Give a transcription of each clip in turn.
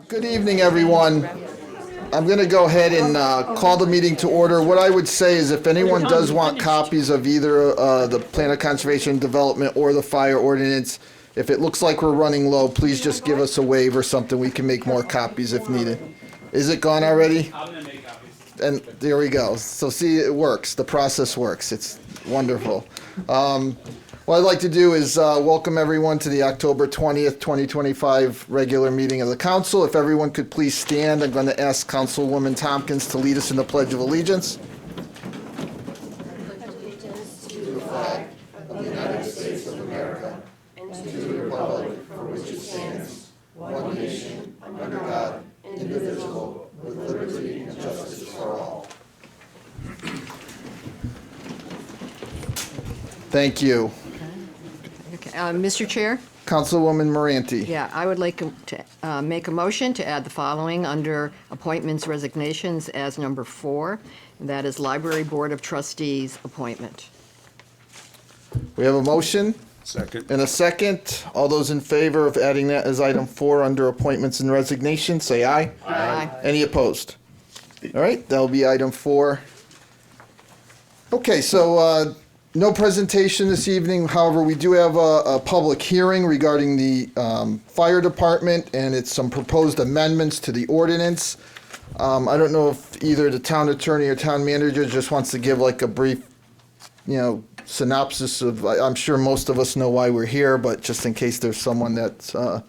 Good evening, everyone. I'm going to go ahead and call the meeting to order. What I would say is if anyone does want copies of either the Plan of Conservation and Development or the fire ordinance, if it looks like we're running low, please just give us a wave or something. We can make more copies if needed. Is it gone already? I'm gonna make copies. And there we go. So see, it works. The process works. It's wonderful. What I'd like to do is welcome everyone to the October 20th, 2025 regular meeting of the council. If everyone could please stand, I'm going to ask Councilwoman Tompkins to lead us in the Pledge of Allegiance. Thank you. Okay, Mr. Chair? Councilwoman Moranti. Yeah, I would like to make a motion to add the following under appointments resignations as number 4, and that is Library Board of Trustees appointment. We have a motion Second. and a second. All those in favor of adding that as item 4 under appointments and resignations, say aye. Aye. Any opposed? All right, that'll be item 4. Okay, so no presentation this evening. However, we do have a public hearing regarding the fire department, and it's some proposed amendments to the ordinance. I don't know if either the town attorney or town manager just wants to give like a brief, synopsis of, I'm sure most of us know why we're here, but just in case there's someone that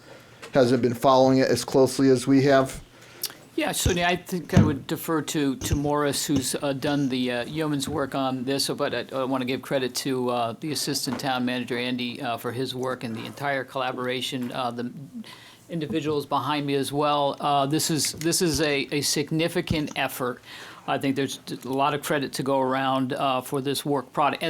hasn't been following it as closely as we have. Yeah, Sonia, I think I would defer to Morris, who's done the yeoman's work on this, but I want to give credit to the Assistant Town Manager, Andy, for his work and the entire collaboration, the individuals behind me as well. This is a significant effort. I think there's a lot of credit to go around for this work product.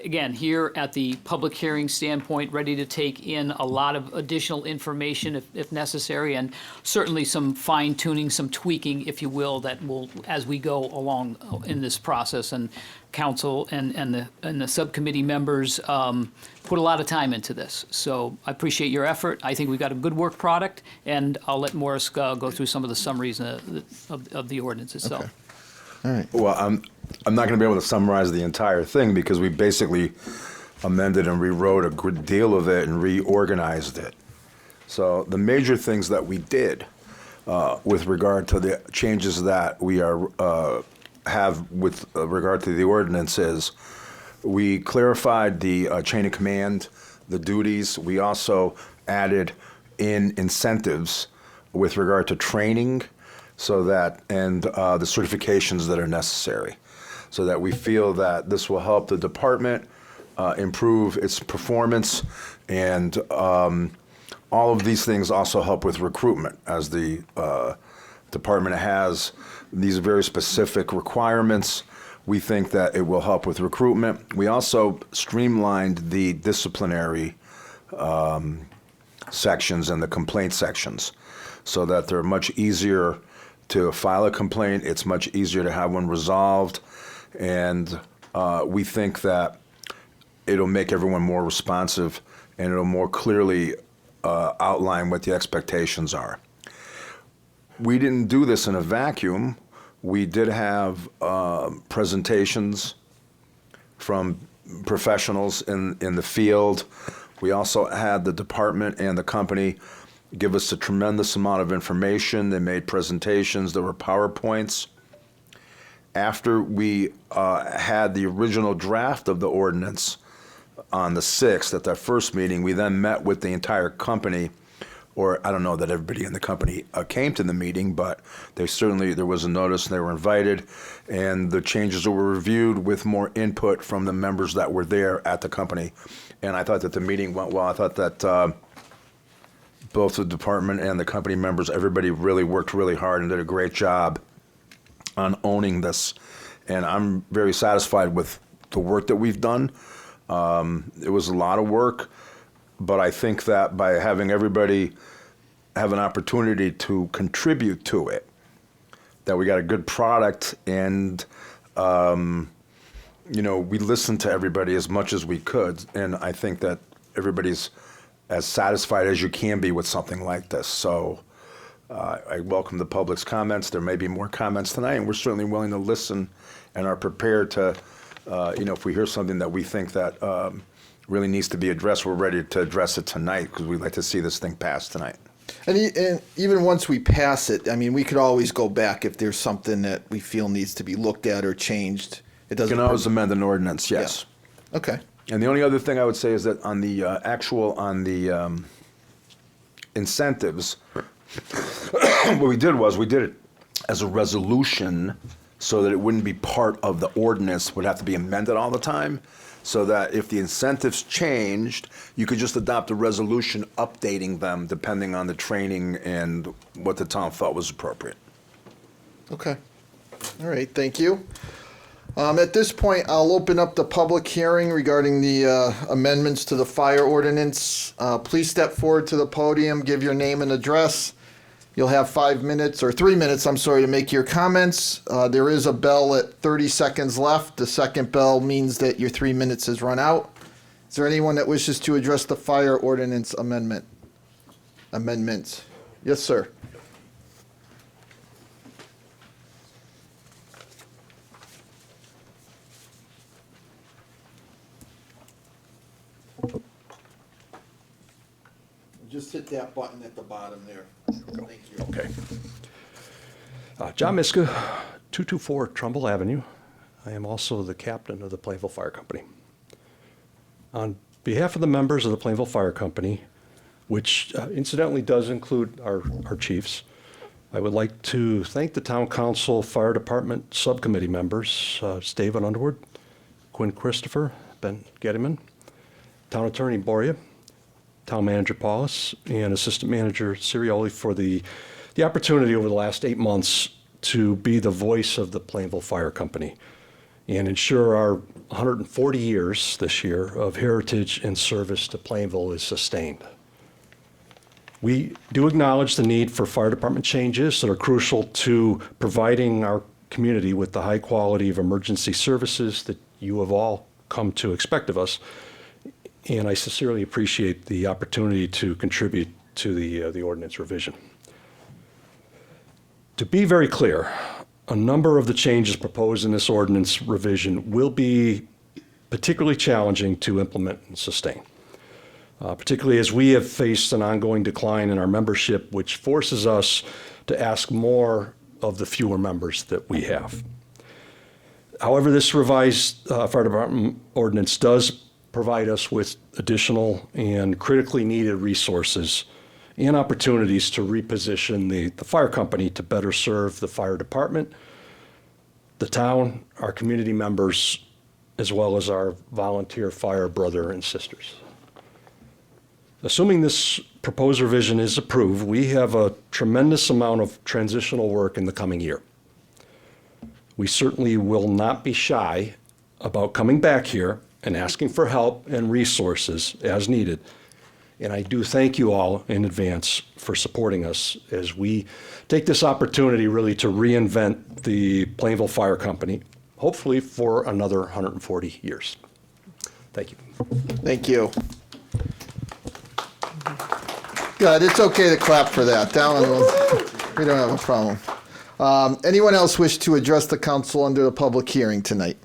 Again, here at the public hearing standpoint, ready to take in a lot of additional information if necessary, and certainly some fine tuning, some tweaking, if you will, that will, as we go along in this process. And council and the subcommittee members put a lot of time into this. So I appreciate your effort. I think we've got a good work product, and I'll let Morris go through some of the summaries of the ordinance itself. Okay. All right. Well, I'm not going to be able to summarize the entire thing because we basically amended and rewrote a good deal of it and reorganized it. So the major things that we did with regard to the changes that we have with regard to the ordinance is we clarified the chain of command, the duties. We also added in incentives with regard to training, so that, and the certifications that are necessary, so that we feel that this will help the department improve its performance, and all of these things also help with recruitment, as the department has these very specific requirements. We think that it will help with recruitment. We also streamlined the disciplinary sections and the complaint sections, so that they're much easier to file a complaint. It's much easier to have one resolved, and we think that it'll make everyone more responsive, and it'll more clearly outline what the expectations are. We didn't do this in a vacuum. We did have presentations from professionals in the field. We also had the department and the company give us a tremendous amount of information. They made presentations. There were PowerPoints. After we had the original draft of the ordinance on the 6th at that first meeting, we then met with the entire company, or I don't know that everybody in the company came to the meeting, but there was a notice and they were invited, and the changes were reviewed with more input from the members that were there at the company. And I thought that the meeting went well. I thought that both the department and the company members, everybody really worked really hard and did a great job on owning this. And I'm very satisfied with the work that we've done. It was a lot of work, but I think that by having everybody have an opportunity to contribute to it, that we got a good product, and we listened to everybody as much as we could, and I think that everybody's as satisfied as you can be with something like this. So I welcome the public's comments. There may be more comments tonight, and we're certainly willing to listen and are prepared to, if we hear something that we think that really needs to be addressed, we're ready to address it tonight because we'd like to see this thing passed tonight. And even once we pass it, I mean, we could always go back if there's something that we feel needs to be looked at or changed. It You doesn't. can always amend an ordinance, yes. Okay. And the only other thing I would say is that on the incentives, what we did it as a resolution so that it wouldn't be part of the ordinance, would have to be amended all the time, so that if the incentives changed, you could just adopt a resolution updating them depending on the training and what the town felt was appropriate. Okay. All right, thank you. At this point, I'll open up the public hearing regarding the amendments to the fire ordinance. Please step forward to the podium, give your name and address. You'll have 5 minutes, or 3 minutes, I'm sorry, to make your comments. There is a bell at 30 seconds left. The second bell means that your 3 minutes has run out. Is there anyone that wishes to address the fire ordinance amendments? Yes, sir. Just hit that button at the bottom there. Thank you. Okay. John Miska, 224 Trumbull Avenue. I am also the captain of the Plainville Fire Company. On behalf of the members of the Plainville Fire Company, which incidentally does include our chiefs, I would like to thank the Town Council Fire Department Subcommittee members, David Underwood, Quinn Christopher, Ben Gettyman, Town Attorney Boria, Town Manager Paulus, and Assistant Manager Sirioli for the opportunity over the last 8 months to be the voice of the Plainville Fire Company and ensure our 140 years this year of heritage and service to Plainville is sustained. We do acknowledge the need for fire department changes that are crucial to providing our community with the high quality of emergency services that you have all come to expect of us. And I sincerely appreciate the opportunity to contribute to the ordinance revision. To be very clear, a number of the changes proposed in this ordinance revision will be particularly challenging to implement and sustain, particularly as we have faced an ongoing decline in our membership, which forces us to ask more of the fewer members that we have. However, this revised fire department ordinance does provide us with additional and critically needed resources and opportunities to reposition the fire company to better serve the fire department, the town, our community members, as well as our volunteer fire brother and sisters. Assuming this proposed revision is approved, we have a tremendous amount of transitional work in the coming year. We certainly will not be shy about coming back here and asking for help and resources as needed. And I do thank you all in advance for supporting us as we take this opportunity really to reinvent the Plainville Fire Company, hopefully for another 140 years. Thank you. Thank you. Good, it's okay to clap for that. That one we don't have a problem. Anyone else wish to address the council under the public hearing tonight?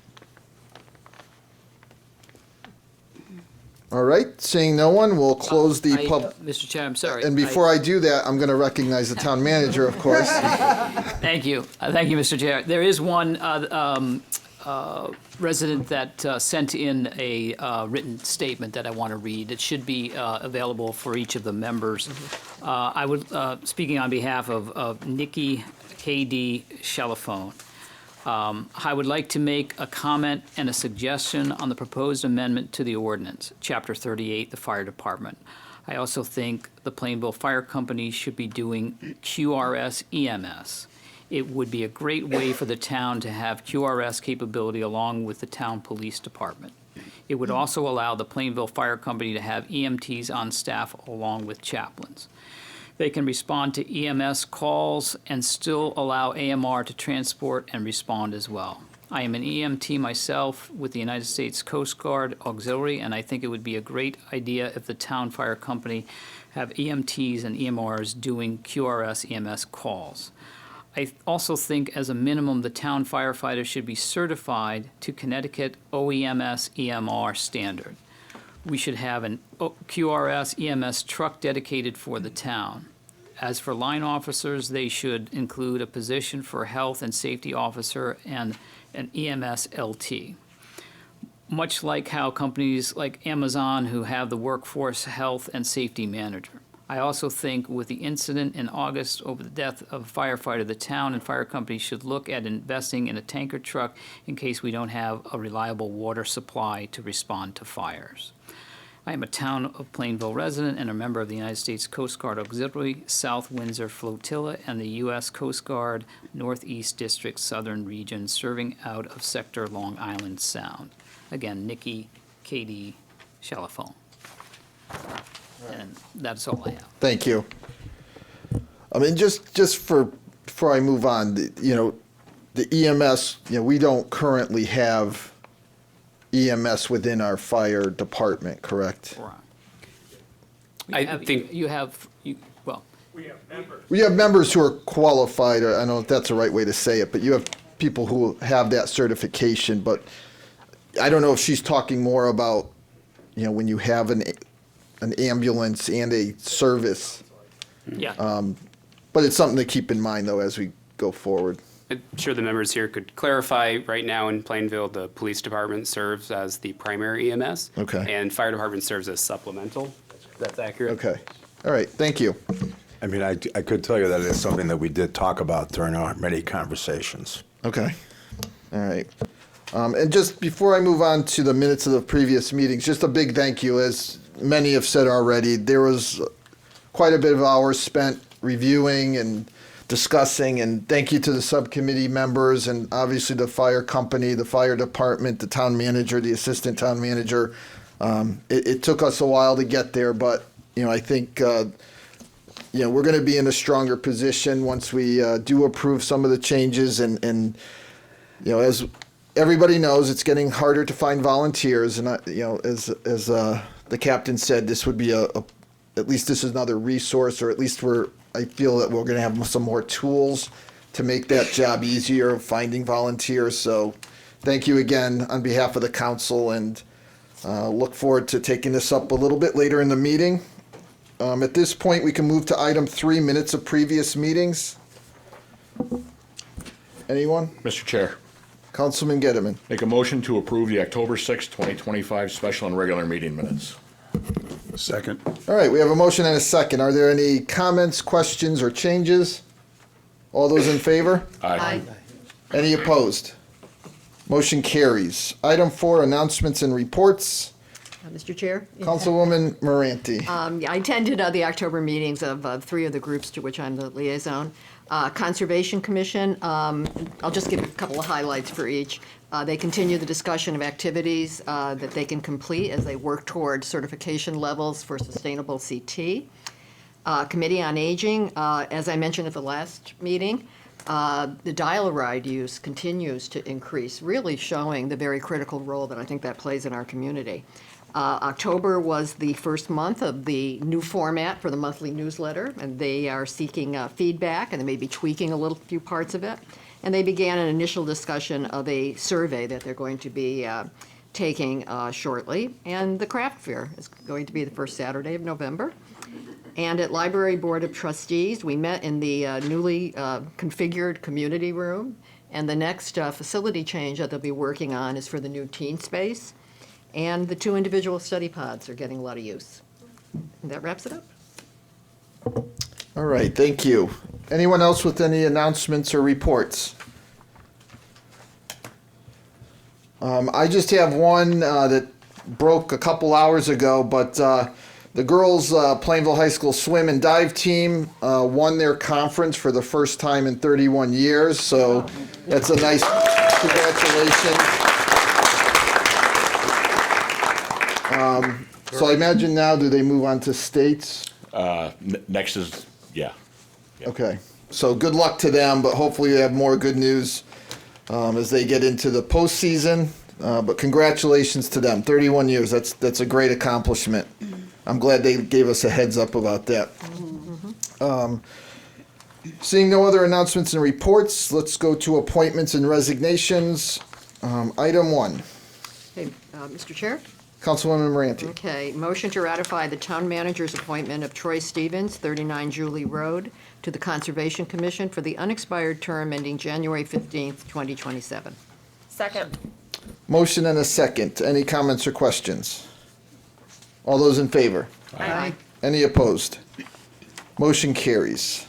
All right, seeing no one, we'll close the Mr. Chair, I'm sorry. And before I do that, I'm going to recognize the town manager, of course. Thank you. Thank you, Mr. Chair. There is one resident that sent in a written statement that I want to read. It should be available for each of the members. I would, speaking on behalf of Nikki K.D. Chalafone, I would like to make a comment and a suggestion on the proposed amendment to the ordinance, Chapter 38, the Fire Department. I also think the Plainville Fire Company should be doing QRS EMS. It would be a great way for the town to have QRS capability along with the town police department. It would also allow the Plainville Fire Company to have EMTs on staff along with chaplains. They can respond to EMS calls and still allow AMR to transport and respond as well. I am an EMT myself with the United States Coast Guard Auxiliary, and I think it would be a great idea if the town fire company have EMTs and EMRs doing QRS EMS calls. I also think as a minimum, the town firefighter should be certified to Connecticut OEMS EMR standard. We should have an QRS EMS truck dedicated for the town. As for line officers, they should include a position for health and safety officer and an EMS LT. Much like how companies like Amazon who have the workforce health and safety manager. I also think with the incident in August over the death of a firefighter, the town and fire company should look at investing in a tanker truck in case we don't have a reliable water supply to respond to fires. I am a town of Plainville resident and a member of the United States Coast Guard Auxiliary, South Windsor Flotilla, and the U.S. Coast Guard Northeast District Southern Region, serving out of Sector Long Island Sound. Again, Nikki Katie Chalafone. And that's all I have. Thank you. I mean, just before I move on, the EMS, we don't currently have EMS within our fire department, correct? Right. We have members who are qualified, or I don't know if that's the right way to say it, but you have people who have that certification, but I don't know if she's talking more about, when you have an ambulance and a service. Yeah. But it's something to keep in mind, though, as we go forward. I'm sure the members here could clarify. Right now in Plainville, the police department serves as the primary EMS. Okay. And fire department serves as supplemental. That's accurate. Okay. All right. Thank you. I mean, I could tell you that it's something that we did talk about during our many conversations. Okay. All right. And just before I move on to the minutes of the previous meetings, just a big thank you. As many have said already, there was quite a bit of hours spent reviewing and discussing, and thank you to the subcommittee members and obviously the fire company, the fire department, the town manager, the assistant town manager. It took us a while to get there, but I think we're going to be in a stronger position once we do approve some of the changes, and as everybody knows, it's getting harder to find volunteers, and as the captain said, this would be at least this is another resource, or at least I feel that we're going to have some more tools to make that job easier of finding volunteers. So thank you again on behalf of the council, and look forward to taking this up a little bit later in the meeting. At this point, we can move to item 3, minutes of previous meetings. Anyone? Mr. Chair, Councilman Gettleman. make a motion to approve the October 6, 2025 special and regular meeting minutes. Second. All right, we have a motion and a second. Are there any comments, questions, or changes? All those in favor? Aye. Any opposed? Motion carries. Item 4, announcements and reports. Mr. Chair? Councilwoman Moranti. I attended the October meetings of 3 of the groups to which I'm the liaison. Conservation Commission, I'll just give a couple of highlights for each. They continue the discussion of activities that they can complete as they work toward certification levels for sustainable CT. Committee on Aging, as I mentioned at the last meeting, the dial-a-ride use continues to increase, really showing the very critical role that I think that plays in our community. October was the first month of the new format for the monthly newsletter, and they are seeking feedback, and they may be tweaking a few parts of it. And they began an initial discussion of a survey that they're going to be taking shortly. And the craft fair is going to be the first Saturday of November. And at Library Board of Trustees, we met in the newly configured community room. And the next facility change that they'll be working on is for the new teen space. And the 2 individual study pods are getting a lot of use. And that wraps it up. All right, thank you. Anyone else with any announcements or reports? I just have one that broke a couple hours ago, but the girls' Plainville High School swim and dive team won their conference for the first time in 31 years, so that's a nice congratulations. So I imagine now, do they move on to states? Next is, yeah. Okay, so good luck to them, but hopefully we have more good news as they get into the postseason. But congratulations to them. 31 years. That's a great accomplishment. I'm glad they gave us a heads up about that. Seeing no other announcements and reports, let's go to appointments and resignations. Item 1. Okay, Mr. Chair? Councilwoman Moranti. Okay, motion to ratify the town manager's appointment of Troy Stevens, 39 Julie Road, to the Conservation Commission for the unexpired term ending January 15th, 2027. Second. Motion and a second. Any comments or questions? All those in favor? Aye. Any opposed? Motion carries.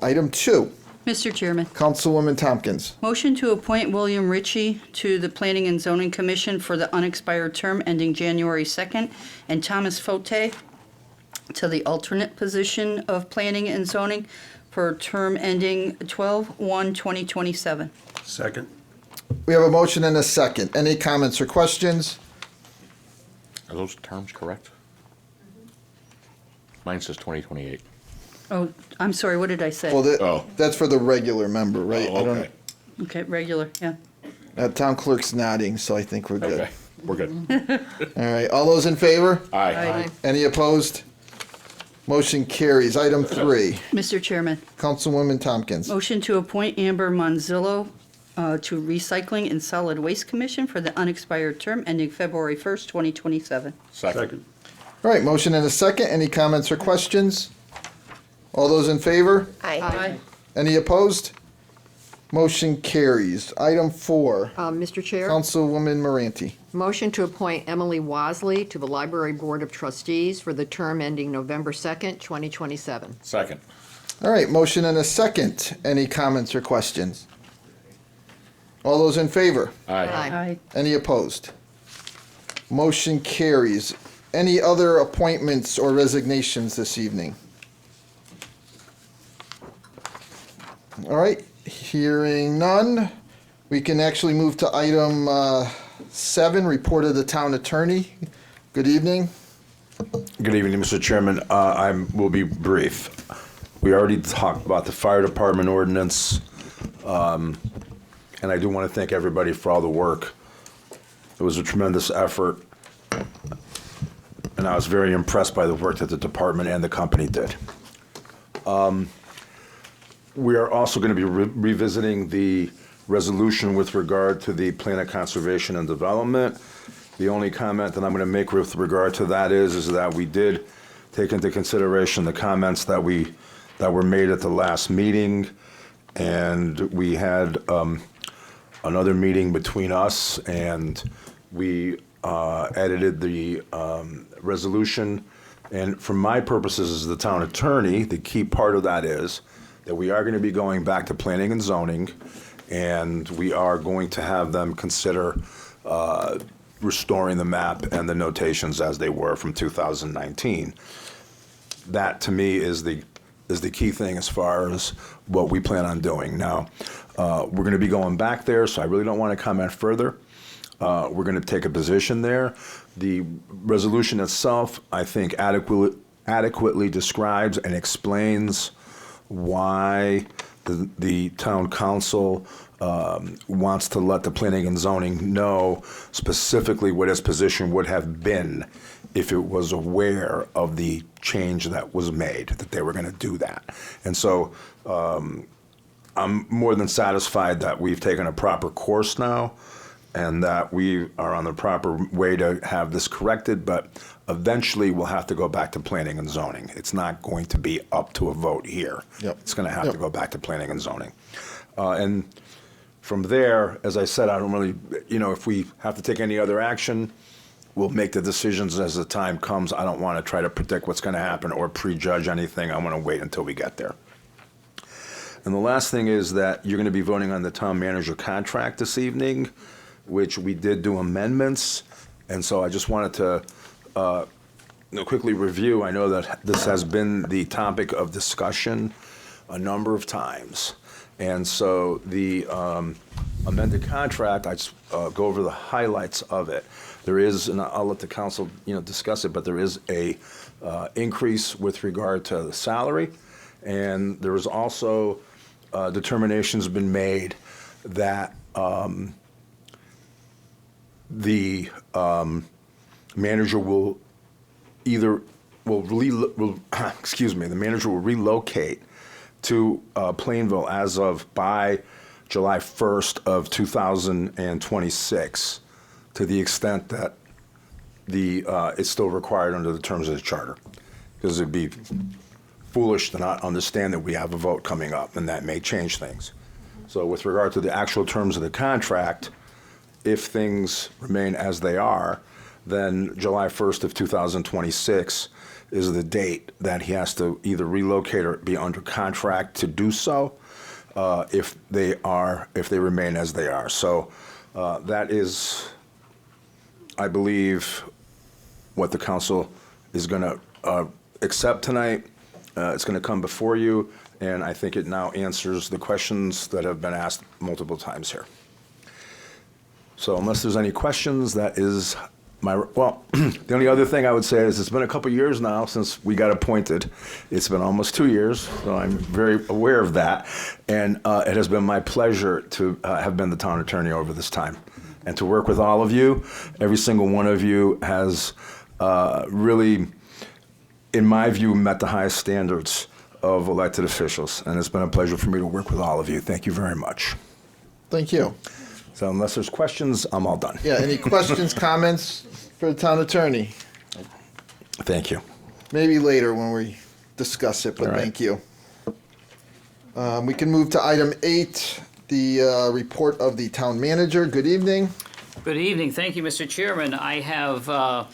Item 2. Mr. Chairman, Councilwoman Tompkins. motion to appoint William Ritchie to the Planning and Zoning Commission for the unexpired term ending January 2nd, and Thomas Fote to the alternate position of Planning and Zoning for a term ending 12/1/2027. Second. We have a motion and a second. Any comments or questions? Are those terms correct? Mine says 2028. Oh, I'm sorry, what did I say? Well, Oh. that's for the regular member, right? Oh, I don't- okay. Okay, regular, yeah. Town clerk's nodding, so I think we're good. Okay, we're good. All right, all those in favor? Aye. Aye. Any opposed? Motion carries. Item 3. Mr. Chairman, Councilwoman Tompkins. motion to appoint Amber Monzillo to Recycling and Solid Waste Commission for the unexpired term ending February 1st, 2027. Second. All right, motion and a second. Any comments or questions? All those in favor? Aye. Any opposed? Motion carries. Item 4. Mr. Chair? Councilwoman Moranti. Motion to appoint Emily Wasley to the Library Board of Trustees for the term ending November 2nd, 2027. Second. All right, motion and a second. Any comments or questions? All those in favor? Aye. Aye. Any opposed? Motion carries. Any other appointments or resignations this evening? All right, hearing none, we can actually move to item 7, report of the town attorney. Good evening. Good evening, Mr. Chairman. I will be brief. We already talked about the fire department ordinance, and I do want to thank everybody for all the work. It was a tremendous effort, and I was very impressed by the work that the department and the company did. We are also going to be revisiting the resolution with regard to the plan of conservation and development. The only comment that I'm going to make with regard to that is that we did take into consideration the comments that were made at the last meeting, and we had another meeting between us, and we edited the resolution. And for my purposes as the town attorney, the key part of that is that we are going to be going back to planning and zoning, and we are going to have them consider restoring the map and the notations as they were from 2019. That, to me, is the key thing as far as what we plan on doing. Now, we're going to be going back there, so I really don't want to comment further. We're going to take a position there. The resolution itself, I think, adequately describes and explains why the town council wants to let the planning and zoning know specifically what its position would have been if it was aware of the change that was made, that they were going to do that. And so I'm more than satisfied that we've taken a proper course now and that we are on the proper way to have this corrected, but eventually we'll have to go back to planning and zoning. It's not going to be up to a vote here. Yep. It's going to have to go back to planning and zoning. And from there, as I said, I don't really, if we have to take any other action, we'll make the decisions as the time comes. I don't want to try to predict what's going to happen or prejudge anything. I want to wait until we get there. And the last thing is that you're going to be voting on the town manager contract this evening, which we did do amendments. And so I just wanted to quickly review. I know that this has been the topic of discussion a number of times. And so the amended contract, I just go over the highlights of it. There is, and I'll let the council discuss it, but there is a increase with regard to the salary. And there is also determinations been made that the manager will excuse me, the manager will relocate to Plainville as of by July 1st of 2026, to the extent that it's still required under the terms of the charter, because it'd be foolish to not understand that we have a vote coming up, and that may change things. So with regard to the actual terms of the contract, if things remain as they are, then July 1st of 2026 is the date that he has to either relocate or be under contract to do so, if they remain as they are. So that is, I believe, what the council is going to accept tonight. It's going to come before you, and I think it now answers the questions that have been asked multiple times here. So unless there's any questions, that is well, the only other thing I would say is it's been a couple years now since we got appointed. It's been almost 2 years, so I'm very aware of that. And it has been my pleasure to have been the town attorney over this time and to work with all of you. Every single one of you has really, in my view, met the highest standards of elected officials. And it's been a pleasure for me to work with all of you. Thank you very much. Thank you. So unless there's questions, I'm all done. Yeah, any questions, comments for the town attorney? Thank you. Maybe later when we discuss it, but All right. thank you. We can move to item 8, the report of the town manager. Good evening. Good evening. Thank you, Mr. Chairman. I have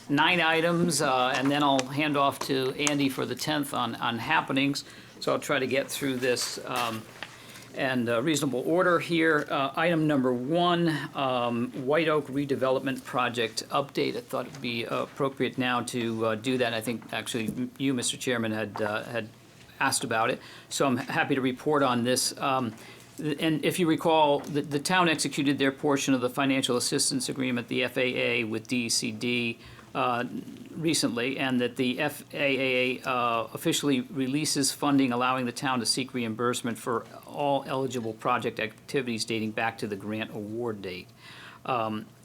9 items, and then I'll hand off to Andy for the 10th on happenings. So I'll try to get through this and reasonable order here. Item number 1, White Oak redevelopment project update. I thought it'd be appropriate now to do that. I think actually you, Mr. Chairman, had asked about it. So I'm happy to report on this. And if you recall, the town executed their portion of the financial assistance agreement, the FAA, with DECD recently, and that the FAA officially releases funding allowing the town to seek reimbursement for all eligible project activities dating back to the grant award date.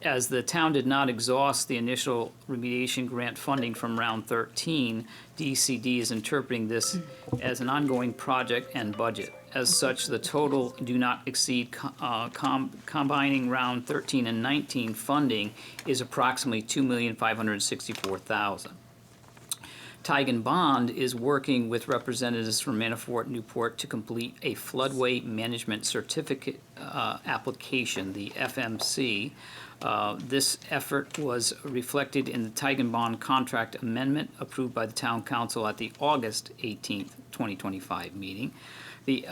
As the town did not exhaust the initial remediation grant funding from round 13, DECD is interpreting this as an ongoing project and budget. As such, the total do not exceed combining round 13 and 19 funding is approximately $2,564,000. Tigan Bond is working with representatives from Manafort Newport to complete a floodway management certificate application, the FMC. This effort was reflected in the Tigan Bond contract amendment approved by the Town Council at the August 18th, 2025 meeting. The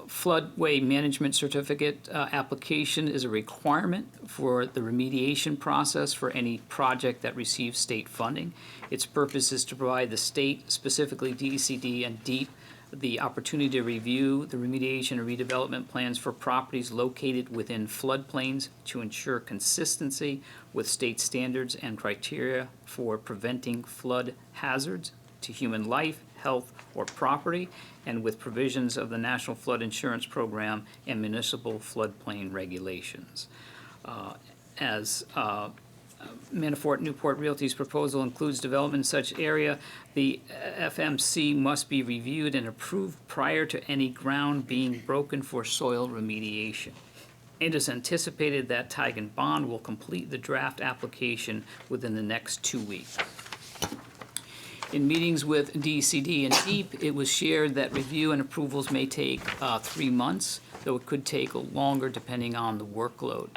floodway management certificate application is a requirement for the remediation process for any project that receives state funding. Its purpose is to provide the state, specifically DECD and DEEP, the opportunity to review the remediation and redevelopment plans for properties located within floodplains to ensure consistency with state standards and criteria for preventing flood hazards to human life, health, or property, and with provisions of the National Flood Insurance Program and municipal floodplain regulations. As Manafort Newport Realty's proposal includes development in such area, the FMC must be reviewed and approved prior to any ground being broken for soil remediation. It is anticipated that Tigan Bond will complete the draft application within the next 2 weeks. In meetings with DECD and DEEP, it was shared that review and approvals may take 3 months, though it could take longer depending on the workload.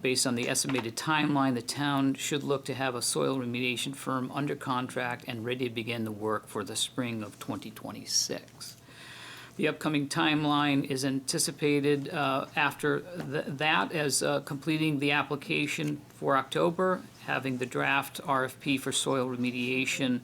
Based on the estimated timeline, the town should look to have a soil remediation firm under contract and ready to begin the work for the spring of 2026. The upcoming timeline is anticipated after that as completing the application for October, having the draft RFP for soil remediation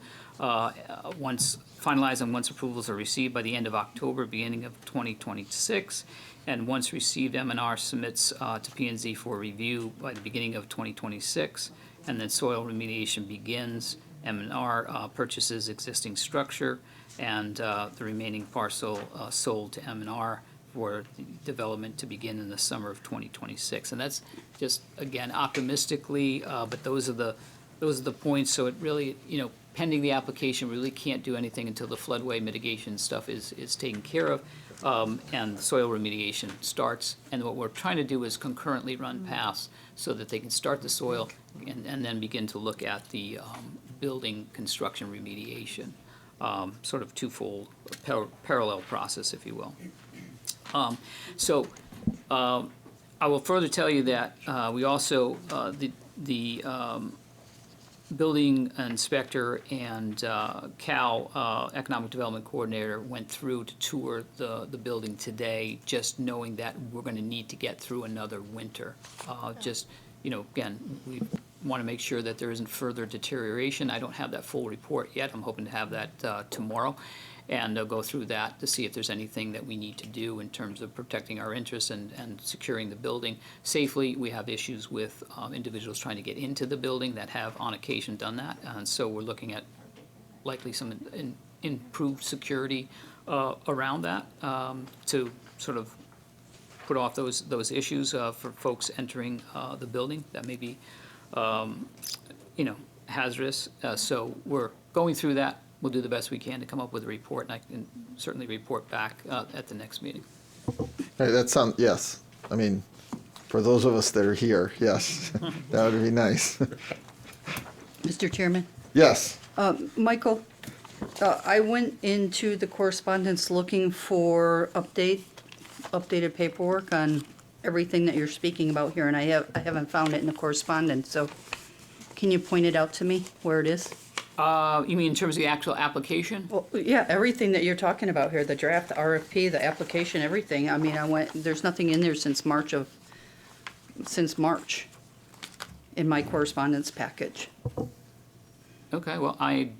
once finalized and once approvals are received by the end of October, beginning of 2026. And once received, M&R submits to P&Z for review by the beginning of 2026. And then soil remediation begins. M&R purchases existing structure, and the remaining parcel sold to M&R for the development to begin in the summer of 2026. And that's just, again, optimistically, but those are the points. So it really, pending the application, we really can't do anything until the floodway mitigation stuff is taken care of, and soil remediation starts. And what we're trying to do is concurrently run paths so that they can start the soil and then begin to look at the building construction remediation. Sort of twofold parallel process, if you will. I will further tell you that we also, the building inspector and Cal, Economic Development Coordinator, went through to tour the building today, just knowing that we're going to need to get through another winter. Again, we want to make sure that there isn't further deterioration. I don't have that full report yet. I'm hoping to have that tomorrow. And go through that to see if there's anything that we need to do in terms of protecting our interests and securing the building safely. We have issues with individuals trying to get into the building that have on occasion done that. And so we're looking at likely some improved security around that to sort of put off those issues for folks entering the building that may be hazardous. So we're going through that. We'll do the best we can to come up with a report, and I can certainly report back at the next meeting. Hey, that sounds, yes. I mean, for those of us that are here, yes, that would be nice. Mr. Chairman? Yes. Michael, I went into the correspondence looking for updated paperwork on everything that you're speaking about here, and I haven't found it in the correspondence, so can you point it out to me where it is? You mean in terms of the actual application? Well, yeah, everything that you're talking about here, the draft, the RFP, the application, everything. I mean, there's nothing in there since March in my correspondence package. Okay, well, I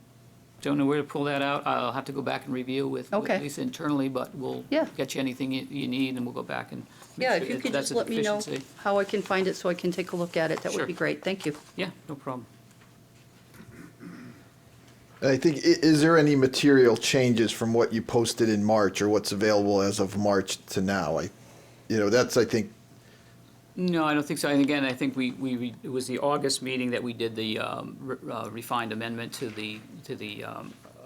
don't know where to pull that out. I'll have to go back and review with Okay. Lisa internally, but we'll Yeah. get you anything you need, and we'll go back and make Yeah, sure if you could that's just a let me know deficiency. how I can find it so I can take a look at it, that Sure. would be great. Thank you. Yeah, no problem. I think, is there any material changes from what you posted in March or what's available as of March to now? That's, I think, No, I don't think so. And again, I think it was the August meeting that we did the refined amendment to the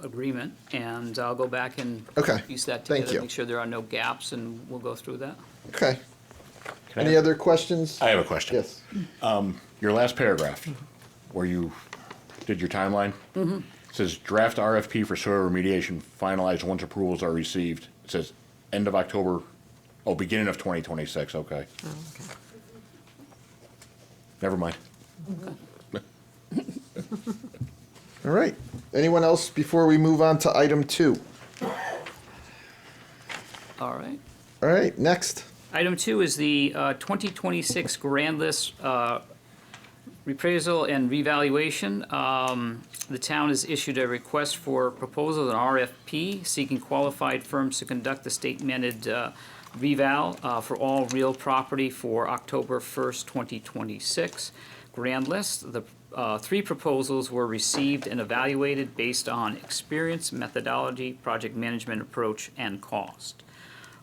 agreement, and I'll go back and Okay. piece that Thank together, you. make sure there are no gaps, and we'll go through that. okay. Can I Any other questions? I have a question. Yes. Your last paragraph, where you did your timeline, says draft RFP for soil remediation finalized once approvals are received. It says end of October, beginning of 2026, okay. Oh, okay. Never mind. All right. Anyone else before we move on to item 2? All right. All right, next. Item 2 is the 2026 grand list reappraisal and revaluation. The town has issued a request for proposal, an RFP, seeking qualified firms to conduct the state-mandated reval for all real property for October 1st, 2026. Grand list. The 3 proposals were received and evaluated based on experience, methodology, project management approach, and cost.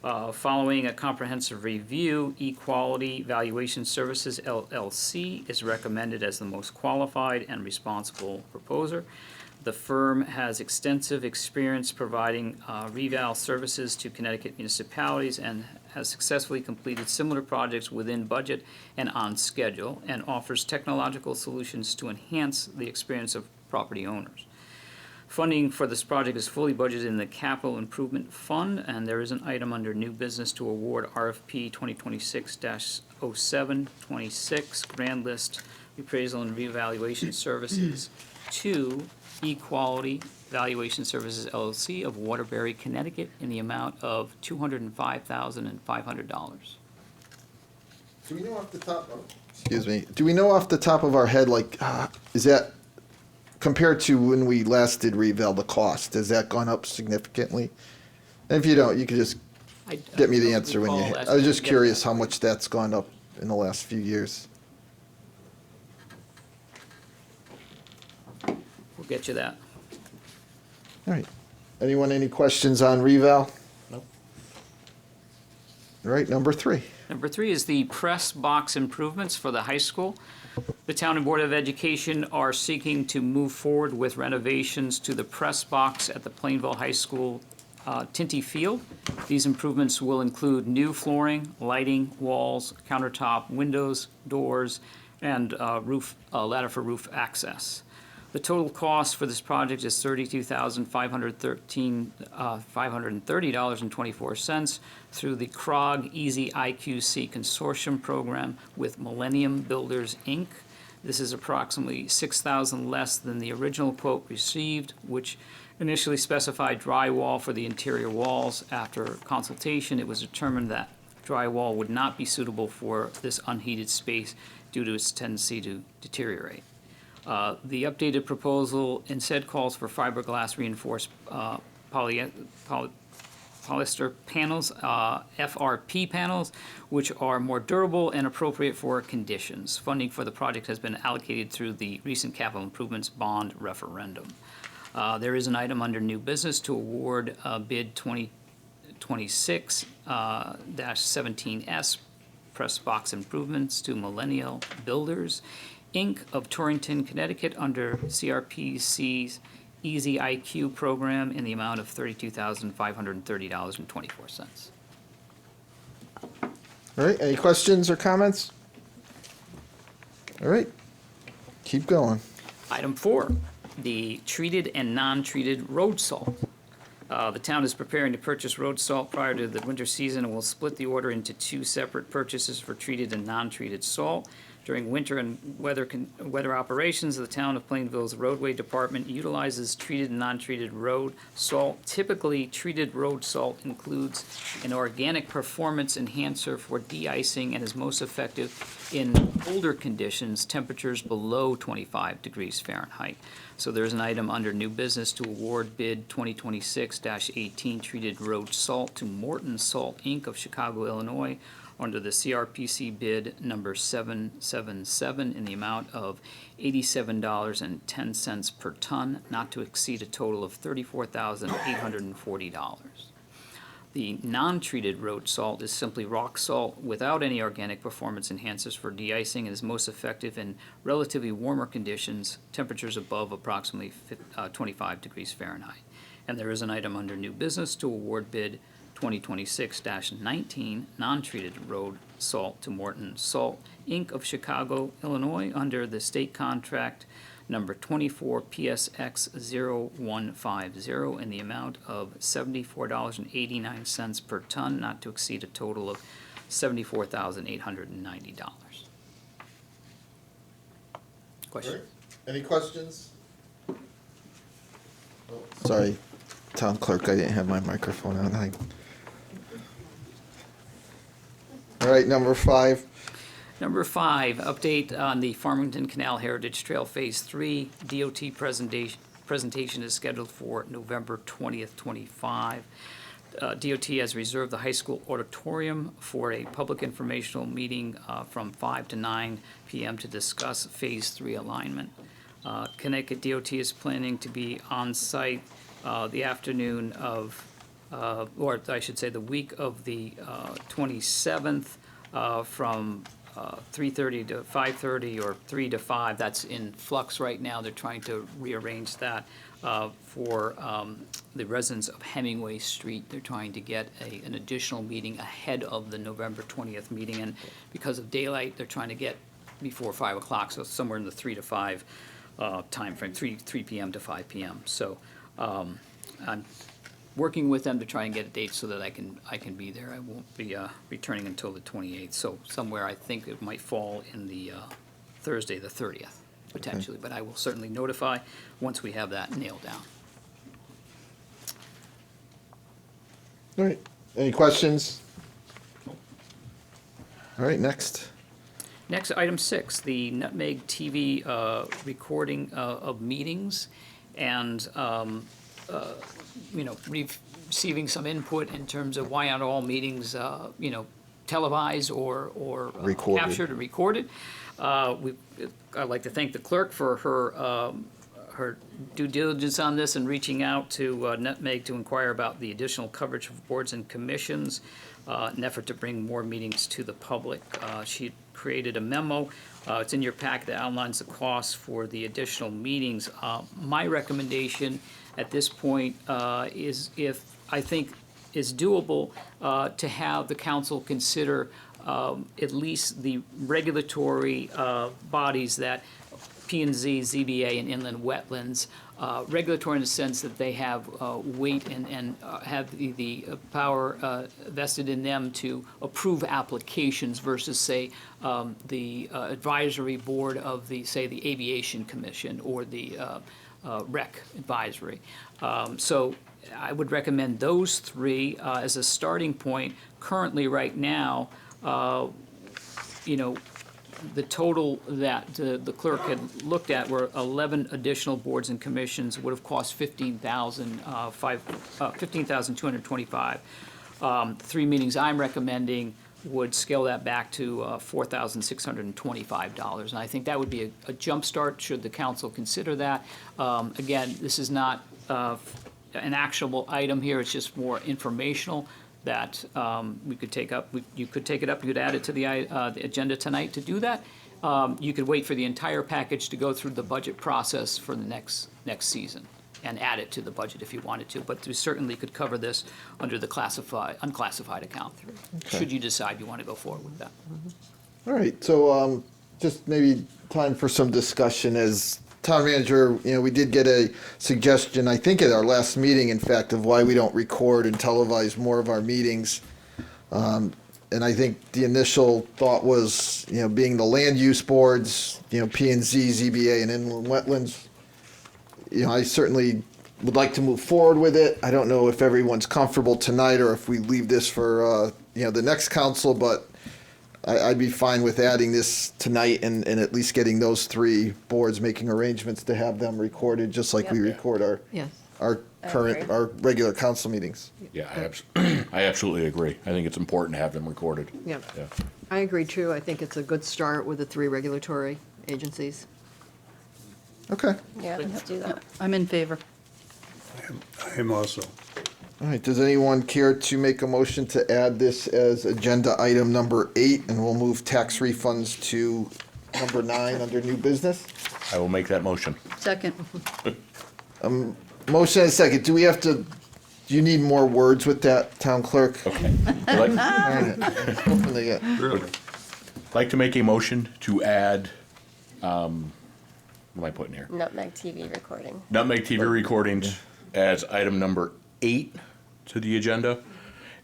Following a comprehensive review, Equality Valuation Services, LLC, is recommended as the most qualified and responsible proposer. The firm has extensive experience providing reval services to Connecticut municipalities and has successfully completed similar projects within budget and on schedule, and offers technological solutions to enhance the experience of property owners. Funding for this project is fully budgeted in the Capital Improvement Fund, and there is an item under new business to award RFP 2026-0726 Grand List Appraisal and Reevaluation Services to Equality Valuation Services LLC of Waterbury, Connecticut, in the amount of $205,500. Do we know off the top? Excuse me. Do we know off the top of our head, is that compared to when we last did reval, the cost, has that gone up significantly? And if you don't, you could just get me the answer when you. I was just curious how much that's gone up in the last few years. We'll get you that. All right. Anyone, any questions on reval? Nope. All right, number 3. Number 3 is the press box improvements for the high school. The Town and Board of Education are seeking to move forward with renovations to the press box at the Plainville High School Tinty Field. These improvements will include new flooring, lighting, walls, countertop, windows, doors, and ladder for roof access. The total cost for this project is $32,530.24 through the CROG Easy IQC Consortium program with Millennium Builders, Inc. This is approximately $6,000 less than the original quote received, which initially specified drywall for the interior walls. After consultation, it was determined that drywall would not be suitable for this unheated space due to its tendency to deteriorate. The updated proposal instead calls for fiberglass reinforced polyester panels, FRP panels, which are more durable and appropriate for conditions. Funding for the project has been allocated through the recent capital improvements bond referendum. There is an item under new business to award bid 2026-17S press box improvements to Millennial Builders, Inc. of Torrington, Connecticut, under CRPC's Easy IQ program in the amount of $32,530.24. All right, any questions or comments? All right, keep going. Item 4, the treated and non-treated road salt. The town is preparing to purchase road salt prior to the winter season and will split the order into 2 separate purchases for treated and non-treated salt. During winter and weather operations, the town of Plainville's roadway department utilizes treated and non-treated road salt. Typically, treated road salt includes an organic performance enhancer for de-icing and is most effective in colder conditions, temperatures below 25 degrees Fahrenheit. So there's an item under new business to award bid 2026-18 treated road salt to Morton Salt, Inc. of Chicago, Illinois, under the CRPC bid number 777 in the amount of $87.10 per ton, not to exceed a total of $34,840. The non-treated road salt is simply rock salt without any organic performance enhancers for de-icing and is most effective in relatively warmer conditions, temperatures above approximately 25 degrees Fahrenheit. And there is an item under new business to award bid 2026-19 non-treated road salt to Morton Salt, Inc. of Chicago, Illinois, under the state contract number 24 PSX 0150 in the amount of $74.89 per ton, not to exceed a total of $74,890. Question? Any questions? Sorry, town clerk, I didn't have my microphone on. All right, number 5. Number 5, update on the Farmington Canal Heritage Trail Phase 3. DOT presentation is scheduled for November 20th, 25. DOT has reserved the high school auditorium for a public informational meeting from 5 to 9 p.m. to discuss Phase 3 alignment. Connecticut DOT is planning to be on site the afternoon of, or I should say the week of the 27th from 3:30 to 5:30 or 3 to 5. That's in flux right now. They're trying to rearrange that for the residents of Hemingway Street. They're trying to get an additional meeting ahead of the November 20th meeting, and because of daylight, they're trying to get before 5 o'clock, so somewhere in the 3 to 5 time frame, 3 p.m. to 5 p.m. So I'm working with them to try and get a date so that I can be there. I won't be returning until the 28th, so somewhere I think it might fall in the Thursday, the 30th, potentially, but I will certainly notify once we have that nailed down. All right, any questions? All right, next. Next, item 6, the Nutmeg TV recording of meetings and, receiving some input in terms of why aren't all meetings, televised or Recorded. captured or recorded. I'd like to thank the clerk for her her due diligence on this and reaching out to Nutmeg to inquire about the additional coverage of boards and commissions, an effort to bring more meetings to the public. She created a memo. It's in your packet that outlines the costs for the additional meetings. My recommendation at this point is, if I think is doable, to have the council consider at least the regulatory bodies that P&Z, ZBA, and inland wetlands, regulatory in the sense that they have weight and have the power vested in them to approve applications versus, say, the advisory board of the, say, the Aviation Commission or the Rec Advisory. So I would recommend those three as a starting point. Currently, right now, you know, the total that the clerk had looked at were 11 additional boards and commissions, would have cost $15,225. Three meetings I'm recommending would scale that back to $4,625. And I think that would be a jump start, should the council consider that. Again, this is not an actionable item here, it's just more informational that we could take up. You could take it up, you could add it to the agenda tonight to do that. You could wait for the entire package to go through the budget process for the next season and add it to the budget if you wanted to. But you certainly could cover this under the unclassified account, should you decide you want to go forward with that. All right, so just maybe time for some discussion. As town manager, you know, we did get a suggestion, I think at our last meeting, in fact, of why we don't record and televise more of our meetings. And I think the initial thought was, you know, being the land use boards, you know, P&Z, ZBA, and inland wetlands. You know, I certainly would like to move forward with it. I don't know if everyone's comfortable tonight or if we leave this for, you know, the next council, but I'd be fine with adding this tonight and at least getting those three boards, making arrangements to have them recorded, just like we Yep. record Yes. our agree. regular council meetings. Yeah, I absolutely agree. I think it's important to have them recorded. Yeah. Yeah. I agree too. I think it's a good start with the three regulatory agencies. Okay. Yeah, let's do that. I'm in favor. I am also. All right, does anyone care to make a motion to add this as agenda item number 8, and we'll move tax refunds to number 9 under new business? I will make that motion. Second. Motion and a second. Do you need more words with that, town clerk? Okay. I'd Hoping they get- like to make a motion to add, what am I putting here? Nutmeg TV recording. Nutmeg TV recordings as item number 8 to the agenda,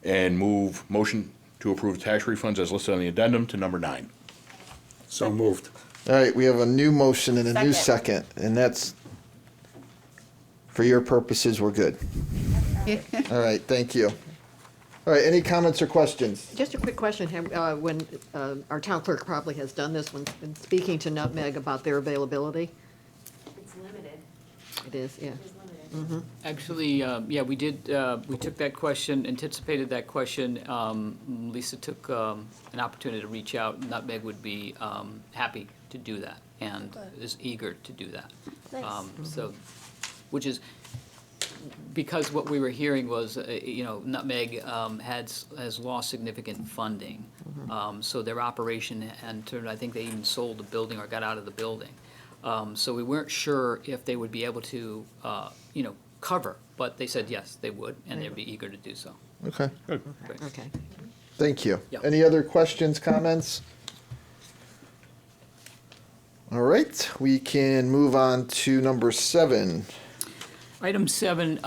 and move motion to approve tax refunds as listed on the addendum to number 9. So moved. All right, we have a new motion and a new Second. second, and that's, for your purposes, we're good. All right, thank you. All right, any comments or questions? Just a quick question, when our town clerk probably has done this, when speaking to Nutmeg about their availability? It's limited. It is, yeah. It is limited. Actually, yeah, we did, we took that question, anticipated that question. Lisa took an opportunity to reach out. Nutmeg would be happy to do that and is eager to do that. Nice. So, which is, because what we were hearing was, you know, Nutmeg has lost significant funding. So their operation, and I think they even sold the building or got out of the building. So we weren't sure if they would be able to, you know, cover, but they said yes, they would, and they'd be eager to do so. Okay, Great. Okay. thank you. Yeah. Any other questions, comments? All right, we can move on to number 7. Item 7,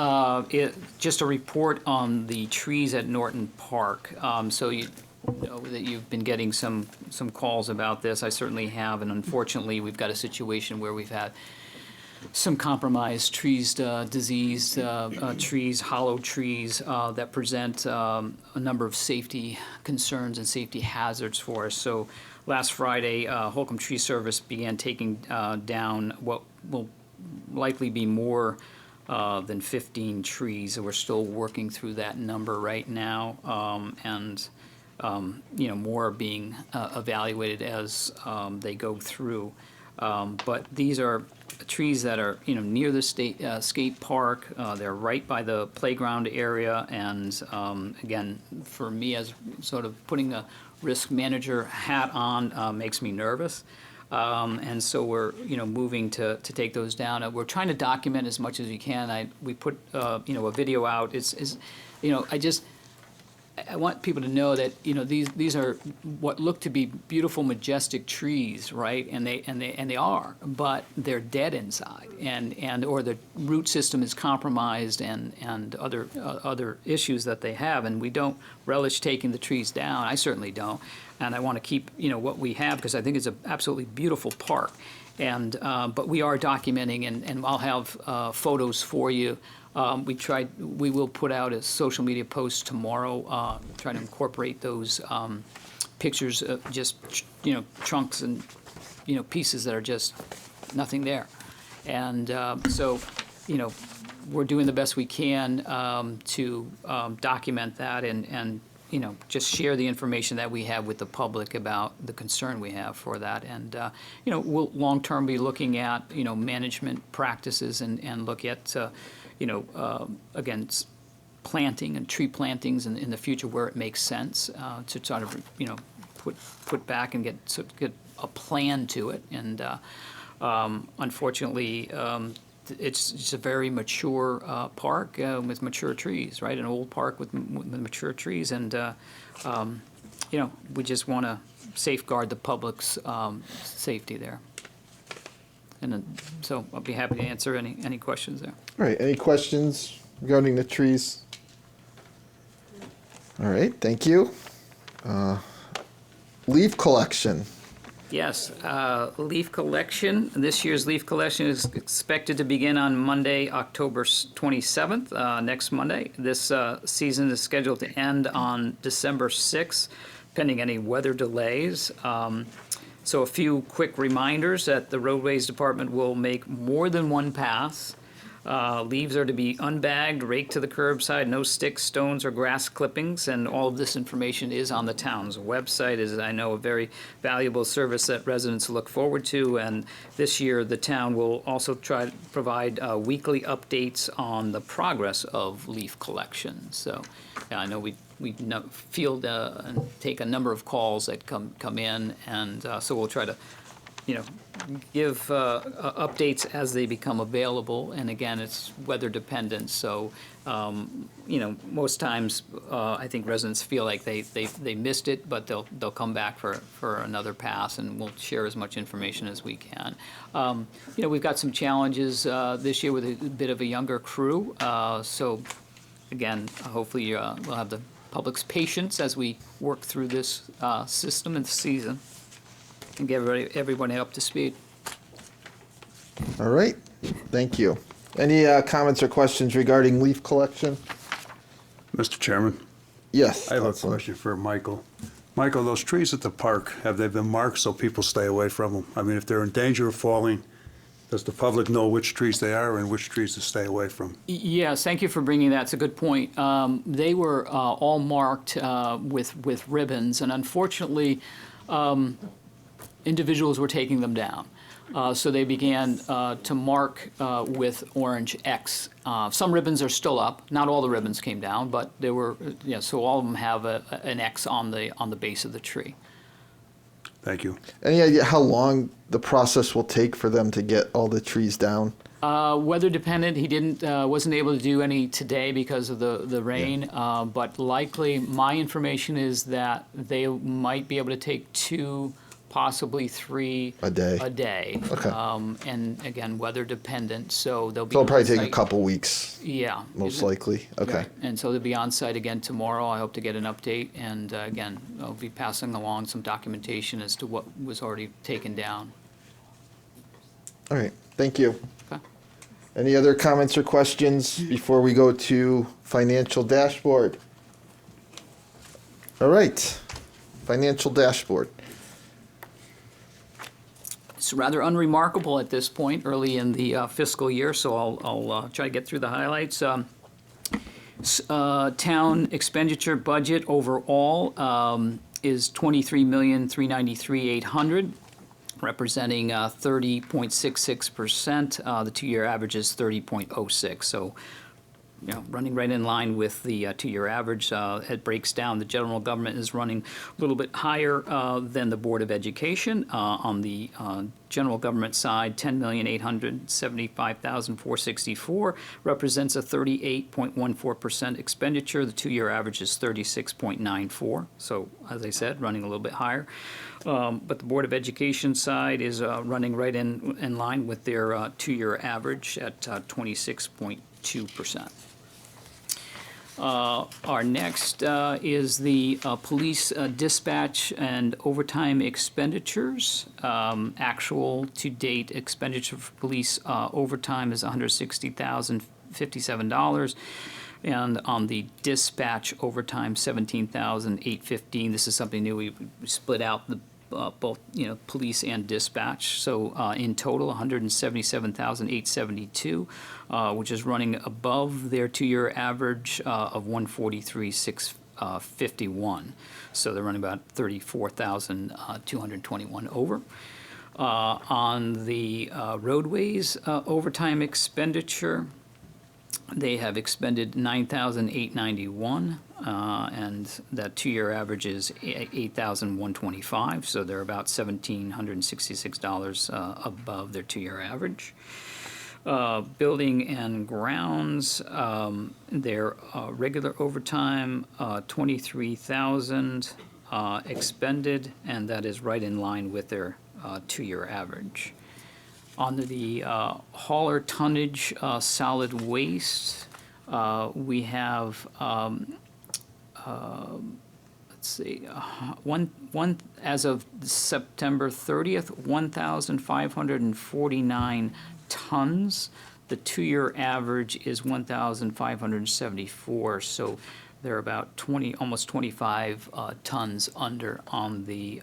just a report on the trees at Norton Park. So you know that you've been getting some calls about this. I certainly have, and unfortunately, we've got a situation where we've had some compromised trees, diseased trees, hollow trees that present a number of safety concerns and safety hazards for us. So last Friday, Holcomb Tree Service began taking down what will likely be more than 15 trees. We're still working through that number right now, and you know, more are being evaluated as they go through. But these are trees that are, near the skate park. They're right by the playground area, and again, for me as sort of putting a risk manager hat on makes me nervous. And so we're, moving to take those down. We're trying to document as much as we can. We put, a video out. I want people to know that, these are what look to be beautiful, majestic trees, right? And they are, but they're dead inside, or the root system is compromised, and other issues that they have, and we don't relish taking the trees down. I certainly don't, and I want to keep, what we have, because I think it's an absolutely beautiful park. And but we are documenting, and I'll have photos for you. We will put out a social media post tomorrow, trying to incorporate those pictures of just, trunks and, pieces that are just nothing there. And so, we're doing the best we can to document that and just share the information that we have with the public about the concern we have for that. And, we'll long-term be looking at, management practices and look at, again, planting and tree plantings in the future where it makes sense to try to, put back and get a plan to it. And unfortunately, it's a very mature park with mature trees, right? An old park with mature trees, and we just want to safeguard the public's safety there. And then, so I'll be happy to answer any questions there. All right, any questions regarding the trees? All right, thank you. Leaf collection. Yes, leaf collection. This year's leaf collection is expected to begin on Monday, October 27th, next Monday. This season is scheduled to end on December 6th, pending any weather delays. So a few quick reminders that the Roadways Department will make more than one pass. Leaves are to be unbagged, raked to the curbside, no sticks, stones, or grass clippings, and all of this information is on the town's website. Is, I know, a very valuable service that residents look forward to, and this year the town will also try to provide weekly updates on the progress of leaf collection. So I know we field and take a number of calls that come in, and so we'll try to give updates as they become available. And again, it's weather dependent, so most times I think residents feel like they missed it, but they'll come back for another pass, and we'll share as much information as we can. We've got some challenges this year with a bit of a younger crew, so again, hopefully we'll have the public's patience as we work through this system and season and get everybody up to speed. All right, thank you. Any comments or questions regarding leaf collection? Mr. Chairman, Yes. I have a Councilman. question for Michael. Michael, those trees at the park, have they been marked so people stay away from them? I mean, if they're in danger of falling, does the public know which trees they are and which trees to stay away from? Yes, thank you for bringing that. It's a good point. They were all marked with ribbons, and unfortunately, individuals were taking them down. So they began to mark with orange X. Some ribbons are still up. Not all the ribbons came down, but there were. So all of them have an X on the base of the tree. Thank you. Any idea how long the process will take for them to get all the trees down? Weather dependent. He wasn't able to do any today because of the rain. But likely, my information is that they might be able to take 2, possibly 3 A day. Okay. And again, weather dependent. So they'll be. So it'll probably take a on-site. couple weeks, Yeah. most likely. Okay. Right. And so they'll be on site again tomorrow. I hope to get an update, and again, I'll be passing along some documentation as to what was already taken down. All right, thank you. Okay. Any other comments or questions before we go to financial dashboard? All right, financial dashboard. It's rather unremarkable at this point, early in the fiscal year, so I'll try to get through the highlights. Town expenditure budget overall is $23,393,800. representing 30.66%. The two-year average is 30.06. So, running right in line with the two-year average. It breaks down. The general government is running a little bit higher than the Board of Education. On the general government side, $10,875,464 represents a 38.14% expenditure. The two-year average is 36.94. So, as I said, running a little bit higher. But the Board of Education side is running right in line with their two-year average at 26.2%. Our next is the police dispatch and overtime expenditures. Actual to date expenditure for police overtime is $160,057. And on the dispatch overtime, $17,815. This is something new. We split out the both police and dispatch. So in total, $177,872, which is running above their two-year average of $143,651. So they're running about $34,221 over. On the roadways overtime expenditure, they have expended $9,891, and that two-year average is $8,125, so they're about $1,766 above their two-year average. Building and grounds, their regular overtime, $23,000 expended, and that is right in line with their two-year average. On the hauler tonnage solid waste, we have, let's see, as of September 30th, 1,549 tons. The two-year average is 1,574, so they're about almost 25 tons under on the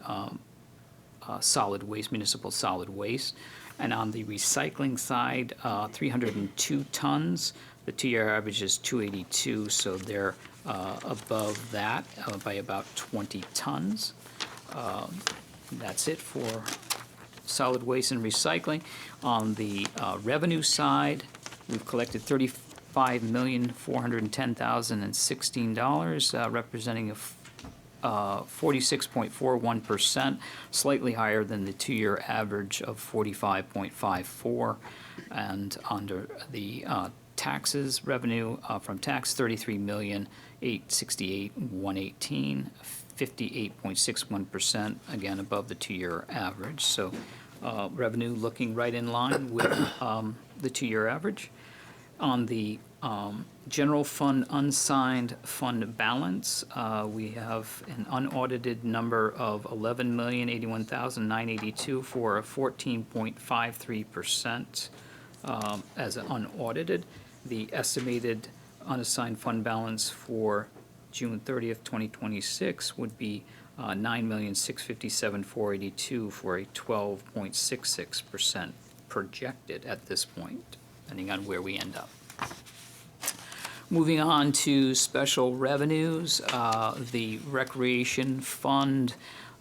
solid waste, municipal solid waste. And on the recycling side, 302 tons. The two-year average is 282, so they're above that by about 20 tons. That's it for solid waste and recycling. On the revenue side, we've collected $35,410,016, representing a 46.41%, slightly higher than the two-year average of 45.54. And under the taxes, revenue from tax, $33,868,118, 58.61%, again above the two-year average. So revenue looking right in line with the two-year average. On the general fund unsigned fund balance, we have an unaudited number of $11,081,982 for a 14.53% as unaudited. The estimated unassigned fund balance for June 30th, 2026 would be $9,657,482 for a 12.66% projected at this point, depending on where we end up. Moving on to special revenues, the Recreation Fund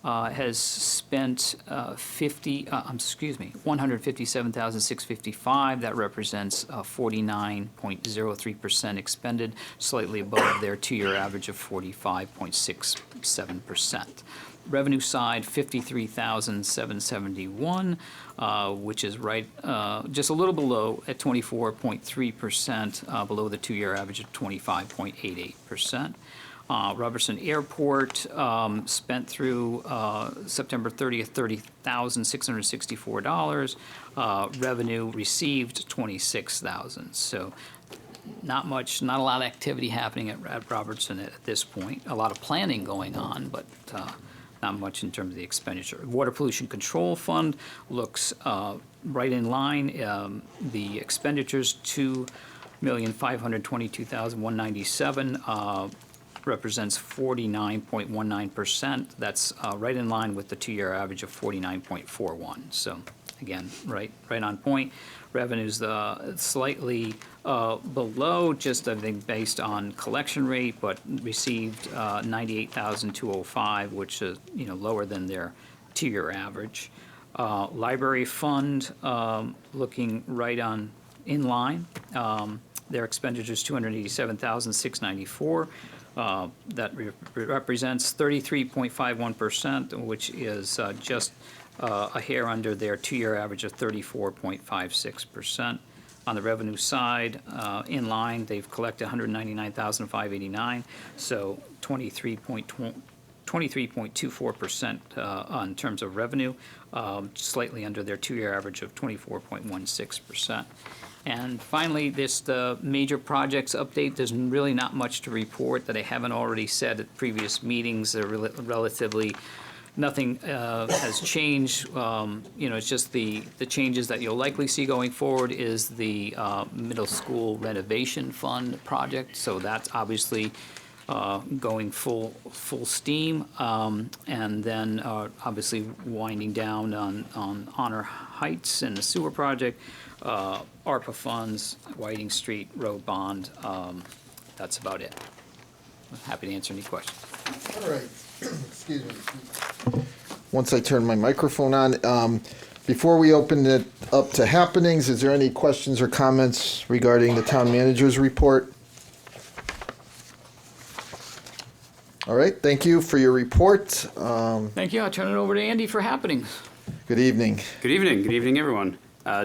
has spent $157,655. That represents 49.03% expended, slightly above their two-year average of 45.67%. Revenue side, $53,771, which is right, just a little below at 24.3%, below the two-year average of 25.88%. Robertson Airport spent through September 30th, $30,664. Revenue received $26,000. So not much, not a lot of activity happening at Robertson at this point. A lot of planning going on, but not much in terms of the expenditure. Water Pollution Control Fund looks right in line. The expenditures, $2,522,197, represents 49.19%. That's right in line with the two-year average of 49.41. So again, right on point. Revenues slightly below, just I think based on collection rate, but received $98,205, which is lower than their two-year average. Library fund, looking right on in line. Their expenditure is $287,694. That represents 33.51%, which is just a hair under their two-year average of 34.56%. On the revenue side, in line, they've collected $199,589, so 23.24% on terms of revenue, slightly under their two-year average of 24.16%. And finally, the major projects update. There's really not much to report that I haven't already said at previous meetings. They're relatively, nothing has changed. It's just the changes that you'll likely see going forward is the middle school renovation fund project. So that's obviously going full steam, and then obviously winding down on Honor Heights and the sewer project, ARPA funds, Whiting Street Road bond. That's about it. I'm happy to answer any questions. All right. Excuse me. Once I turn my microphone on, before we open it up to happenings, is there any questions or comments regarding the town manager's report? All right, thank you for your report. Thank you. I'll turn it over to Andy for happenings. Good evening. Good evening. Good evening, everyone.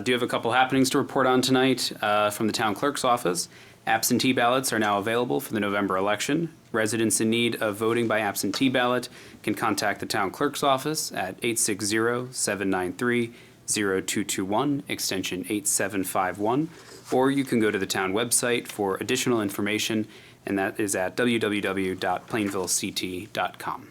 Do have a couple happenings to report on tonight from the town clerk's office. Absentee ballots are now available for the November election. Residents in need of voting by absentee ballot can contact the town clerk's office at 860-793-0221, extension 8751, or you can go to the town website for additional information, and that is at www.plainvillect.com.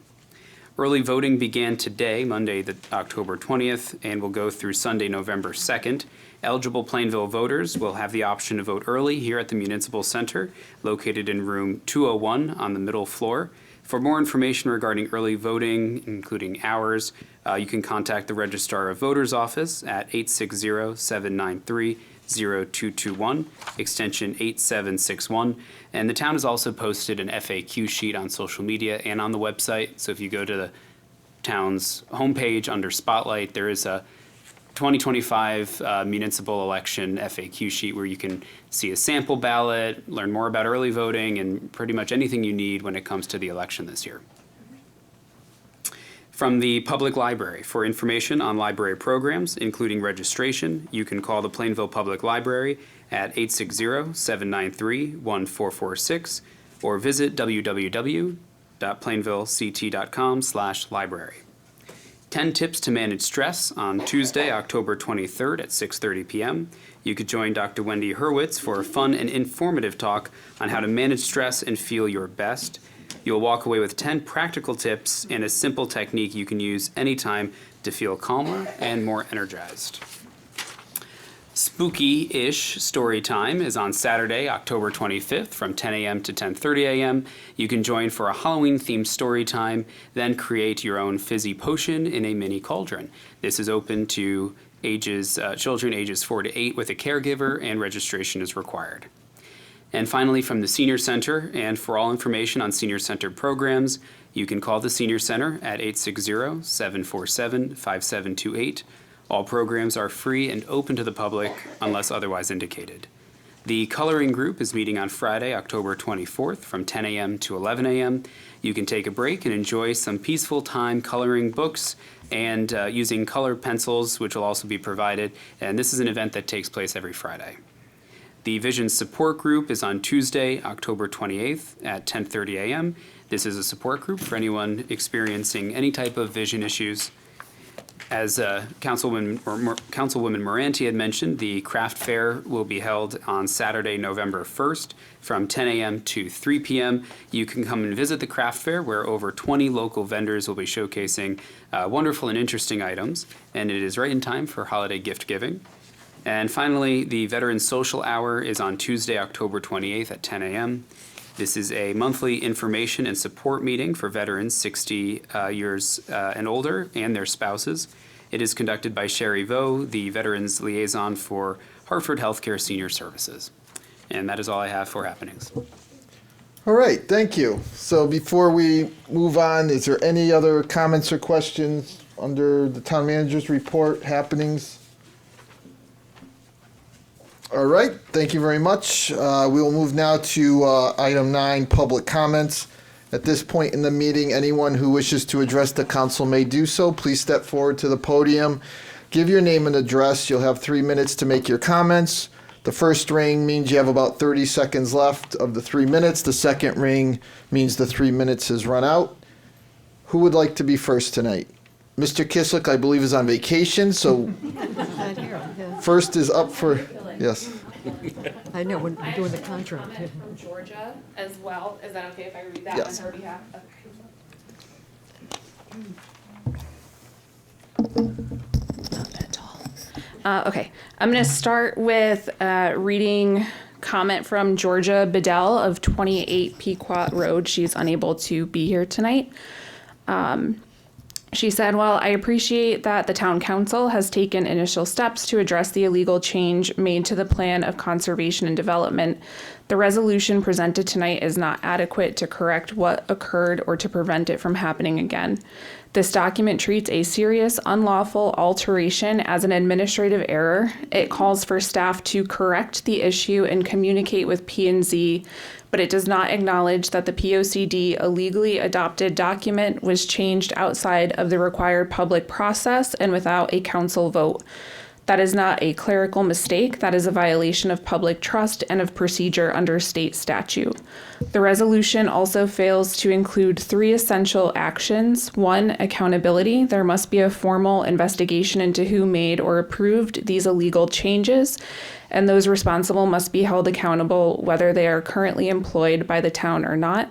Early voting began today, Monday, October 20th, and will go through Sunday, November 2nd. Eligible Plainville voters will have the option to vote early here at the Municipal Center, located in room 201 on the middle floor. For more information regarding early voting, including hours, you can contact the Registrar of Voters office at 860-793-0221, extension 8761. And the town has also posted an FAQ sheet on social media and on the website. So if you go to the town's homepage under Spotlight, there is a 2025 municipal election FAQ sheet where you can see a sample ballot, learn more about early voting, and pretty much anything you need when it comes to the election this year. From the Public Library, for information on library programs, including registration, you can call the Plainville Public Library at 860-793-1446 or visit www.plainvillect.com/library. 10 tips to manage stress on Tuesday, October 23rd at 6:30 p.m. You could join Dr. Wendy Hurwitz for a fun and informative talk on how to manage stress and feel your best. You'll walk away with 10 practical tips and a simple technique you can use anytime to feel calmer and more energized. Spooky-ish story time is on Saturday, October 25th from 10 a.m. to 10:30 a.m. You can join for a Halloween-themed story time, then create your own fizzy potion in a mini cauldron. This is open to children ages 4 to 8 with a caregiver, and registration is required. And finally, from the Senior Center, and for all information on Senior Center programs, you can call the Senior Center at 860-747-5728. All programs are free and open to the public unless otherwise indicated. The coloring group is meeting on Friday, October 24th from 10 a.m. to 11 a.m. You can take a break and enjoy some peaceful time coloring books and using colored pencils, which will also be provided. And this is an event that takes place every Friday. The Vision Support Group is on Tuesday, October 28th at 10:30 a.m. This is a support group for anyone experiencing any type of vision issues. As Councilwoman Moranti had mentioned, the craft fair will be held on Saturday, November 1st from 10 a.m. to 3 p.m. You can come and visit the craft fair where over 20 local vendors will be showcasing wonderful and interesting items, and it is right in time for holiday gift giving. And finally, the Veterans Social Hour is on Tuesday, October 28th at 10 a.m. This is a monthly information and support meeting for veterans 60 years and older and their spouses. It is conducted by Sherry Vo, the Veterans Liaison for Hartford Healthcare Senior Services. And that is all I have for happenings. All right, thank you. So before we move on, is there any other comments or questions under the town manager's report, happenings? All right, thank you very much. We will move now to item 9, public comments. At this point in the meeting, anyone who wishes to address the council may do so. Please step forward to the podium. Give your name and address. You'll have 3 minutes to make your comments. The first ring means you have about 30 seconds left of the 3 minutes. The second ring means the 3 minutes has run out. Who would like to be first tonight? Mr. Kislik, I believe, is on vacation, so Not here, yeah. first is up for, yes. I know, we're doing the contract. From Georgia as well. Is that okay if I read that Yes. on her behalf? Okay, I'm going to start with reading comment from Georgia Bedell of 28 Pequot Road. She's unable to be here tonight. She said, "Well, I appreciate that the town council has taken initial steps to address the illegal change made to the plan of conservation and development. The resolution presented tonight is not adequate to correct what occurred or to prevent it from happening again. This document treats a serious, unlawful alteration as an administrative error. It calls for staff to correct the issue and communicate with P&Z, but it does not acknowledge that the POCD illegally adopted document was changed outside of the required public process and without a council vote. That is not a clerical mistake. That is a violation of public trust and of procedure under state statute. The resolution also fails to include 3 essential actions. 1, accountability. There must be a formal investigation into who made or approved these illegal changes, and those responsible must be held accountable whether they are currently employed by the town or not.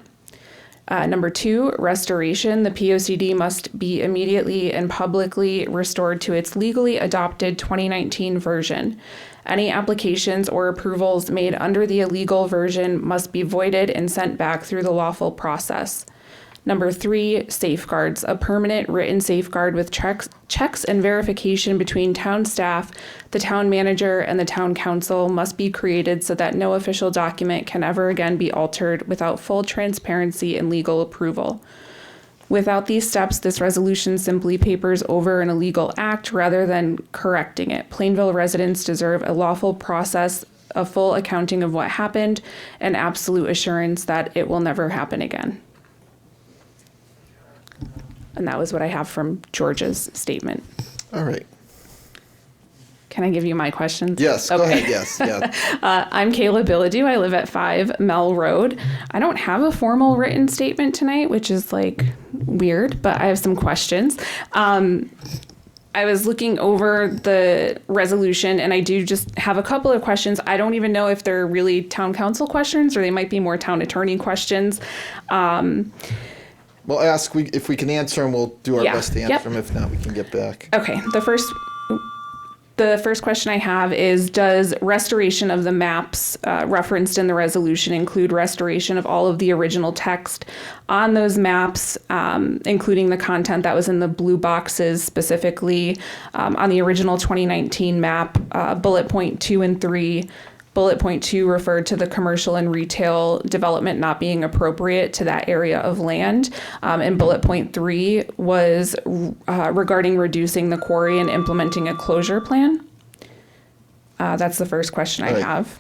Number 2, restoration. The POCD must be immediately and publicly restored to its legally adopted 2019 version. Any applications or approvals made under the illegal version must be voided and sent back through the lawful process. Number 3, safeguards. A permanent written safeguard with checks and verification between town staff, the town manager, and the town council must be created so that no official document can ever again be altered without full transparency and legal approval. Without these steps, this resolution simply papers over an illegal act rather than correcting it. Plainville residents deserve a lawful process, a full accounting of what happened, and absolute assurance that it will never happen again." And that was what I have from Georgia's statement. All right. Can I give you my questions? Yes, go Okay. ahead, yes, yeah. I'm Kayla Billadou. I live at 5 Mel Road. I don't have a formal written statement tonight, which is like weird, but I have some questions. I was looking over the resolution and I do just have a couple of questions. I don't even know if they're really town council questions or they might be more town attorney questions. We'll ask if we can answer them, we'll do our Yeah, best to yep. answer them. If not, we can get back. Okay, the first question I have is, does restoration of the maps referenced in the resolution include restoration of all of the original text on those maps, including the content that was in the blue boxes, specifically on the original 2019 map, bullet point 2 and 3? Bullet point 2 referred to the commercial and retail development not being appropriate to that area of land. And bullet point 3 was regarding reducing the quarry and implementing a closure plan. That's the first question I Right. have.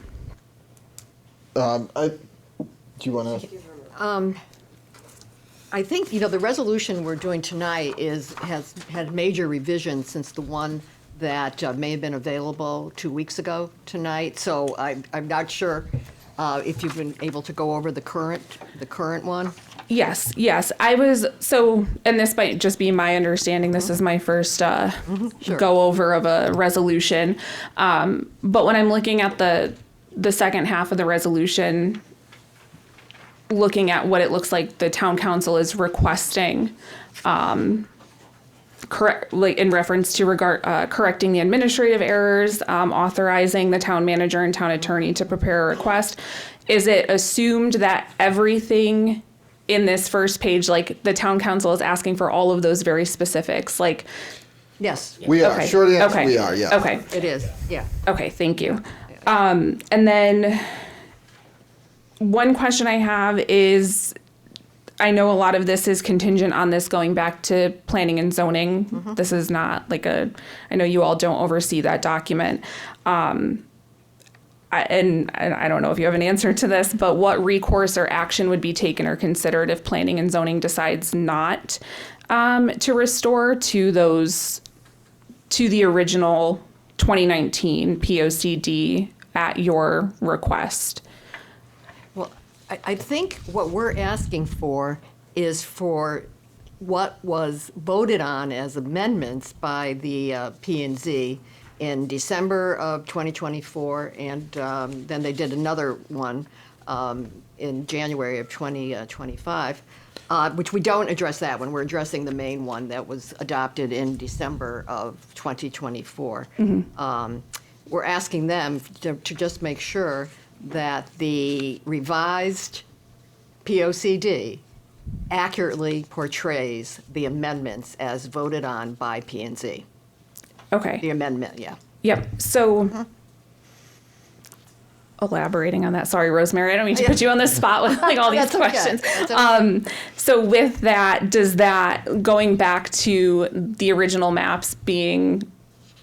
Do you want to? I think, the resolution we're doing tonight has had major revisions since the one that may have been available 2 weeks ago tonight. So I'm not sure if you've been able to go over the current one. Yes. I was, and this might just be my understanding, this is my first Sure. go over of a resolution. But when I'm looking at the second half of the resolution, looking at what it looks like the town council is requesting, correct, like in reference to correcting the administrative errors, authorizing the town manager and town attorney to prepare a request. Is it assumed that everything in this first page, like the town council is asking for all of those very specifics, like? Yes, We are. Okay. Short answer, Okay. we are, yeah. Okay. it is, yeah. Okay, thank you. And then one question I have is, I know a lot of this is contingent on this going back to planning and zoning. This is not like I know you all don't oversee that document. And I don't know if you have an answer to this, but what recourse or action would be taken or considered if planning and zoning decides not to restore to the original 2019 POCD at your request? Well, I think what we're asking for is for what was voted on as amendments by the P&Z in December of 2024, and then they did another one in January of 2025, which we don't address that one. We're addressing the main one that was adopted in December of 2024. We're asking them to just make sure that the revised POCD accurately portrays the amendments as voted on by P&Z. Okay. The amendment, yeah. Yep. So elaborating on that. Sorry, Rosemary, I don't mean to put you on the spot with like all these That's okay. questions. That's okay. So with that, does that, going back to the original maps being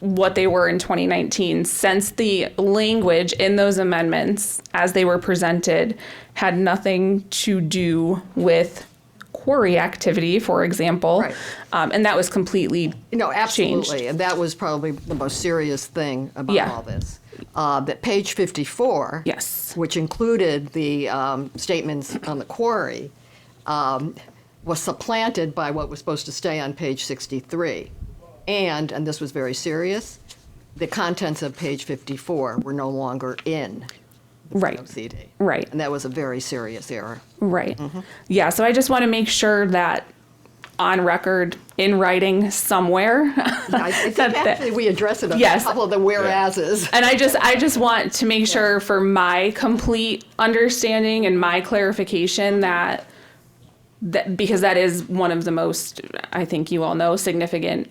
what they were in 2019, since the language in those amendments as they were presented had nothing to do with quarry activity, for example, Right. And that was completely No, absolutely. changed. And that was probably the most serious thing about Yeah. all this. That page 54, Yes. which included the statements on the quarry, was supplanted by what was supposed to stay on page 63. And this was very serious, the contents of page 54 were no longer in the Right. POCD. Right. And that was a very serious error. Right. Yeah, so I just want to make sure that on record, in writing somewhere. I think that- actually we address it in Yes. a couple of the whereases. And I just want to make sure for my complete understanding and my clarification that because that is one of the most, I think you all know, significant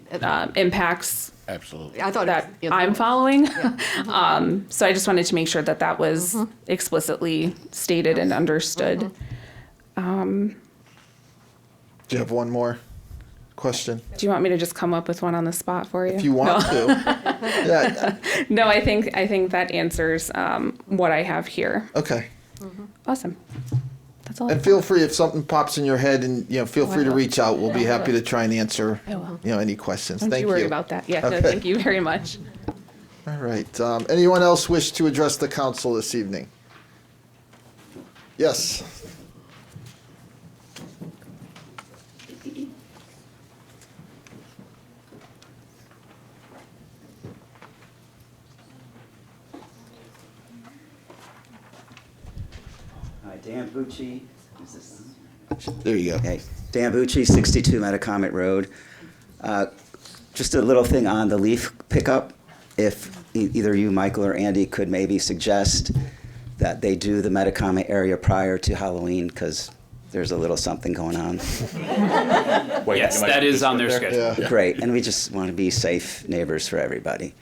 impacts Absolutely. I thought that you know, I'm following. So I just wanted to make sure that that was explicitly stated and understood. Do you have one more question? Do you want me to just come up with one on the spot for you? If you want to. Yeah, No, I think that answers what I have here. okay. Awesome. That's all. I And have. feel free, if something pops in your head, and feel free to will. reach out. We'll be happy to try and answer I will. any questions. Don't Thank you worry you. about that. Yeah, no, Okay. thank you very much. All right. Anyone else wish to address the council this evening? Yes. Hi, Dan Bucci. Is this? There you go. Hey, Dan Bucci, 62 Metacomet Road. Just a little thing on the leaf pickup. If either you, Michael, or Andy could maybe suggest that they do the Metacomet area prior to Halloween, because there's a little something going on. Wait, Yes, you might that is just on put their there? schedule. Yeah. Great, and we just want to be safe neighbors for everybody.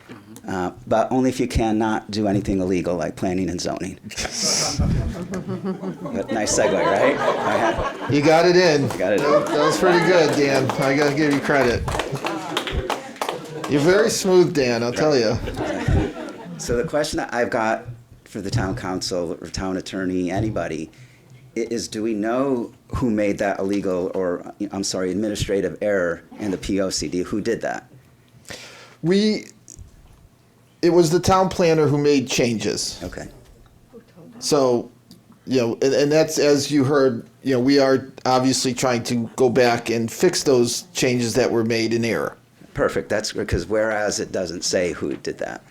But only if you cannot do anything illegal like planning and zoning. But nice segue, right? You got it in. Got it in. That was pretty good, Dan. I got to give you credit. You're very smooth, Dan, I'll tell you. So the question that I've got for the town council or town attorney, anybody, is do we know who made that illegal or, I'm sorry, administrative error in the POCD? Who did that? It was the town planner who made changes. Okay. So, and that's, as you heard, we are obviously trying to go back and fix those changes that were made in error. Perfect. That's because whereas it doesn't say who did that.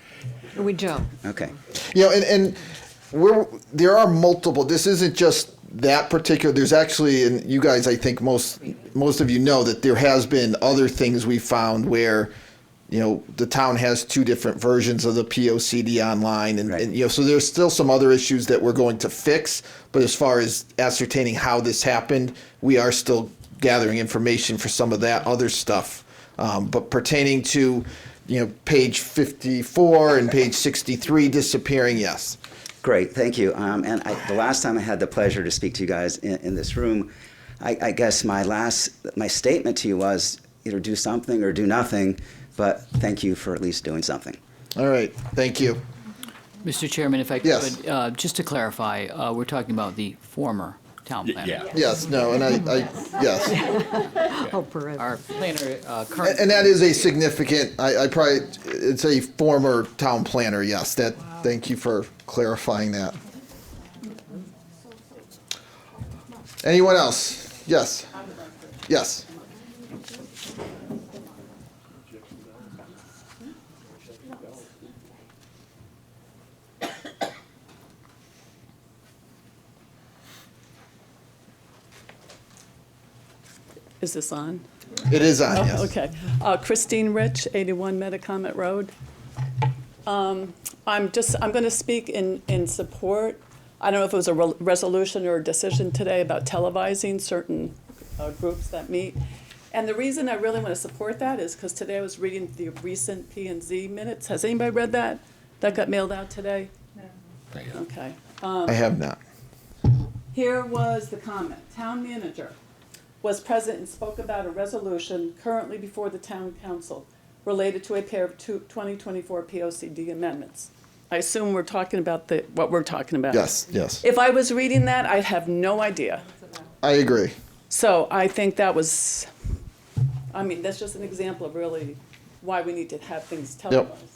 We don't. Okay. And there are multiple, this isn't just that particular, there's actually, and you guys, I think most of you know that there has been other things we found where, the town has two different versions of the POCD online, and, Right. and so there's still some other issues that we're going to fix. But as far as ascertaining how this happened, we are still gathering information for some of that other stuff. But pertaining to, page 54 and page 63 disappearing, yes. Great. Thank you. And the last time I had the pleasure to speak to you guys in this room, I guess my statement to you was either do something or do nothing, but thank you for at least doing something. All right, thank you. Mr. Chairman, if I Yes. could, just to clarify, we're talking about the former town planner. Yeah. Yes, no, and yes. Oh, forever. Our planner, current. And that is a significant, it's a former town planner, yes, thank you for clarifying that. Anyone else? Yes. Yes. Is this on? It is on, Oh, yes. okay. Christine Rich, 81 Metacomet Road. I'm going to speak in support. I don't know if it was a resolution or a decision today about televising certain groups that meet. And the reason I really want to support that is because today I was reading the recent P&Z minutes. Has anybody read that? That got mailed out today? No. Okay. I have not. Here was the comment. Town manager was present and spoke about a resolution currently before the town council related to a pair of 2024 POCD amendments. I assume we're talking about what we're talking about. Yes, yes. If I was reading that, I'd have no idea. I agree. So I think that was, that's just an example of really why we need to have things televised.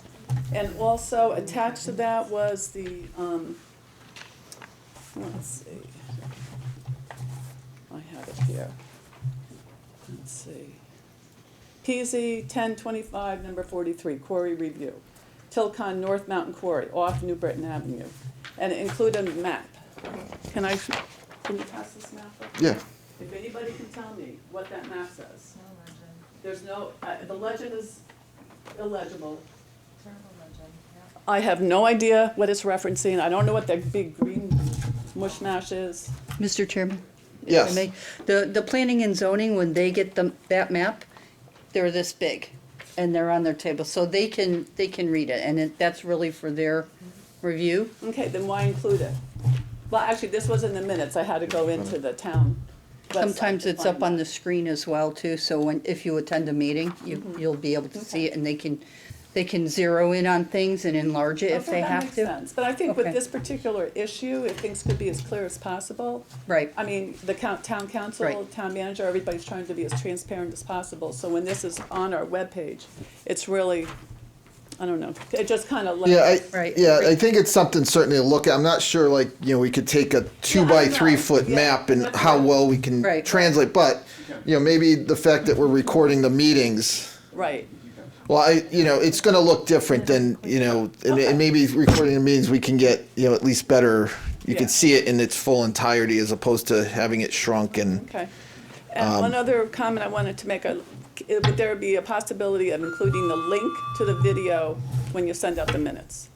And also attached to that was the, let's see. I have it here. Let's see. PZ 1025, number 43, quarry review. Tilcon North Mountain Quarry, off New Britain Avenue. And it included a map. Can you pass this map up? Yeah. If anybody can tell me what that map says. No legend. There's no, the legend is illegible. I have no idea what it's referencing. I don't know what that big green mush mash is. Mr. Chairman? Yes. If I may, The planning and zoning, when they get that map, they're this big, and they're on their table, so they can read it, and that's really for their review. Okay, then why include it? Well, actually, this was in the minutes. I had to go into the town website Sometimes to it's find up on that. the screen as well, too, so if you attend a meeting, you'll be able to see it, and they can zero in on things and enlarge it if Okay, they that have makes to. sense. But I think with Okay. this particular issue, if things could be as clear as possible. Right. I mean, the town council, Right. town manager, everybody's trying to be as transparent as possible. So when this is on our webpage, it's really, I don't know, it just kind of. Yeah, Right. I think it's something certainly to look at. I'm not sure, we could take a 2x3 foot Yeah, map and that's how right. well we can Right. translate, but, maybe the fact that we're recording the meetings, Right. well, it's gonna look different than, and maybe recording the meetings, we can get, at least better, you Yeah. can see it in its full entirety as opposed to having it shrunk and, Okay. And one other comment I wanted to make, would there be a possibility of including the link to the video when you send out the minutes?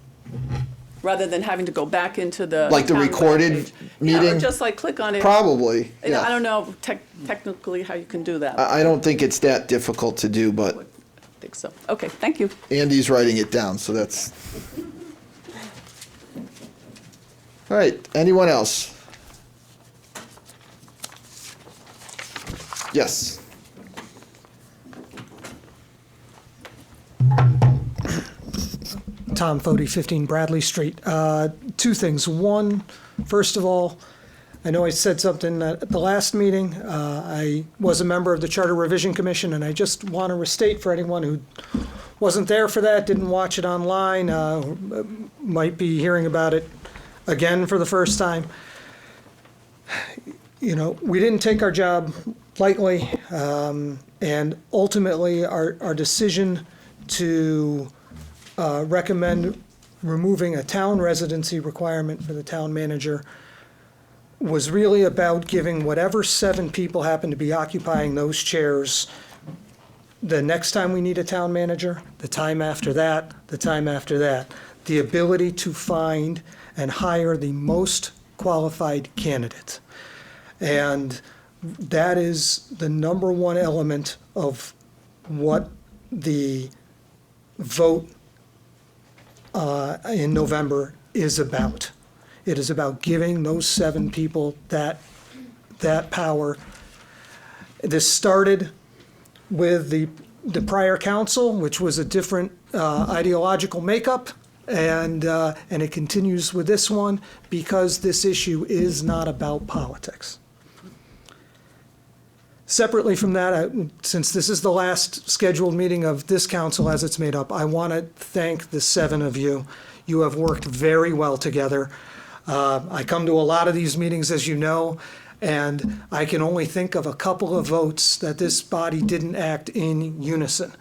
Rather than having to go back into the. Like the town recorded webpage. Yeah, or meeting? just like click on it. probably, And I yeah. don't know technically how you can do that. I don't think it's that difficult to do, but I think so. Okay, thank you. Andy's writing it down, so that's. All right, anyone else? Yes. Tom Fody, 15 Bradley Street. Two things. One, first of all, I know I said something at the last meeting. I was a member of the Charter Revision Commission, and I just want to restate for anyone who wasn't there for that, didn't watch it online, might be hearing about it again for the first time. We didn't take our job lightly, and ultimately our decision to recommend removing a town residency requirement for the town manager was really about giving whatever 7 people happen to be occupying those chairs the next time we need a town manager, the time after that, the ability to find and hire the most qualified candidate. And that is the number one element of what the vote in November is about. It is about giving those 7 people that power This started with the prior council, which was a different ideological makeup, and it continues with this one because this issue is not about politics. Separately from that, since this is the last scheduled meeting of this council as it's made up, I want to thank the 7 of you. You have worked very well together. I come to a lot of these meetings, as you know, and I can only think of a couple of votes that this body didn't act in unison.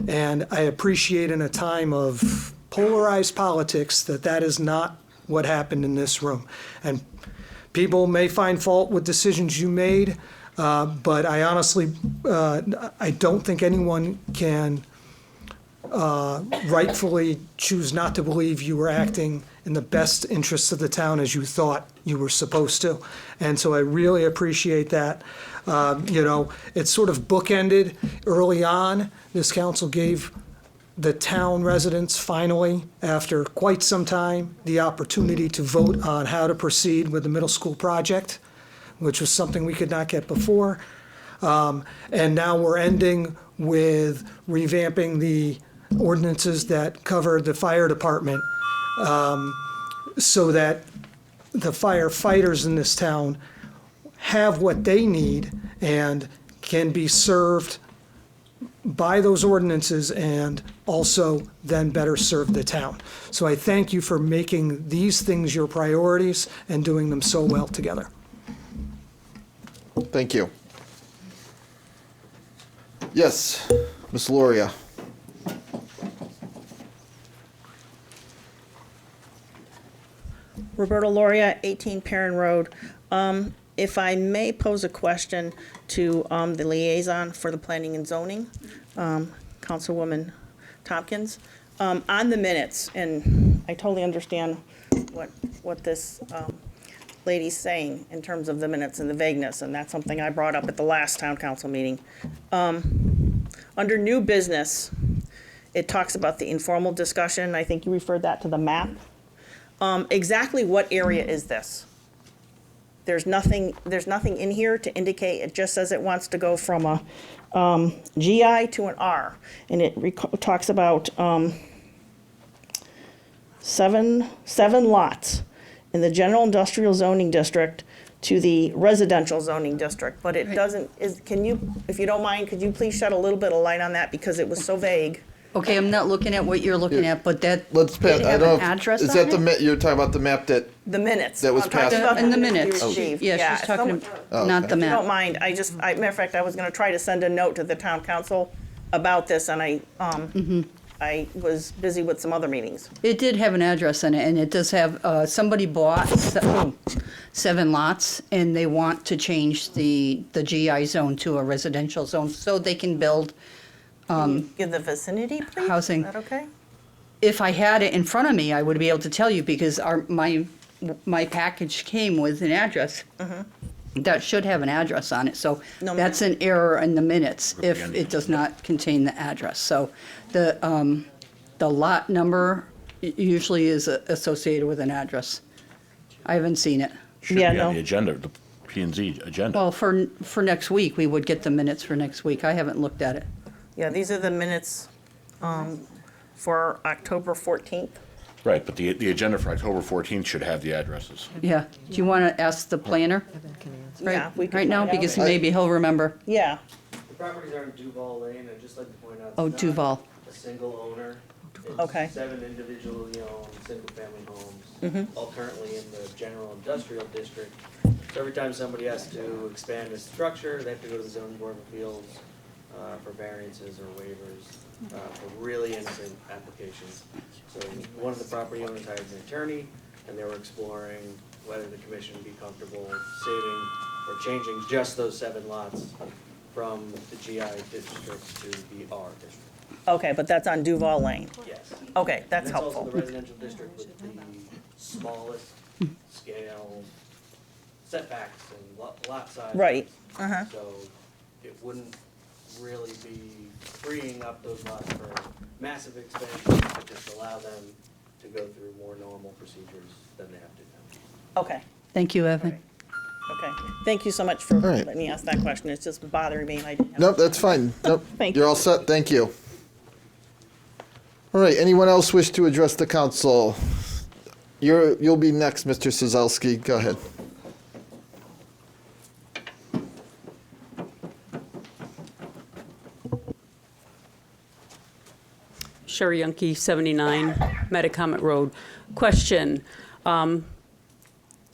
And I appreciate in a time of polarized politics that is not what happened in this room. And people may find fault with decisions you made, but I honestly, I don't think anyone can rightfully choose not to believe you were acting in the best interests of the town as you thought you were supposed to. And so I really appreciate that. It's sort of bookended early on. This council gave the town residents finally, after quite some time, the opportunity to vote on how to proceed with the middle school project, which was something we could not get before. And now we're ending with revamping the ordinances that cover the fire department, so that the firefighters in this town have what they need and can be served by those ordinances and also then better serve the town. So I thank you for making these things your priorities and doing them so well together. Thank you. Yes, Ms. Loria. Roberta Loria, 18 Perrin Road. If I may pose a question to the liaison for the planning and zoning, Councilwoman Tompkins, on the minutes, and I totally understand what this lady's saying in terms of the minutes and the vagueness, and that's something I brought up at the last town council meeting. Under new business, it talks about the informal discussion. I think you referred that to the map. Exactly what area is this? There's nothing in here to indicate. It just says it wants to go from a GI to an R, and it talks about 7 lots in the general industrial zoning district to the residential zoning district. But it doesn't. Can you, if you don't mind, could you please shed a little bit of light on that because it was so vague. Okay, I'm not looking at what you're looking at, but that, Let's pass. did it I have don't an know. address Is on that it? you're talking about the map that? The minutes. That was I'm talking passed. about In the minutes minutes. you received. Yeah, she's talking not the If you don't map. mind, matter of fact, I was gonna try to send a note to the town council about this, and I was busy with some other meetings. It did have an address in it, and it does have, somebody bought 7 lots, and they want to change the GI zone to a residential zone so they can build Give the vicinity, please? housing. Is that okay? If I had it in front of me, I would be able to tell you because my package came with an address. That should have an address on it, so No, that's an error in the minutes if it does not contain the address. So the lot number usually is associated with an address. I haven't seen it. Should Yeah, be on no. the agenda, the P and Z agenda. Well, for next week, we would get the minutes for next week. I haven't looked at it. Yeah, these are the minutes for October 14th. Right, but the agenda for October 14th should have the addresses. Yeah. Do you want to ask the planner Yeah, we can right now? find out. Because maybe he'll remember. Yeah, The properties are in Duval Lane, I'd just like to point out. Oh, it's not Duval. A single owner. Okay. It's 7 individually owned, single-family homes, all currently in the general industrial district. So every time somebody has to expand a structure, they have to go to the zoning board of appeals for variances or waivers for really innocent applications. So one of the property owners hired an attorney, and they were exploring whether the commission would be comfortable saving or changing just those 7 lots from the GI district to the R district. okay, but that's on Duval Lane. Yes. Okay, that's And it's also helpful. the residential district with the smallest scale setbacks and lot size. Right. So it wouldn't really be freeing up those lots for massive expansion, but just allow them to go through more normal procedures than they have to now. Okay, Thank you, Evan. okay. Thank you so much for right. letting me ask that question. It's just bothering me. I didn't have Nope, that's fine. Nope. Thank You're you. all set. Thank you. All right. Anyone else wish to address the council? You'll be next, Mr. Sazalski. Go ahead. Sherry Yunke, 79 Metacomet Road. Question.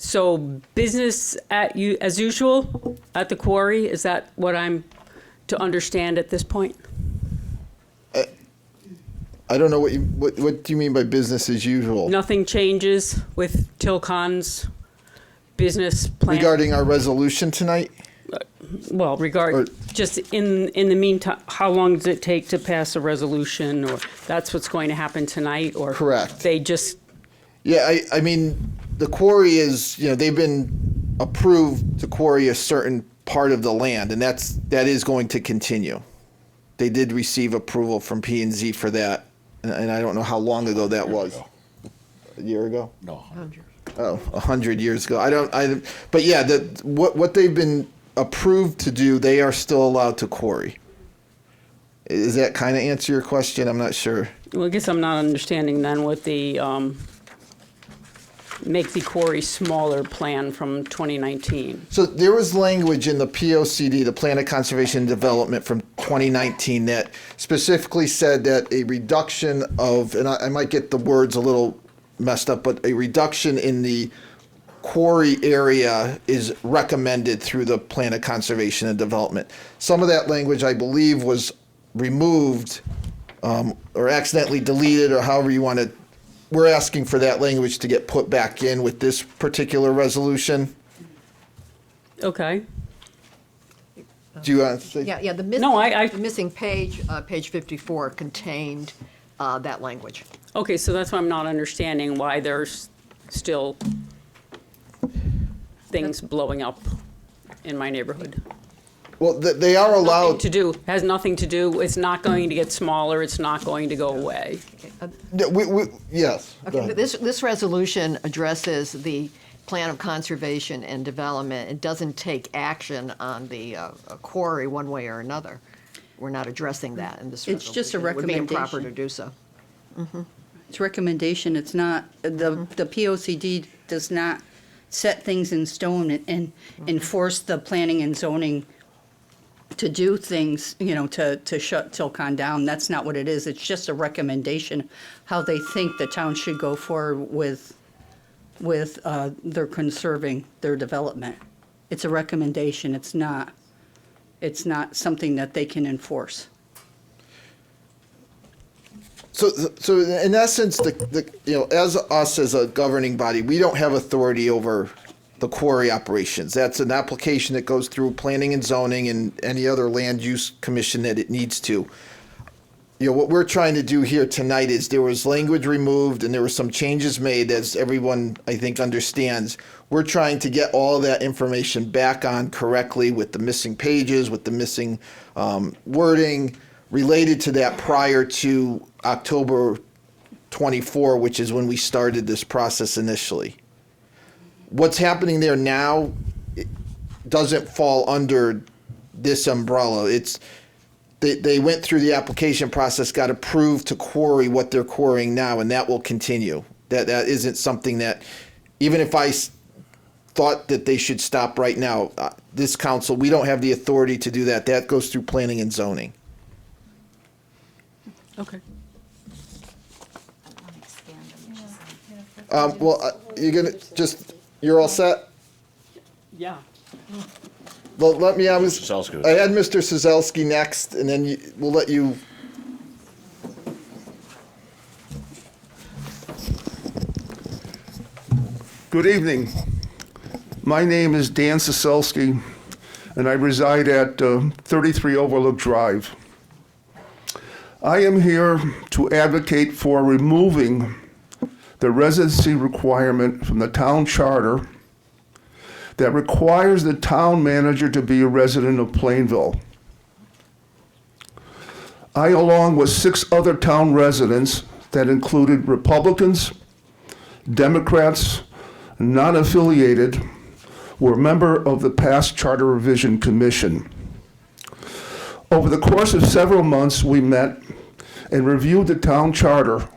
So business as usual at the quarry, is that what I'm to understand at this point? I don't know what do you mean by business as usual? Nothing changes with Tilcon's business plan? Regarding our resolution tonight? Well, just in the meantime, how long does it take to pass a resolution, or that's what's going to happen tonight, or? Correct. They just, Yeah, I mean, the quarry is, they've been approved to quarry a certain part of the land, and that is going to continue. They did receive approval from P&Z for that, and I don't know how long ago that was. A year ago? No. 100. Oh, 100 years ago. But yeah, what they've been approved to do, they are still allowed to quarry. Does that kind of answer your question? I'm not sure. well, I guess I'm not understanding then what the, make the quarry smaller plan from 2019. So there was language in the POCD, the Plan of Conservation and Development from 2019, that specifically said that a reduction of, and I might get the words a little messed up, but a reduction in the quarry area is recommended through the Plan of Conservation and Development. Some of that language, I believe, was removed or accidentally deleted, or however you want to. We're asking for that language to get put back in with this particular resolution. Okay. Do you want to say? Yeah, the missing page, page 54, contained that language. Okay, so that's why I'm not understanding why there's still things blowing up in my neighborhood. Well, they are allowed Has nothing to do, it's not going to get smaller, it's not going to go away. Yes. go Okay, ahead. this resolution addresses the Plan of Conservation and Development. It doesn't take action on the quarry one way or another. We're not addressing that in this resolution. It's just a It would be improper to recommendation. do so. It's recommendation, it's not, the POCD does not set things in stone and enforce the planning and zoning to do things, to shut Tilcon down. That's not what it is. It's just a recommendation, how they think the town should go forward with their conserving their development. It's a recommendation. It's not something that they can enforce. So in essence, as us as a governing body, we don't have authority over the quarry operations. That's an application that goes through planning and zoning and any other land use commission that it needs to. What we're trying to do here tonight is there was language removed and there were some changes made, as everyone, I think, understands. We're trying to get all of that information back on correctly with the missing pages, with the missing wording related to that prior to October 24, which is when we started this process initially. What's happening there now doesn't fall under this umbrella. They went through the application process, got approved to quarry what they're quarrying now, and that will continue. That isn't something that, even if I thought that they should stop right now, this council, we don't have the authority to do that. That goes through planning and zoning. Okay. You're all set? Yeah. Well, let me, I had Sazalski. Mr. Sazalski next, and then we'll let you. Good evening. My name is Dan Sazalski, and I reside at 33 Overlook Drive. I am here to advocate for removing the residency requirement from the town charter that requires the town manager to be a resident of Plainville. I, along with 6 other town residents that included Republicans, Democrats, non-affiliated, were a member of the past Charter Revision Commission. Over the course of several months, we met and reviewed the town charter,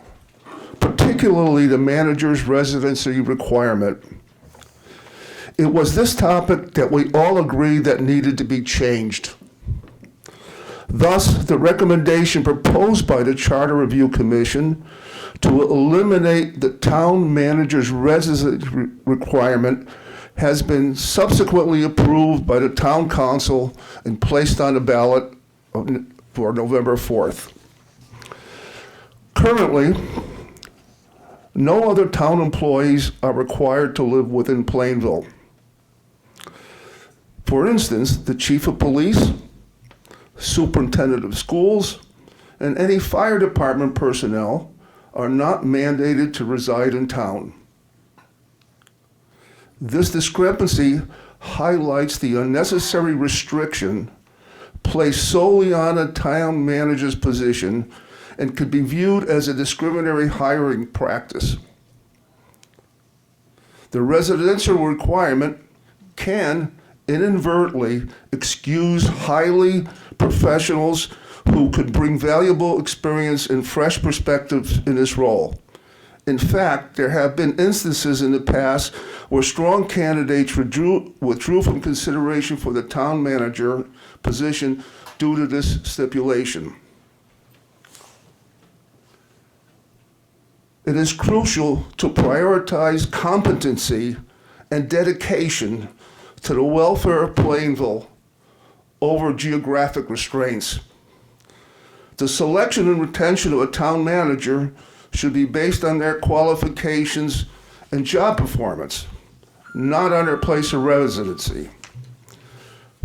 particularly the manager's residency requirement. It was this topic that we all agreed that needed to be changed. Thus, the recommendation proposed by the Charter Review Commission to eliminate the town manager's residency requirement has been subsequently approved by the town council and placed on the ballot for November 4th. Currently, no other town employees are required to live within Plainville. For instance, the chief of police, superintendent of schools, and any fire department personnel are not mandated to reside in town. This discrepancy highlights the unnecessary restriction placed solely on a town manager's position and could be viewed as a discriminatory hiring practice. The residential requirement can inadvertently excuse highly professionals who could bring valuable experience and fresh perspectives in this role. In fact, there have been instances in the past where strong candidates withdrew from consideration for the town manager position due to this stipulation. It is crucial to prioritize competency and dedication to the welfare of Plainville over geographic restraints. The selection and retention of a town manager should be based on their qualifications and job performance, not on their place of residency.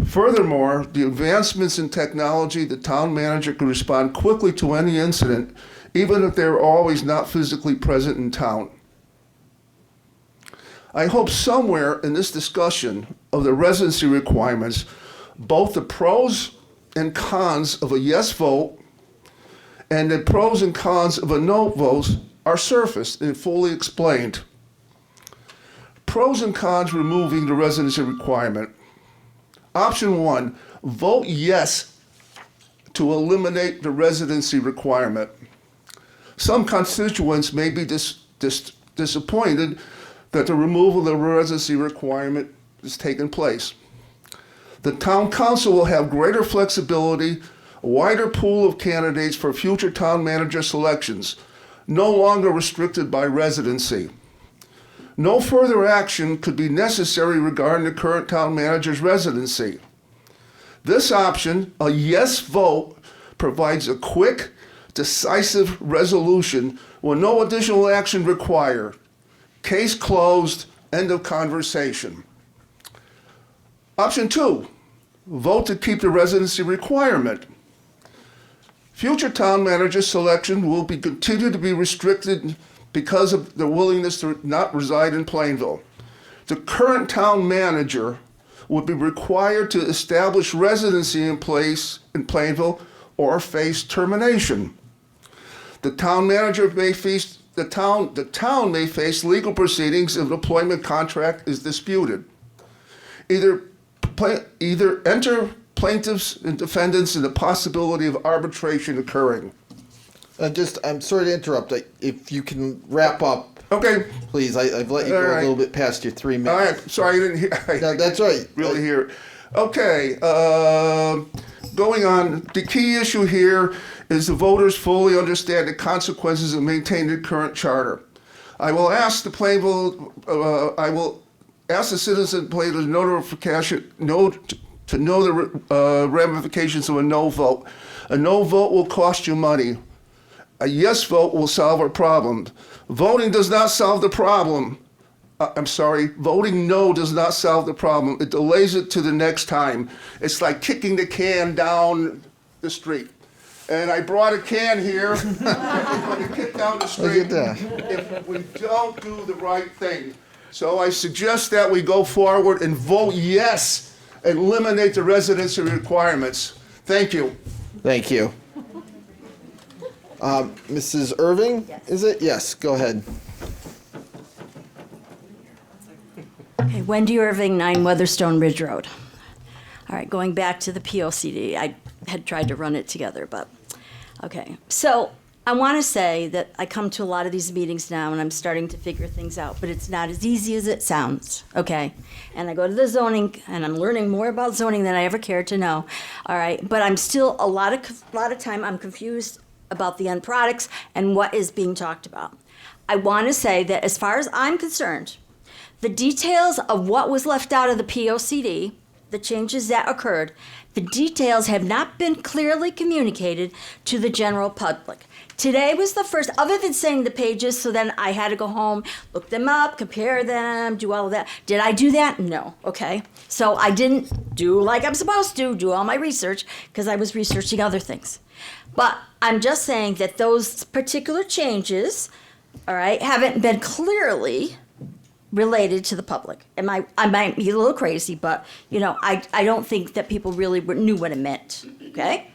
Furthermore, the advancements in technology, the town manager can respond quickly to any incident, even if they're always not physically present in town. I hope somewhere in this discussion of the residency requirements, both the pros and cons of a yes vote and the pros and cons of a no vote are surfaced and fully explained. Pros and cons removing the residency requirement. Option 1, vote yes to eliminate the residency requirement. Some constituents may be disappointed that the removal of the residency requirement is taking place. The town council will have greater flexibility, a wider pool of candidates for future town manager selections, no longer restricted by residency. No further action could be necessary regarding the current town manager's residency. This option, a yes vote, provides a quick, decisive resolution with no additional action required. Case closed, end of conversation. Option 2, vote to keep the residency requirement. Future town manager selection will continue to be restricted because of the willingness to not reside in Plainville. The current town manager would be required to establish residency in place in Plainville or face termination. The town manager may face the town may face legal proceedings if an employment contract is disputed. Either enter plaintiffs and defendants in the possibility of arbitration occurring. I'm sorry to interrupt. If you can wrap up, okay, please. I've let you go a little bit past your 3 minutes. All right, sorry I didn't hear. No, that's right. Really hear. Okay, going on. The key issue here is the voters fully understand the consequences of maintaining the current charter. I will ask the Plainville. I will ask the citizens of Plainville to know the ramifications of a no vote. A no vote will cost you money. A yes vote will solve a problem. Voting does not solve the problem. Voting no does not solve the problem. It delays it to the next time. It's like kicking the can down the street. And I brought a can here. When you kick down the street, if we don't do the right thing. So I suggest that we go forward and vote yes, and eliminate the residency requirements. Thank you. Thank you. Mrs. Irving, is it? Yes, go ahead. Okay, Wendy Irving, 9 Weatherstone Ridge Road. All right, going back to the POCD, I had tried to run it together, but, okay. So I want to say that I come to a lot of these meetings now and I'm starting to figure things out, but it's not as easy as it sounds, okay? And I go to the zoning and I'm learning more about zoning than I ever cared to know, all right? But I'm still, a lot of time, I'm confused about the end products and what is being talked about. I want to say that as far as I'm concerned, the details of what was left out of the POCD, the changes that occurred, the details have not been clearly communicated to the general public. Today was the first, other than saying the pages, so then I had to go home, look them up, compare them, do all of that. Did I do that? No, okay. So I didn't do like I'm supposed to, do all my research, because I was researching other things. But I'm just saying that those particular changes, all right, haven't been clearly related to the public. I might be a little crazy, but, you know, I don't think that people really knew what it meant, okay?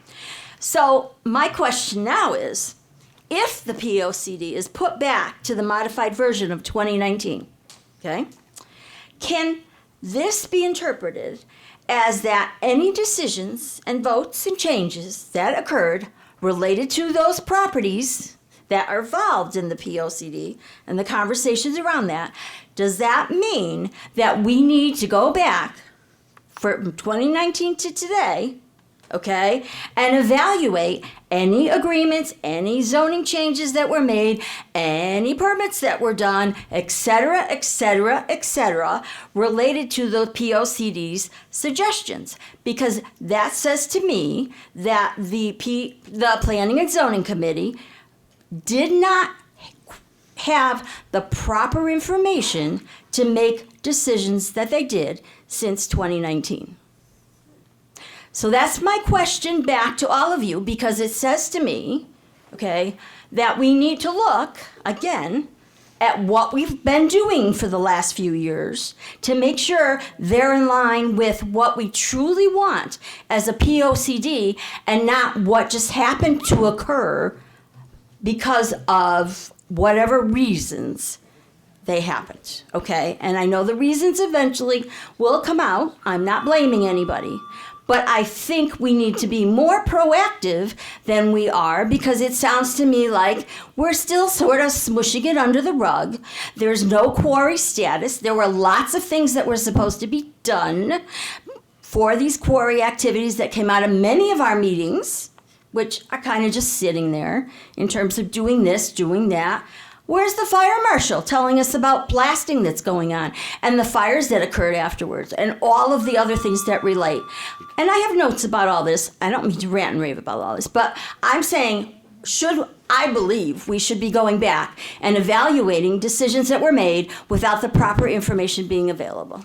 So my question now is, if the POCD is put back to the modified version of 2019, okay, can this be interpreted as that any decisions and votes and changes that occurred related to those properties that are involved in the POCD and the conversations around that, does that mean that we need to go back from 2019 to today, okay, and evaluate any agreements, any zoning changes that were made, any permits that were done, et cetera, et cetera, et cetera, related to the POCD's suggestions? Because that says to me that the Planning and Zoning Committee did not have the proper information to make decisions that they did since 2019. So that's my question back to all of you, because it says to me, okay, that we need to look again at what we've been doing for the last few years to make sure they're in line with what we truly want as a POCD and not what just happened to occur because of whatever reasons they happened, okay? And I know the reasons eventually will come out. I'm not blaming anybody. But I think we need to be more proactive than we are, because it sounds to me like we're still sort of smushing it under the rug. There's no quarry status. There were lots of things that were supposed to be done for these quarry activities that came out of many of our meetings, which are kind of just sitting there in terms of doing this, doing that. Where's the fire marshal telling us about blasting that's going on and the fires that occurred afterwards and all of the other things that relate? And I have notes about all this. I don't mean to rant and rave about all this, but I'm saying, I believe we should be going back and evaluating decisions that were made without the proper information being available.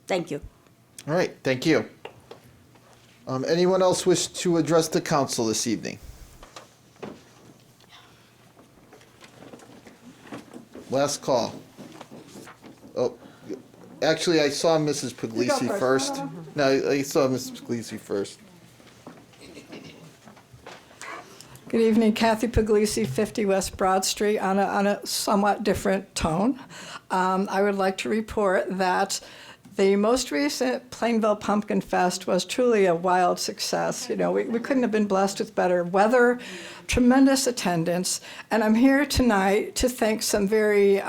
Thank you. All right, thank you. Anyone else wish to address the council this evening? Last call. Oh, actually, I saw Mrs. Puglisi first. No, I saw Mrs. Puglisi first. Good evening, Kathy Puglisi, 50 West Broad Street, on a somewhat different tone. I would like to report that the most recent Plainville Pumpkin Fest was truly a wild success. You know, we couldn't have been blessed with better weather, tremendous attendance, and I'm here tonight to thank some very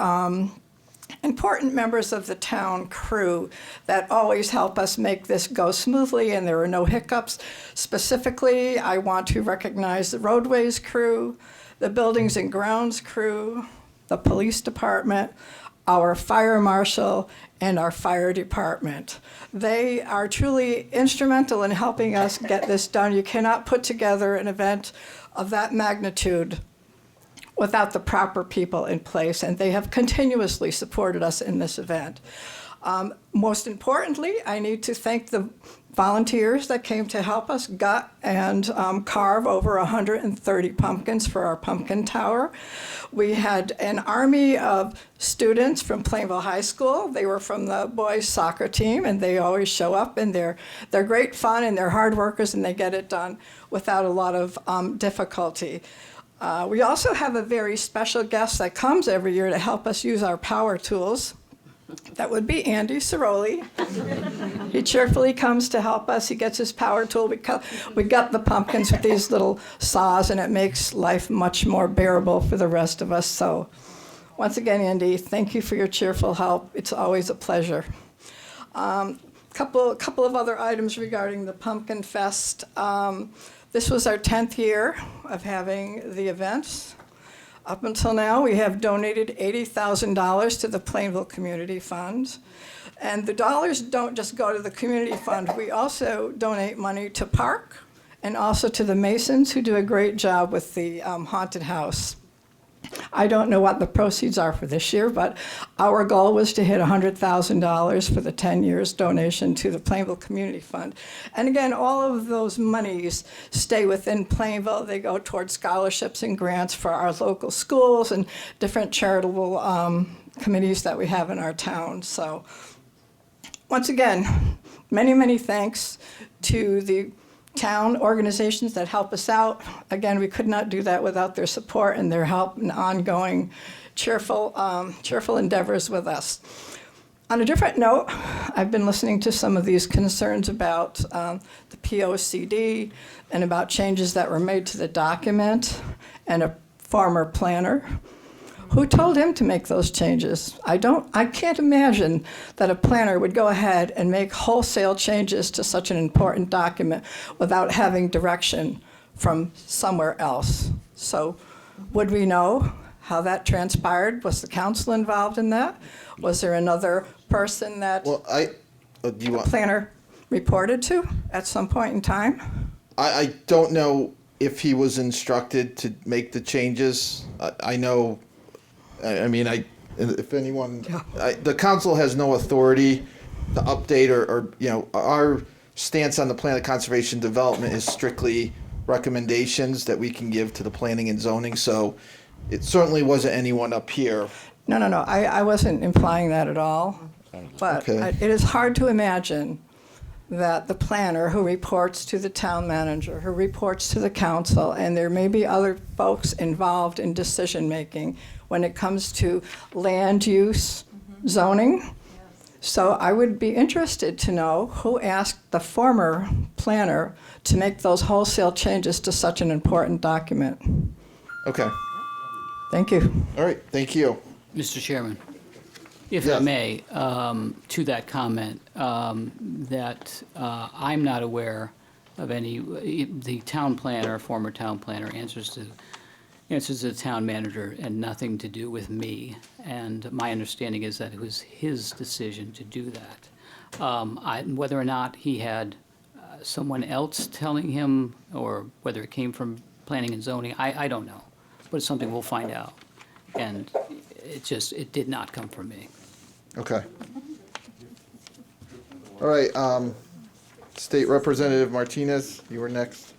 important members of the town crew that always help us make this go smoothly and there are no hiccups. Specifically, I want to recognize the roadways crew, the buildings and grounds crew, the police department, our fire marshal, and our fire department. They are truly instrumental in helping us get this done. You cannot put together an event of that magnitude without the proper people in place, and they have continuously supported us in this event. Most importantly, I need to thank the volunteers that came to help us gut and carve over 130 pumpkins for our pumpkin tower. We had an army of students from Plainville High School. They were from the boys' soccer team, and they always show up, and they're great fun, and they're hard workers, and they get it done without a lot of difficulty. We also have a very special guest that comes every year to help us use our power tools. That would be Andy Ciroli. He cheerfully comes to help us. He gets his power tool. We got the pumpkins with these little saws, and it makes life much more bearable for the rest of us. So once again, Andy, thank you for your cheerful help. It's always a pleasure. Couple of other items regarding the Pumpkin Fest. This was our 10th year of having the events. Up until now, we have donated $80,000 to the Plainville Community Fund. And the dollars don't just go to the community fund. We also donate money to Park and also to the Masons, who do a great job with the haunted house. I don't know what the proceeds are for this year, but our goal was to hit $100,000 for the 10 years donation to the Plainville Community Fund. And again, all of those monies stay within Plainville. They go towards scholarships and grants for our local schools and different charitable committees that we have in our town. So once again, many, many thanks to the town organizations that help us out. Again, we could not do that without their support and their help and ongoing cheerful endeavors with us. On a different note, I've been listening to some of these concerns about the POCD and about changes that were made to the document, and a former planner. Who told him to make those changes? I can't imagine that a planner would go ahead and make wholesale changes to such an important document without having direction from somewhere else. So would we know how that transpired? Was the council involved in that? Was there another person that the planner reported to at some point in time? I don't know if he was instructed to make the changes. I know. If anyone, the council has no authority to update or our stance on the plan of conservation development is strictly recommendations that we can give to the planning and zoning. So it certainly wasn't anyone up here. No. I wasn't implying that at all. But it is hard to imagine that the planner who reports to the town manager, who reports to the council, and there may be other folks involved in decision making when it comes to land use zoning. So I would be interested to know who asked the former planner to make those wholesale changes to such an important document. Okay. Thank you. All right, thank you. Mr. Chairman, if I may, to that comment, that I'm not aware of any, the town planner, former town planner, answers to the town manager and nothing to do with me. And my understanding is that it was his decision to do that. Whether or not he had someone else telling him, or whether it came from planning and zoning, I don't know. But it's something we'll find out. And it did not come from me. Okay. All right, State Representative Martinez, you were next.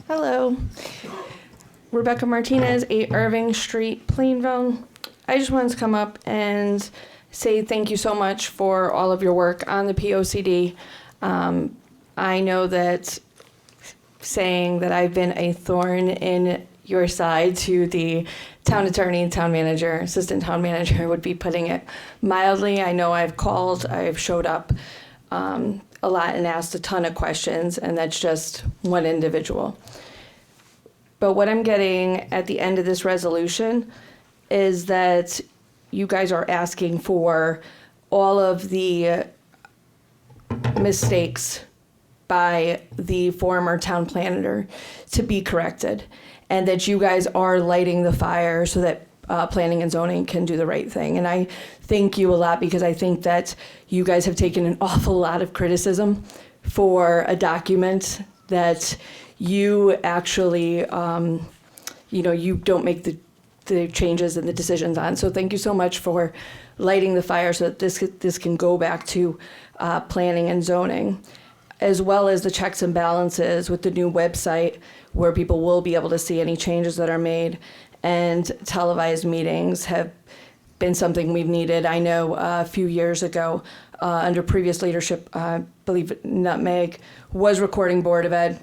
Hello. Rebecca Martinez, 8 Irving Street, Plainville. I just wanted to come up and say thank you so much for all of your work on the POCD. I know that saying that I've been a thorn in your side to the town attorney, town manager, assistant town manager would be putting it mildly. I know I've called, I've showed up a lot and asked a ton of questions, and that's just one individual. But what I'm getting at the end of this resolution is that you guys are asking for all of the mistakes by the former town planner to be corrected, and that you guys are lighting the fire so that planning and zoning can do the right thing. And I thank you a lot, because I think that you guys have taken an awful lot of criticism for a document that you actually, you don't make the changes and the decisions on. So thank you so much for lighting the fire so that this can go back to planning and zoning, as well as the checks and balances with the new website where people will be able to see any changes that are made. And televised meetings have been something we've needed. I know a few years ago, under previous leadership, I believe Nutmeg was recording Board of Ed,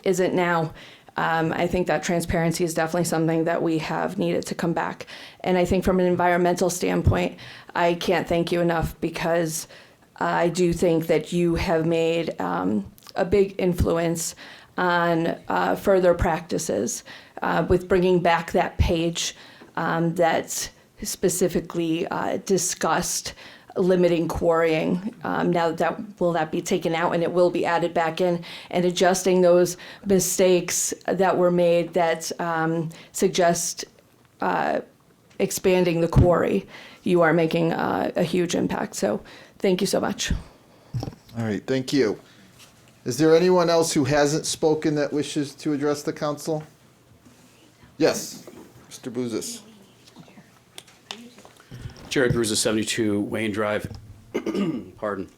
isn't now. I think that transparency is definitely something that we have needed to come back. And I think from an environmental standpoint, I can't thank you enough, because I do think that you have made a big influence on further practices with bringing back that page that specifically discussed limiting quarrying. Now that will that be taken out, and it will be added back in, and adjusting those mistakes that were made that suggest expanding the quarry. You are making a huge impact. So thank you so much. All right, thank you. Is there anyone else who hasn't spoken that wishes to address the council? Yes, Mr. Bouzis. Jared Bruza, 72 Wayne Drive. Pardon.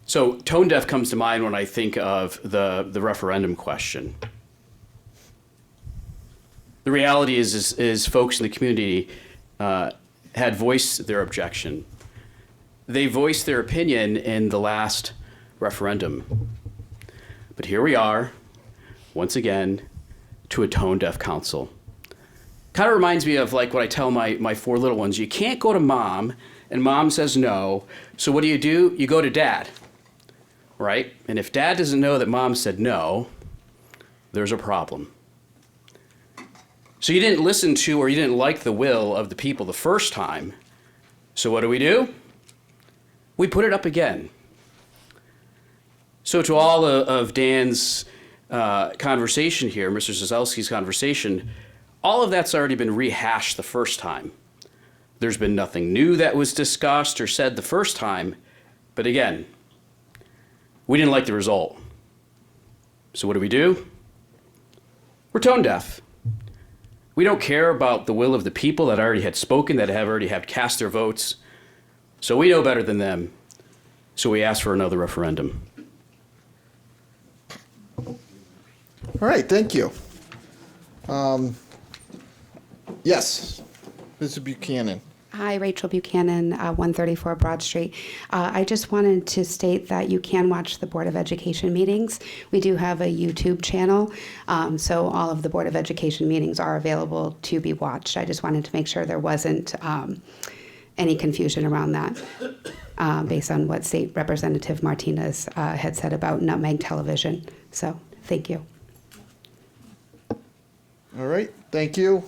So tone deaf comes to mind when I think of the referendum question. The reality is folks in the community had voiced their objection. They voiced their opinion in the last referendum. But here we are, once again, to a tone deaf council. Kind of reminds me of like what I tell my 4 little ones. You can't go to mom, and mom says no. So what do? You go to dad, right? And if dad doesn't know that mom said no, there's a problem. So you didn't listen to, or you didn't like the will of the people the first time. So what do? We put it up again. So to all of Dan's conversation here, Mr. Zazelski's conversation, all of that's already been rehashed the first time. There's been nothing new that was discussed or said the first time. But again, we didn't like the result. So what do? We're tone deaf. We don't care about the will of the people that already had spoken, that have already had cast their votes. So we know better than them. So we ask for another referendum. All right, thank you. Yes, Mr. Buchanan. Hi, Rachel Buchanan, 134 Broad Street. I just wanted to state that you can watch the Board of Education meetings. We do have a YouTube channel, so all of the Board of Education meetings are available to be watched. I just wanted to make sure there wasn't any confusion around that based on what State Representative Martinez had said about Nutmeg Television. So, thank you. All right, thank you.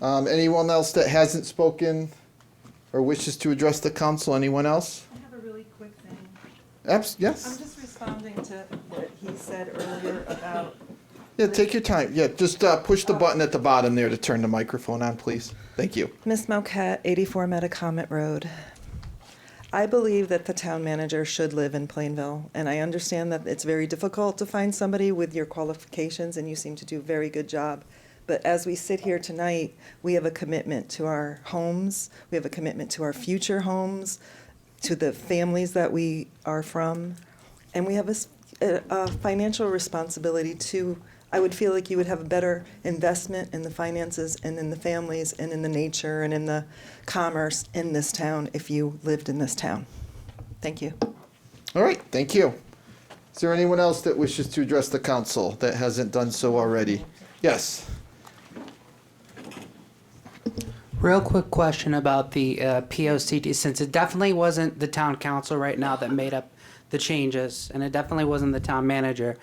Anyone else that hasn't spoken or wishes to address the council? Anyone else? I have a really quick thing. Yes. I'm just responding to what he said earlier about. Yeah, take your time. Yeah, just push the button at the bottom there to turn the microphone on, please. Thank you. Miss Moquette, 84 Metacomet Road. I believe that the town manager should live in Plainville, and I understand that it's very difficult to find somebody with your qualifications, and you seem to do a very good job. But as we sit here tonight, we have a commitment to our homes, we have a commitment to our future homes, to the families that we are from, and we have a financial responsibility to, I would feel like you would have a better investment in the finances and in the families and in the nature and in the commerce in this town if you lived in this town. Thank you. All right, thank you. Is there anyone else that wishes to address the council that hasn't done so already? Yes. Real quick question about the POCD, since it definitely wasn't the town council right now that made up the changes, and it definitely wasn't the town manager.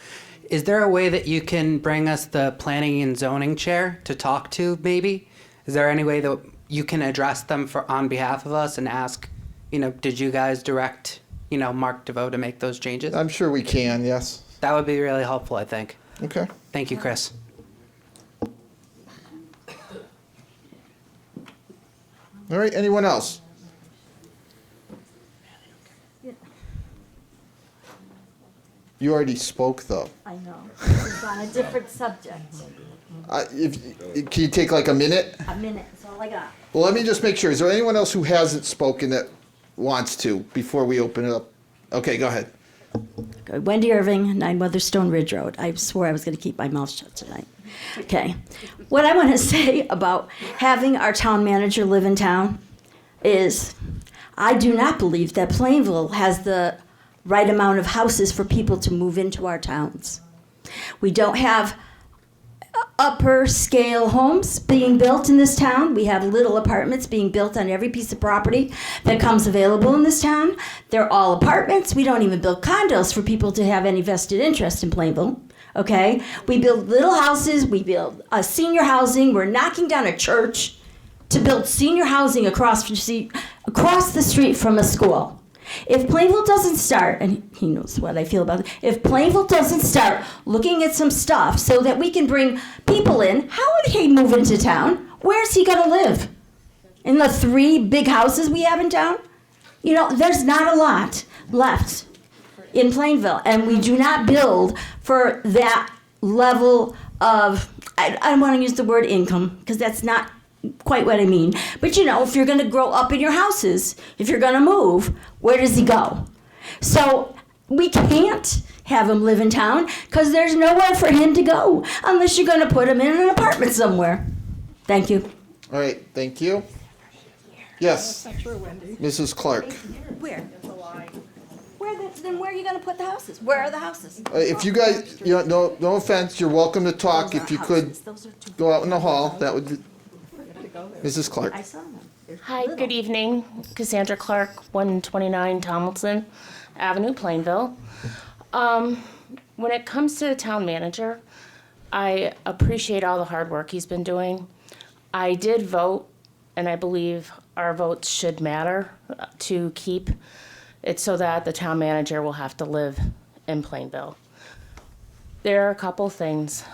Is there a way that you can bring us the planning and zoning chair to talk to, maybe? Is there any way that you can address them on behalf of us and ask, did you guys direct, Mark DeVoe to make those changes? I'm sure we can, yes. That would be really helpful, I think. Okay. Thank you, Chris. All right, anyone else? You already spoke, though. I know. This is on a different subject. Can you take like a minute? A minute, that's all I got. Well, let me just make sure. Is there anyone else who hasn't spoken that wants to before we open it up? Okay, go ahead. Wendy Irving, 9 Weatherstone Ridge Road. I swore I was going to keep my mouth shut tonight. Okay. What I want to say about having our town manager live in town is I do not believe that Plainville has the right amount of houses for people to move into our towns. We don't have upper scale homes being built in this town. We have little apartments being built on every piece of property that comes available in this town. They're all apartments. We don't even build condos for people to have any vested interest in Plainville. Okay? We build little houses. We build senior housing. We're knocking down a church to build senior housing across the street from a school. If Plainville doesn't start, and he knows what I feel about it, if Plainville doesn't start looking at some stuff so that we can bring people in, how would he move into town? Where's he gonna live? In the 3 big houses we have in town? You know, there's not a lot left in Plainville, and we do not build for that level of, I don't wanna use the word income, because that's not quite what I mean. But you know, if you're gonna grow up in your houses, if you're gonna move, where does he go? So we can't have him live in town because there's nowhere for him to go unless you're gonna put him in an apartment somewhere. Thank you. All right, thank you. Yes, Mrs. Clark. Where? Then where are you gonna put the houses? Where are the houses? If you guys, no offense, you're welcome to talk. If you could go out in the hall, that would be. Mrs. Clark. Hi, good evening. Cassandra Clark, 129 Tomlinson Avenue, Plainville. When it comes to the town manager, I appreciate all the hard work he's been doing. I did vote, and I believe our votes should matter to keep it so that the town manager will have to live in Plainville. There are a couple things.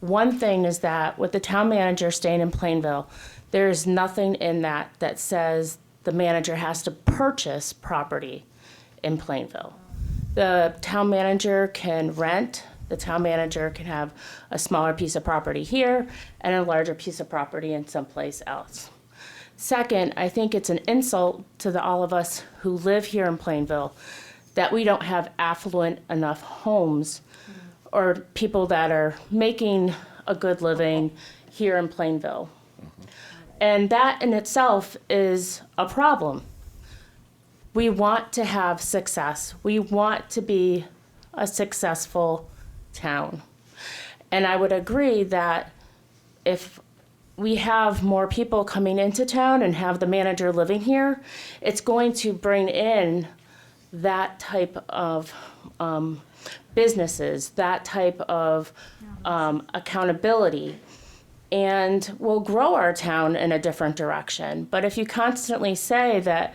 One thing is that with the town manager staying in Plainville, there's nothing in that that says the manager has to purchase property in Plainville. The town manager can rent, the town manager can have a smaller piece of property here and a larger piece of property in someplace else. Second, I think it's an insult to all of us who live here in Plainville that we don't have affluent enough homes or people that are making a good living here in Plainville. And that in itself is a problem. We want to have success. We want to be a successful town. And I would agree that if we have more people coming into town and have the manager living here, it's going to bring in that type of businesses, that type of accountability, and we'll grow our town in a different direction. But if you constantly say that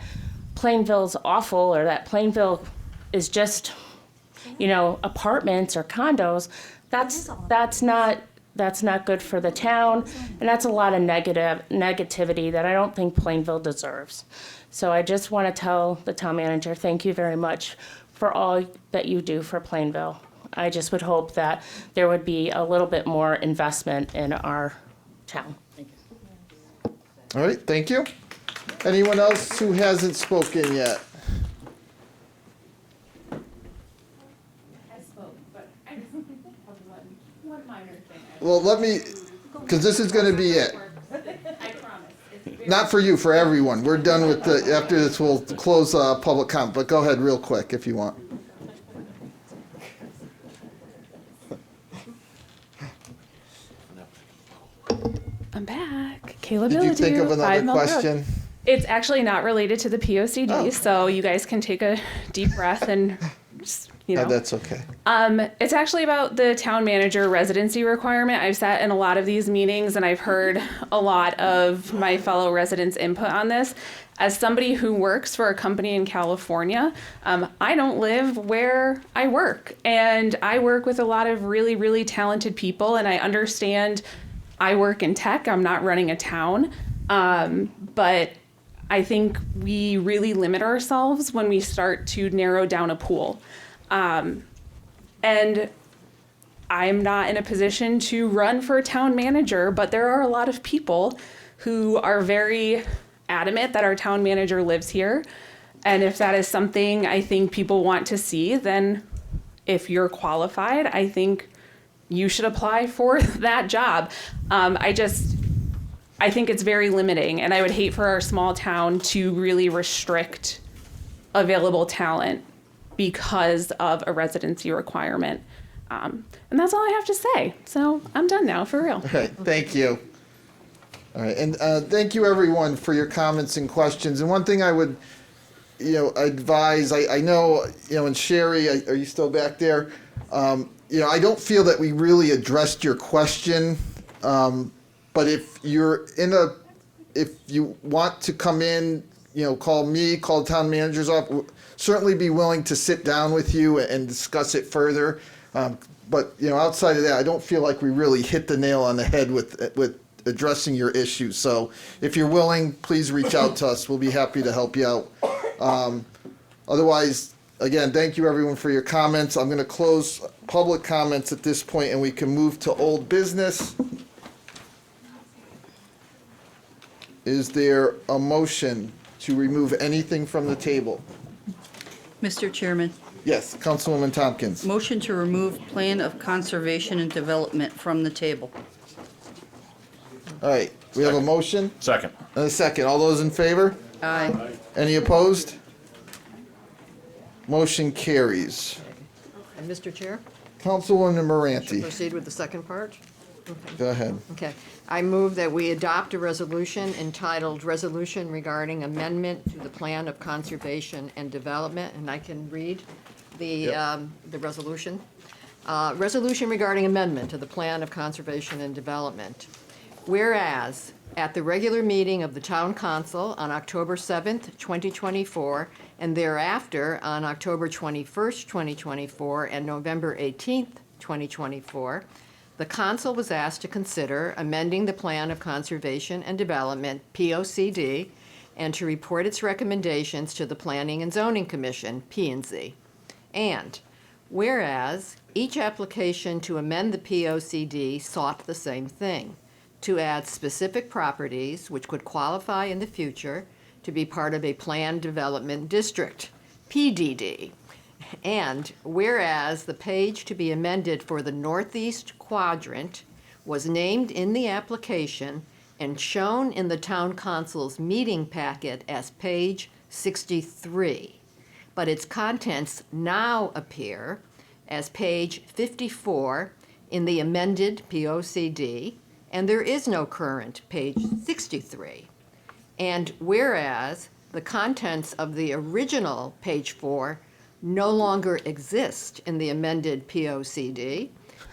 Plainville's awful or that Plainville is just, apartments or condos, that's not good for the town, and that's a lot of negativity that I don't think Plainville deserves. So I just want to tell the town manager, thank you very much for all that you do for Plainville. I just would hope that there would be a little bit more investment in our town. Thank you. All right, thank you. Anyone else who hasn't spoken yet? I spoke, but I just have one minor thing. Well, let me, because this is going to be it. I promise. Not for you, for everyone. We're done with after this, we'll close public comment, but go ahead real quick if you want. I'm back. Kayla Did you Billadu, think of another 5 Mill Road. question? It's actually not related to the POCD, Oh. so you guys can take a deep breath and just, That's okay. It's actually about the town manager residency requirement. I've sat in a lot of these meetings and I've heard a lot of my fellow residents' input on this. As somebody who works for a company in California, I don't live where I work. And I work with a lot of really, really talented people, and I understand I work in tech. I'm not running a town. But I think we really limit ourselves when we start to narrow down a pool. And I'm not in a position to run for a town manager, but there are a lot of people who are very adamant that our town manager lives here. And if that is something I think people want to see, then if you're qualified, I think you should apply for that job. I think it's very limiting, and I would hate for our small town to really restrict available talent because of a residency requirement. And that's all I have to say. So I'm done now, for real. All right, thank you. All right, and thank you everyone for your comments and questions. And one thing I would, advise, I know, and Sherry, are you still back there? I don't feel that we really addressed your question. But if if you want to come in, call me, call the town manager's office, certainly be willing to sit down with you and discuss it further. But outside of that, I don't feel like we really hit the nail on the head with addressing your issues. So if you're willing, please reach out to us. We'll be happy to help you out. Otherwise, again, thank you everyone for your comments. I'm going to close public comments at this point, and we can move to old business. Is there a motion to remove anything from the table? Mr. Chairman, Yes, Councilwoman Tompkins. motion to remove Plan of Conservation and Development from the table. All right, we have a motion Second. and a second. All those in favor? Aye. Any opposed? Motion carries. And Mr. Chair, Councilwoman should Moranti, proceed with the second part? Okay. go ahead. Okay. I move that we adopt a resolution entitled Resolution Regarding Amendment to the Plan of Conservation and Development, and I can read the resolution. Resolution regarding amendment to the Plan of Conservation and Development. Whereas, at the regular meeting of the Town Council on October 7th, 2024, and thereafter on October 21st, 2024, and November 18th, 2024, the council was asked to consider amending the Plan of Conservation and Development, POCD, and to report its recommendations to the Planning and Zoning Commission, P&Z. And whereas each application to amend the POCD sought the same thing, to add specific properties which could qualify in the future to be part of a planned development district, PDD. And whereas the page to be amended for the northeast quadrant was named in the application and shown in the town council's meeting packet as page 63, but its contents now appear as page 54 in the amended POCD, and there is no current page 63. And whereas the contents of the original page 4 no longer exist in the amended POCD,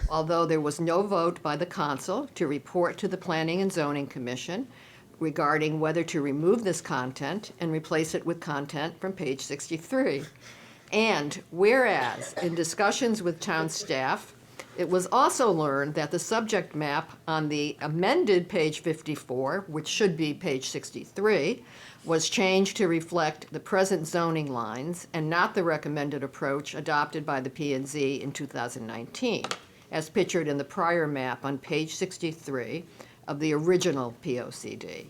although there was no vote by the council to report to the Planning and Zoning Commission regarding whether to remove this content and replace it with content from page 63. And whereas, in discussions with town staff, it was also learned that the subject map on the amended page 54, which should be page 63, was changed to reflect the present zoning lines and not the recommended approach adopted by the P&Z in 2019, as pictured in the prior map on page 63 of the original POCD.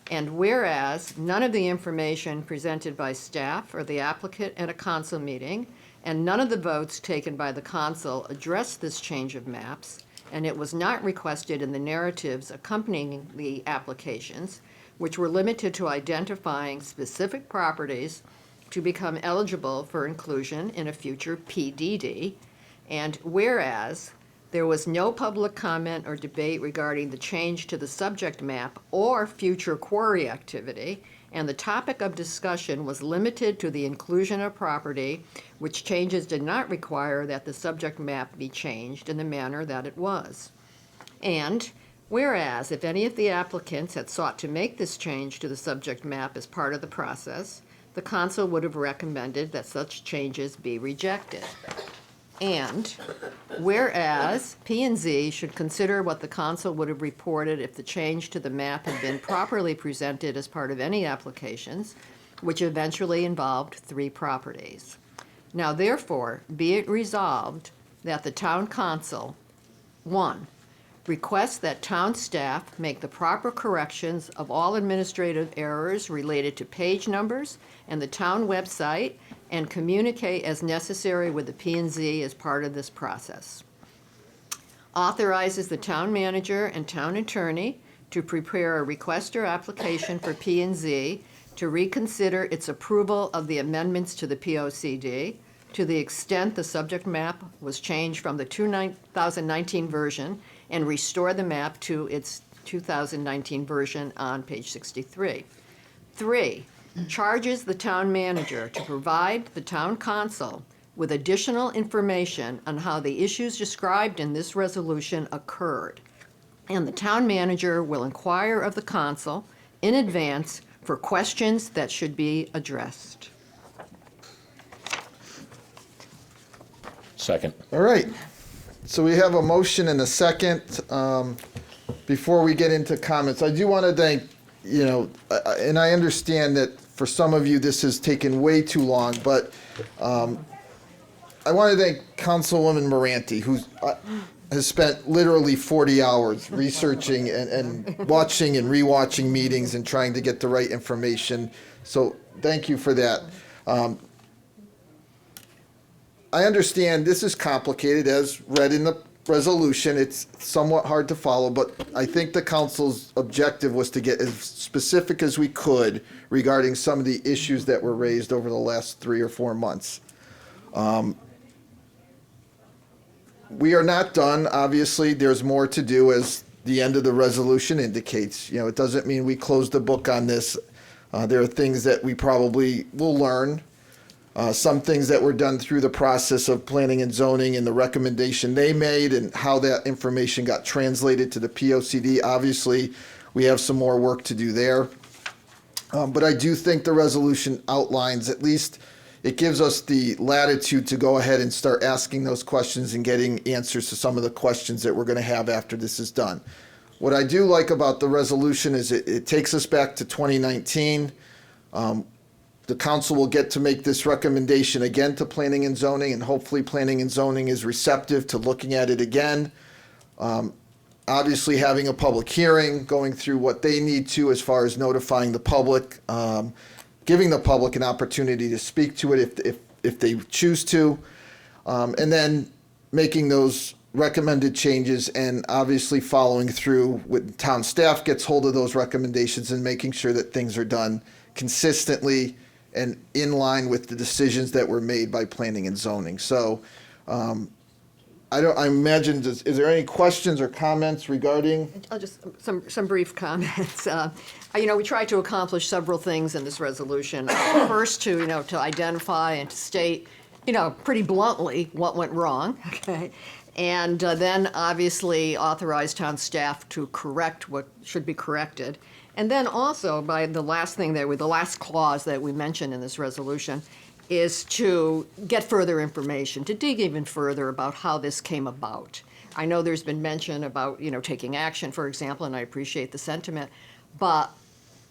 And whereas none of the information presented by staff or the applicant at a council meeting and none of the votes taken by the council addressed this change of maps, and it was not requested in the narratives accompanying the applications, which were limited to identifying specific properties to become eligible for inclusion in a future PDD, and whereas there was no public comment or debate regarding the change to the subject map or future quarry activity, and the topic of discussion was limited to the inclusion of property, which changes did not require that the subject map be changed in the manner that it was. And whereas if any of the applicants had sought to make this change to the subject map as part of the process, the council would have recommended that such changes be rejected. And whereas P&Z should consider what the council would have reported if the change to the map had been properly presented as part of any applications, which eventually involved 3 properties. Now therefore, be it resolved that the town council, 1, requests that town staff make the proper corrections of all administrative errors related to page numbers and the town website and communicate as necessary with the P&Z as part of this process. Authorizes the town manager and town attorney to prepare a request or application for P&Z to reconsider its approval of the amendments to the POCD, to the extent the subject map was changed from the 2019 version, and restore the map to its 2019 version on page 63. 3, charges the town manager to provide the town council with additional information on how the issues described in this resolution occurred. And the town manager will inquire of the council in advance for questions that should be addressed. Second. All right. So we have a motion and a second. Before we get into comments, I do want to thank, and I understand that for some of you this has taken way too long, but I want to thank Councilwoman Moranti, who has spent literally 40 hours researching and watching and rewatching meetings and trying to get the right information. So thank you for that. I understand this is complicated, as read in the resolution. It's somewhat hard to follow, but I think the council's objective was to get as specific as we could regarding some of the issues that were raised over the last 3 or 4 months. We are not done. Obviously, there's more to do, as the end of the resolution indicates. It doesn't mean we close the book on this. There are things that we probably will learn. Some things that were done through the process of planning and zoning and the recommendation they made and how that information got translated to the POCD. Obviously, we have some more work to do there. But I do think the resolution outlines, at least it gives us the latitude to go ahead and start asking those questions and getting answers to some of the questions that we're going to have after this is done. What I do like about the resolution is it takes us back to 2019. The council will get to make this recommendation again to planning and zoning, and hopefully planning and zoning is receptive to looking at it again. Obviously, having a public hearing, going through what they need to as far as notifying the public, giving the public an opportunity to speak to it if they choose to, and then making those recommended changes, and obviously following through with town staff gets hold of those recommendations and making sure that things are done consistently and in line with the decisions that were made by planning and zoning. So I imagine, is there any questions or comments regarding? I'll just, some brief comments. We tried to accomplish several things in this resolution. First, to identify and to state, pretty bluntly what went wrong, okay? And then obviously authorize town staff to correct what should be corrected. And then also, by the last clause that we mentioned in this resolution, is to get further information, to dig even further about how this came about. I know there's been mention about, taking action, for example, and I appreciate the sentiment, but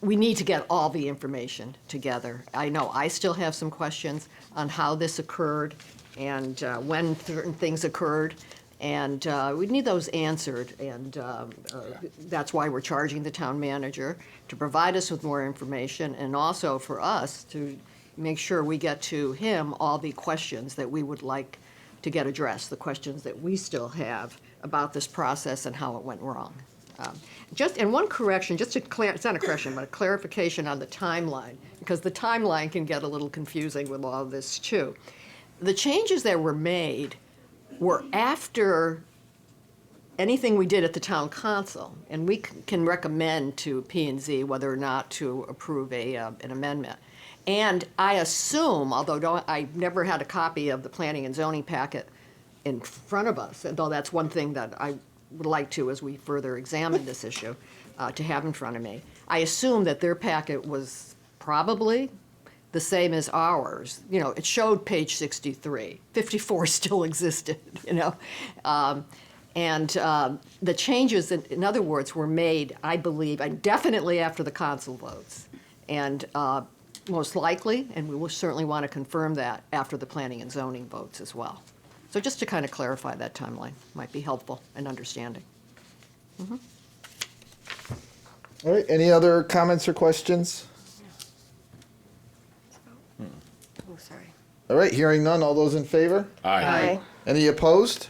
we need to get all the information together. I know I still have some questions on how this occurred and when certain things occurred. And we need those answered, and that's why we're charging the town manager to provide us with more information, and also for us to make sure we get to him all the questions that we would like to get addressed, the questions that we still have about this process and how it went wrong. And one correction, just to it's not a correction, but a clarification on the timeline, because the timeline can get a little confusing with all of this too. The changes that were made were after anything we did at the town council, and we can recommend to P&Z whether or not to approve an amendment. And I assume, although I never had a copy of the planning and zoning packet in front of us, though that's one thing that I would like to, as we further examine this issue, to have in front of me. I assume that their packet was probably the same as ours. It showed page 63. 54 still existed, And the changes, in other words, were made, I believe, definitely after the council votes. And most likely, and we will certainly want to confirm that, after the planning and zoning votes as well. So just to kind of clarify that timeline might be helpful in understanding. Mm-hmm. All right, any other comments or questions? Oh, sorry. All right, hearing none, all those in favor? Aye. Aye. Any opposed?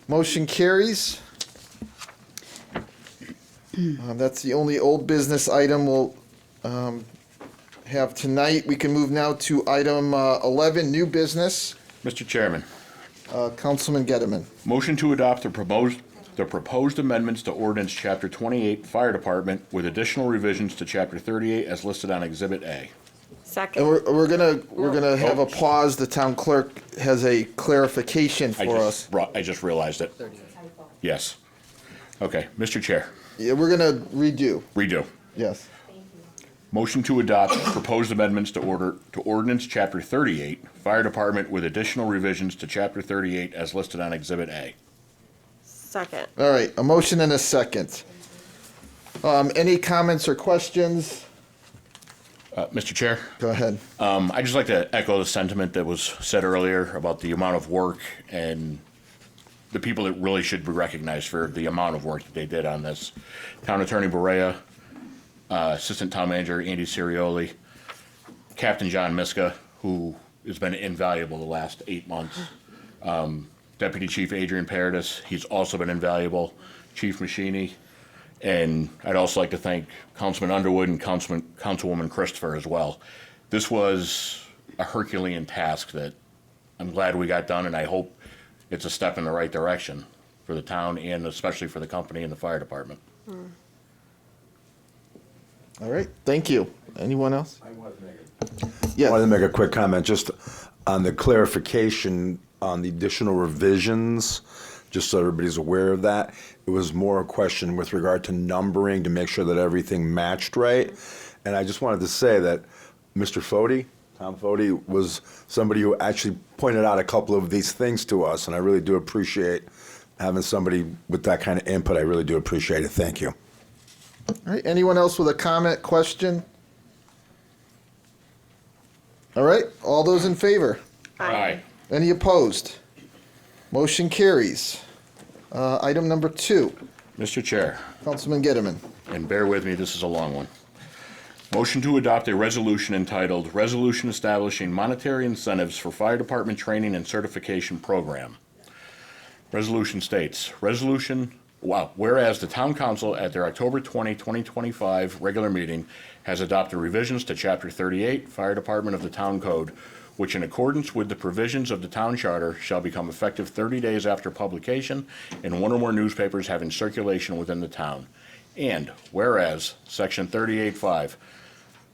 Motion carries. That's the only old business item we'll have tonight. We can move now to item 11, new business. Mr. Chairman, Councilman Gettleman. motion to adopt the proposed amendments to ordinance chapter 28 Fire Department with additional revisions to chapter 38 as listed on Exhibit A. And we're gonna have a pause. The town clerk has a clarification for us. I just realized it. Yes. Okay, Mr. Chair. Yeah, we're gonna redo. Redo. Yes. Motion to adopt proposed amendments to ordinance chapter 38 Fire Department with additional revisions to chapter 38 as listed on Exhibit A. Second. All right, a motion and a second. Any comments or questions? Mr. Chair? Go ahead. I'd just like to echo the sentiment that was said earlier about the amount of work and the people that really should be recognized for the amount of work that they did on this. Town Attorney Barea, Assistant Town Manager Andy Sirioli, Captain John Miska, who has been invaluable the last 8 months, Deputy Chief Adrian Paradis, he's also been invaluable, Chief Machini, and I'd also like to thank Councilman Underwood and Councilwoman Christopher as well. This was a Herculean task that I'm glad we got done, and I hope it's a step in the right direction for the town and especially for the company and the fire department. All right, thank you. Anyone else? I wanted Yeah. to make a quick comment just on the clarification on the additional revisions, just so everybody's aware of that. It was more a question with regard to numbering to make sure that everything matched right. And I just wanted to say that Mr. Fode, Tom Fode, was somebody who actually pointed out a couple of these things to us, and I really do appreciate having somebody with that kind of input. I really do appreciate it. Thank you. All right, anyone else with a comment, question? All right, all those in favor? Aye. Any opposed? Motion carries. Item number 2. Mr. Chair, Councilman Gettleman. and bear with me, this is a long one. Motion to adopt a resolution entitled Resolution Establishing Monetary Incentives for Fire Department Training and Certification Program. Resolution states, whereas the Town Council at their October 20, 2025 regular meeting has adopted revisions to Chapter 38 Fire Department of the Town Code, which in accordance with the provisions of the Town Charter shall become effective 30 days after publication in one or more newspapers having circulation within the town. And whereas Section 38.5,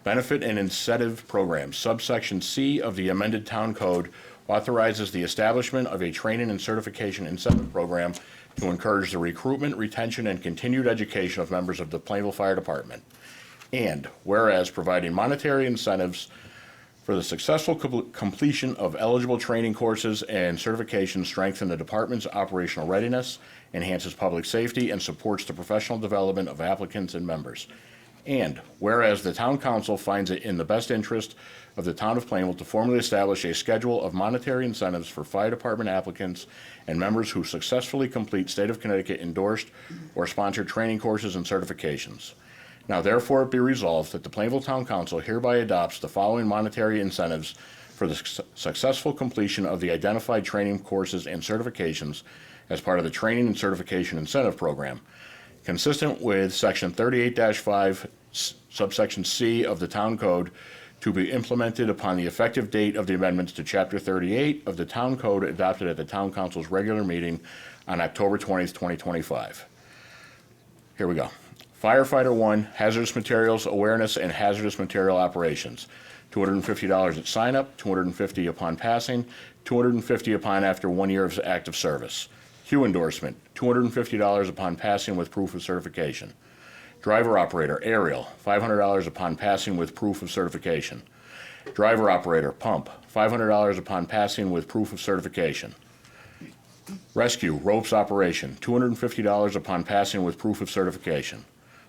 Benefit and Incentive Programs, subsection C of the amended Town Code authorizes the establishment of a training and certification incentive program to encourage the recruitment, retention, and continued education of members of the Plainville Fire Department. And whereas providing monetary incentives for the successful completion of eligible training courses and certifications strengthen the department's operational readiness, enhances public safety, and supports the professional development of applicants and members. And whereas the Town Council finds it in the best interest of the Town of Plainville to formally establish a schedule of monetary incentives for fire department applicants and members who successfully complete State of Connecticut endorsed or sponsored training courses and certifications. Now therefore it be resolved that the Plainville Town Council hereby adopts the following monetary incentives for the successful completion of the identified training courses and certifications as part of the Training and Certification Incentive Program, consistent with Section 38-5, subsection C of the Town Code, to be implemented upon the effective date of the amendments to Chapter 38 of the Town Code adopted at the Town Council's regular meeting on October 20th, 2025. Here we go. Firefighter 1, Hazardous Materials Awareness and Hazardous Material Operations. $250 at sign-up, $250 upon passing, $250 upon after 1 year of active service. Hue endorsement, $250 upon passing with proof of certification. Driver operator, aerial, $500 upon passing with proof of certification. Driver operator, pump, $500 upon passing with proof of certification. Rescue, ropes operation, $250 upon passing with proof of certification.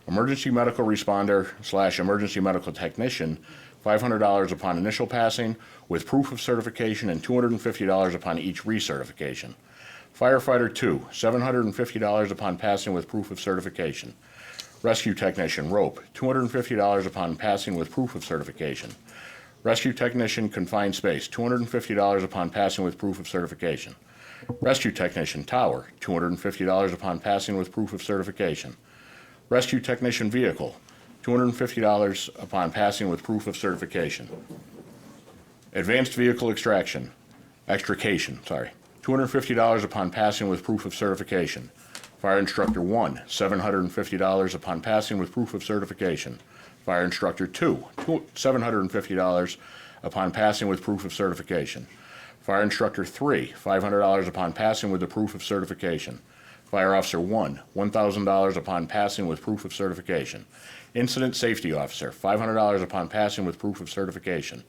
Emergency medical responder / emergency medical technician, $500 upon initial passing with proof of certification and $250 upon each recertification. Firefighter 2, $750 upon passing with proof of certification. Rescue technician, rope, $250 upon passing with proof of certification. Rescue technician, confined space, $250 upon passing with proof of certification. Rescue technician, tower, $250 upon passing with proof of certification. Rescue technician vehicle, $250 upon passing with proof of certification. Advanced vehicle extraction, extrication, $250 upon passing with proof of certification. Fire Instructor 1, $750 upon passing with proof of certification. Fire Instructor 2, $750 upon passing with proof of certification. Fire Instructor 3, $500 upon passing with the proof of certification. Fire Officer 1, $1,000 upon passing with proof of certification. Incident Safety Officer, $500 upon passing with proof of certification.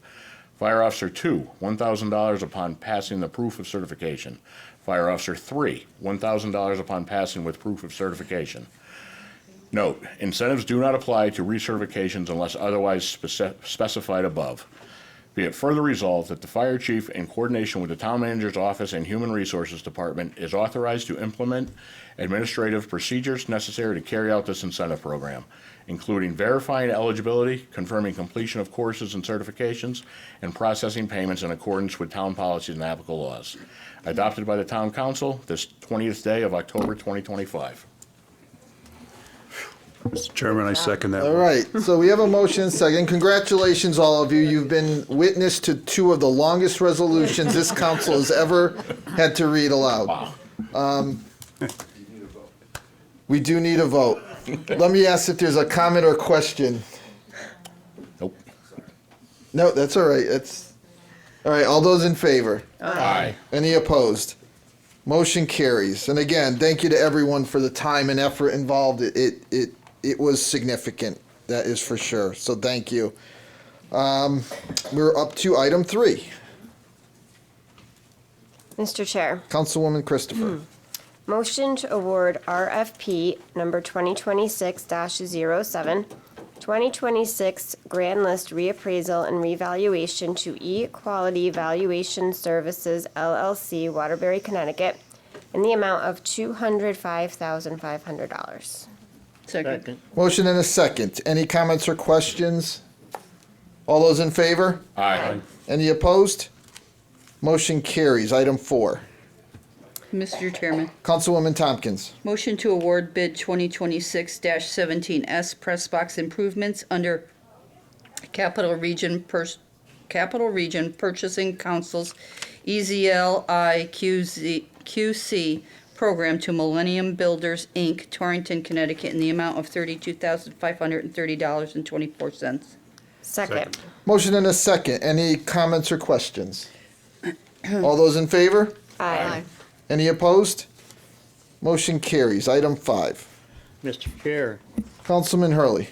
Fire Officer 2, $1,000 upon passing the proof of certification. Fire Officer 3, $1,000 upon passing with proof of certification. Note, incentives do not apply to recertifications unless otherwise specified above. Be it further resolved that the fire chief, in coordination with the town manager's office and human resources department, is authorized to implement administrative procedures necessary to carry out this incentive program, including verifying eligibility, confirming completion of courses and certifications, and processing payments in accordance with town policies and applicable laws. Adopted by the town council this 20th day of October 2025. Mr. Chairman, I second that. All right, so we have a motion and second. Congratulations, all of you. You've been witness to two of the longest resolutions this council has ever had to read aloud. We do need a vote. Let me ask if there's a comment or question. Nope. No, that's all right. All right, all those in favor? Aye. Any opposed? Motion carries. And again, thank you to everyone for the time and effort involved. It was significant, that is for sure. So thank you. We're up to item 3. Mr. Chair, Councilwoman Christopher. motion to award RFP number 2026-07, 2026 Grand List Reappraisal and Revaluation to E-Quality Valuation Services LLC, Waterbury, Connecticut, in the amount of $205,500. Second. Motion and a second. Any comments or questions? All those in favor? Aye. Any opposed? Motion carries. Item 4. Mr. Chairman, Councilwoman Tompkins. motion to award bid 2026-17S press box improvements under Capital Region Purchasing Council's EZLI QC program to Millennium Builders, Inc., Torrington, Connecticut, in the amount of $32,530.24. Second. Motion and a second. Any comments or questions? All those in favor? Aye. Any opposed? Motion carries. Item 5. Mr. Chair, Councilman Hurley.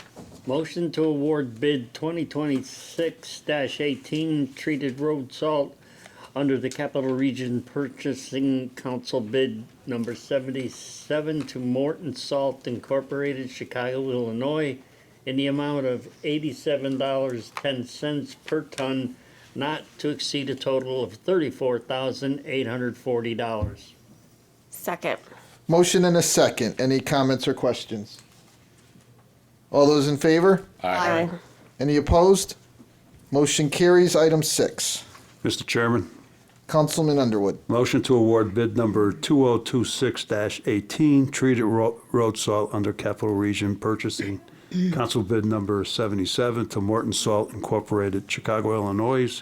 motion to award bid 2026-18 treated road salt under the Capital Region Purchasing Council bid number 77 to Morton Salt Incorporated, Chicago, Illinois, in the amount of $87.10 per ton, not to exceed a total of $34,840. Second. Motion and a second. Any comments or questions? All those in favor? Aye. Any opposed? Motion carries. Item 6. Mr. Chairman, Councilman Underwood. motion to award bid number 2026-18 treated road salt under Capital Region Purchasing Council bid number 77 to Morton Salt Incorporated, Chicago, Illinois,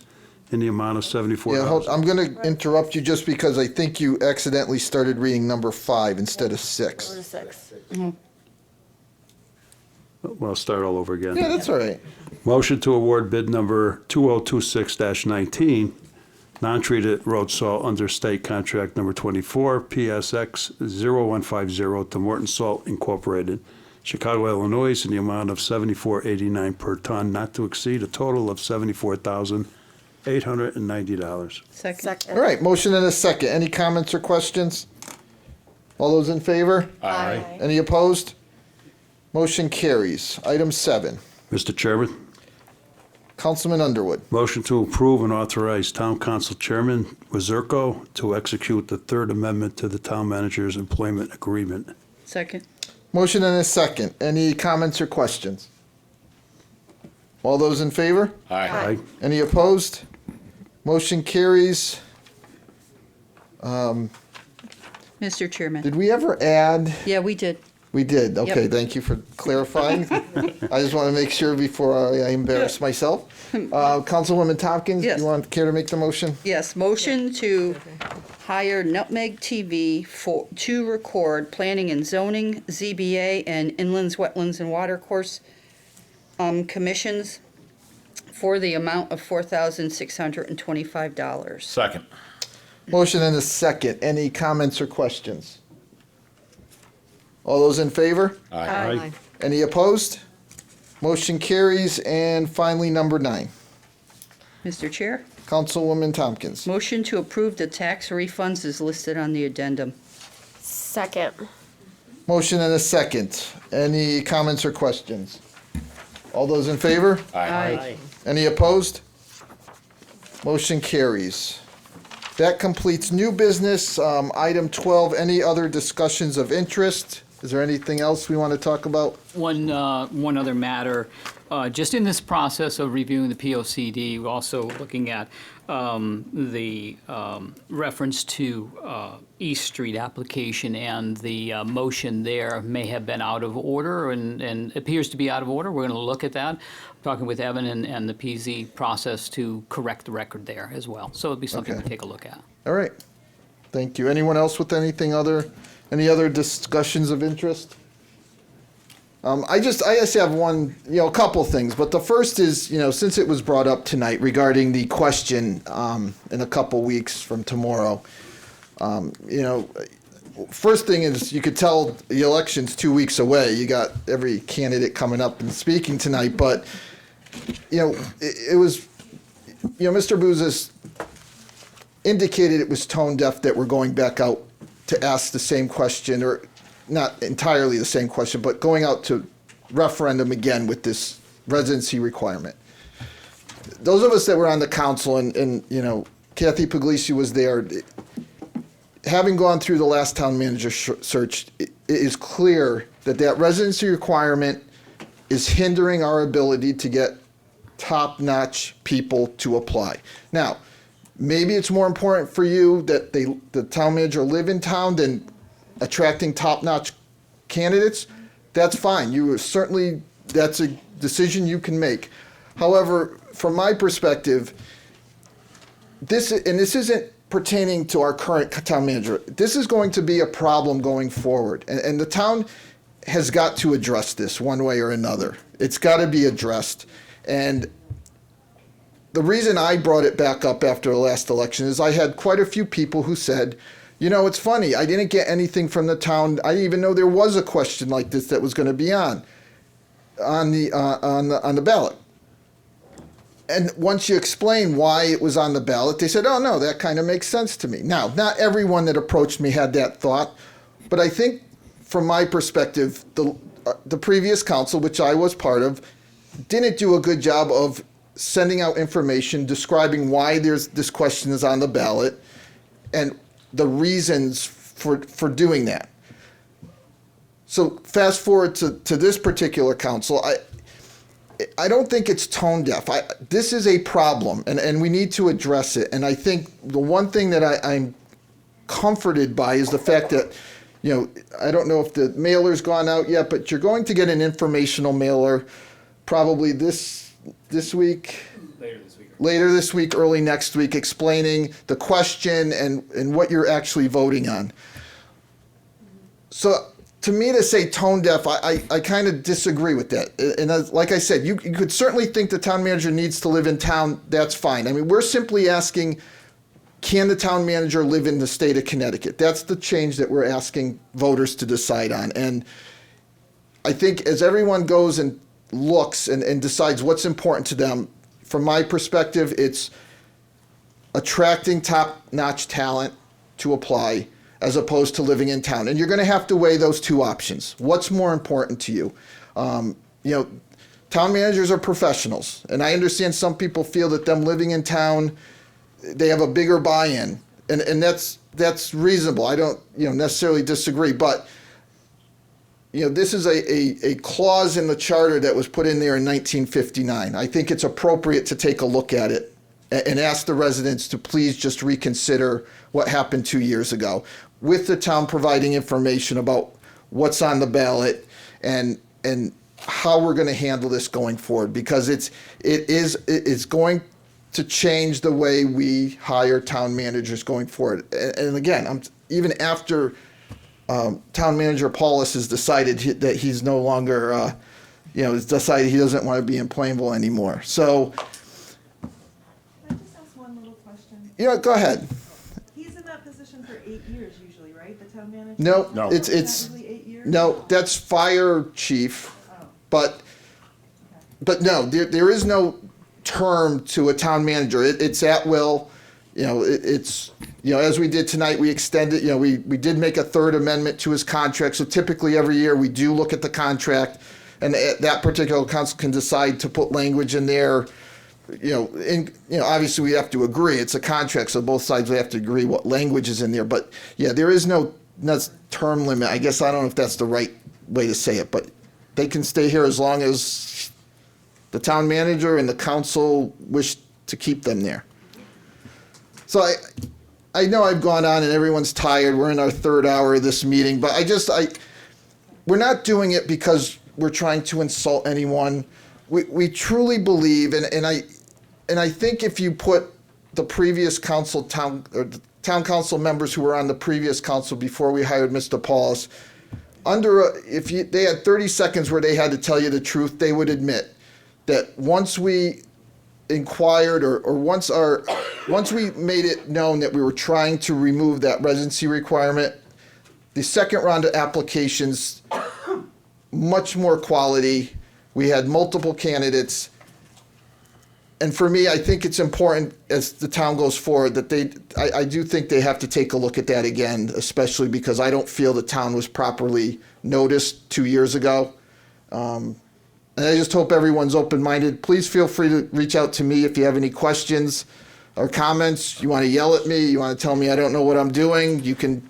in the amount of $74,000. Yeah, I'm going to interrupt you just because I think you accidentally started reading number 5 instead of 6. Go to 6. Well, start all over again. Yeah, that's all right. Motion to award bid number 2026-19, non-treated road salt under state contract number 24, PSX 0150 to Morton Salt Incorporated, Chicago, Illinois, in the amount of $74.89 per ton, not to exceed a total of $74,890. Second. All right, motion and a second. Any comments or questions? All those in favor? Aye. Any opposed? Motion carries. Item 7. Mr. Chairman, Councilman Underwood. motion to approve and authorize Town Council Chairman Wazirko to execute the Third Amendment to the Town Manager's Employment Agreement. Second. Motion and a second. Any comments or questions? All those in favor? Aye. Any opposed? Motion carries. Mr. Chairman. Did we ever add? Yeah, we did. We did. Okay, Yep. thank you for clarifying. I just want to make sure before I embarrass myself. Councilwoman Tompkins, Yes. you want care to make the motion? Yes, motion to hire Nutmeg TV to record planning and zoning, ZBA, and inlands, wetlands, and watercourse commissions for the amount of $4,625. Second. Motion and a second. Any comments or questions? All those in favor? Aye. Any opposed? Motion carries. And finally, number 9. Mr. Chair, Councilwoman Tompkins. motion to approve the tax refunds is listed on the addendum. Second. Motion and a second. Any comments or questions? All those in favor? Aye. Any opposed? Motion carries. That completes new business. Item 12, any other discussions of interest? Is there anything else we want to talk about? One other matter, just in this process of reviewing the POCD, we're also looking at the reference to East Street application, and the motion there may have been out of order and appears to be out of order. We're going to look at that. Talking with Evan and the PZ process to correct the record there as well. So it'll be something Okay. to take a look at. All right. Thank you. Anyone else with any other discussions of interest? I just have one, a couple things, but the first is, since it was brought up tonight regarding the question in a couple weeks from tomorrow, first thing is you could tell the election's 2 weeks away. You got every candidate coming up and speaking tonight, but it was, Mr. Bouzas indicated it was tone deaf that we're going back out to ask the same question, or not entirely the same question, but going out to referendum again with this residency requirement. Those of us that were on the council, and Kathy Puglisi was there, having gone through the last town manager search, it is clear that residency requirement is hindering our ability to get top-notch people to apply. Now, maybe it's more important for you that the town manager live in town than attracting top-notch candidates. That's fine. That's a decision you can make. However, from my perspective, this isn't pertaining to our current town manager. This is going to be a problem going forward, and the town has got to address this one way or another. It's got to be addressed. And the reason I brought it back up after the last election is I had quite a few people who said, it's funny, I didn't get anything from the town. I didn't even know there was a question like this that was going to be on the ballot. And once you explain why it was on the ballot, they said, oh, no, that kind of makes sense to me. Now, not everyone that approached me had that thought, but I think from my perspective, the previous council, which I was part of, didn't do a good job of sending out information describing why this question is on the ballot and the reasons for doing that. So fast forward to this particular council, I don't think it's tone deaf. This is a problem, and we need to address it. And I think the one thing that I'm comforted by is the fact that, I don't know if the mailer's gone out yet, but you're going to get an informational mailer probably this week. Later this week, early next week, explaining the question and what you're actually voting on. So to me, to say tone deaf, I kind of disagree with that. And like I said, you could certainly think the town manager needs to live in town. That's fine. I mean, we're simply asking, can the town manager live in the state of Connecticut? That's the change that we're asking voters to decide on. And I think as everyone goes and looks and decides what's important to them, from my perspective, it's attracting top-notch talent to apply as opposed to living in town. And you're going to have to weigh those two options. What's more important to you? Town managers are professionals, and I understand some people feel that them living in town, they have a bigger buy-in, and that's reasonable. I don't necessarily disagree, but this is a clause in the charter that was put in there in 1959. I think it's appropriate to take a look at it and ask the residents to please just reconsider what happened 2 years ago, with the town providing information about what's on the ballot, and how we're going to handle this going forward, because it's going to change the way we hire town managers going forward. And again, even after Town Manager Paulus has decided that he's no longer, has decided he doesn't want to be in Plainville anymore. So, Can I just ask one little question? yeah, go ahead. He's in that position for 8 years usually, right? The town manager? No, No. it's Exactly 8 years? no, that's fire chief, but no, there is no term to a town manager. It's at will. It's as we did tonight, we extended. We did make a third amendment to his contract. So typically every year we do look at the contract, and that particular council can decide to put language in there. Obviously we have to agree. It's a contract, so both sides would have to agree what language is in there. But yeah, there is no term limit. I guess I don't know if that's the right way to say it, but they can stay here as long as the town manager and the council wish to keep them there. So I know I've gone on and everyone's tired. We're in our third hour of this meeting, but we're not doing it because we're trying to insult anyone. We truly believe, and I think if you put the previous town council members who were on the previous council before we hired Mr. Paulus, they had 30 seconds where they had to tell you the truth, they would admit that once we inquired or once we made it known that we were trying to remove that residency requirement, the second round of applications, much more quality. We had multiple candidates. And for me, I think it's important as the town goes forward that I do think they have to take a look at that again, especially because I don't feel the town was properly noticed 2 years ago. And I just hope everyone's open-minded. Please feel free to reach out to me if you have any questions or comments. You want to yell at me, you want to tell me I don't know what I'm doing, you can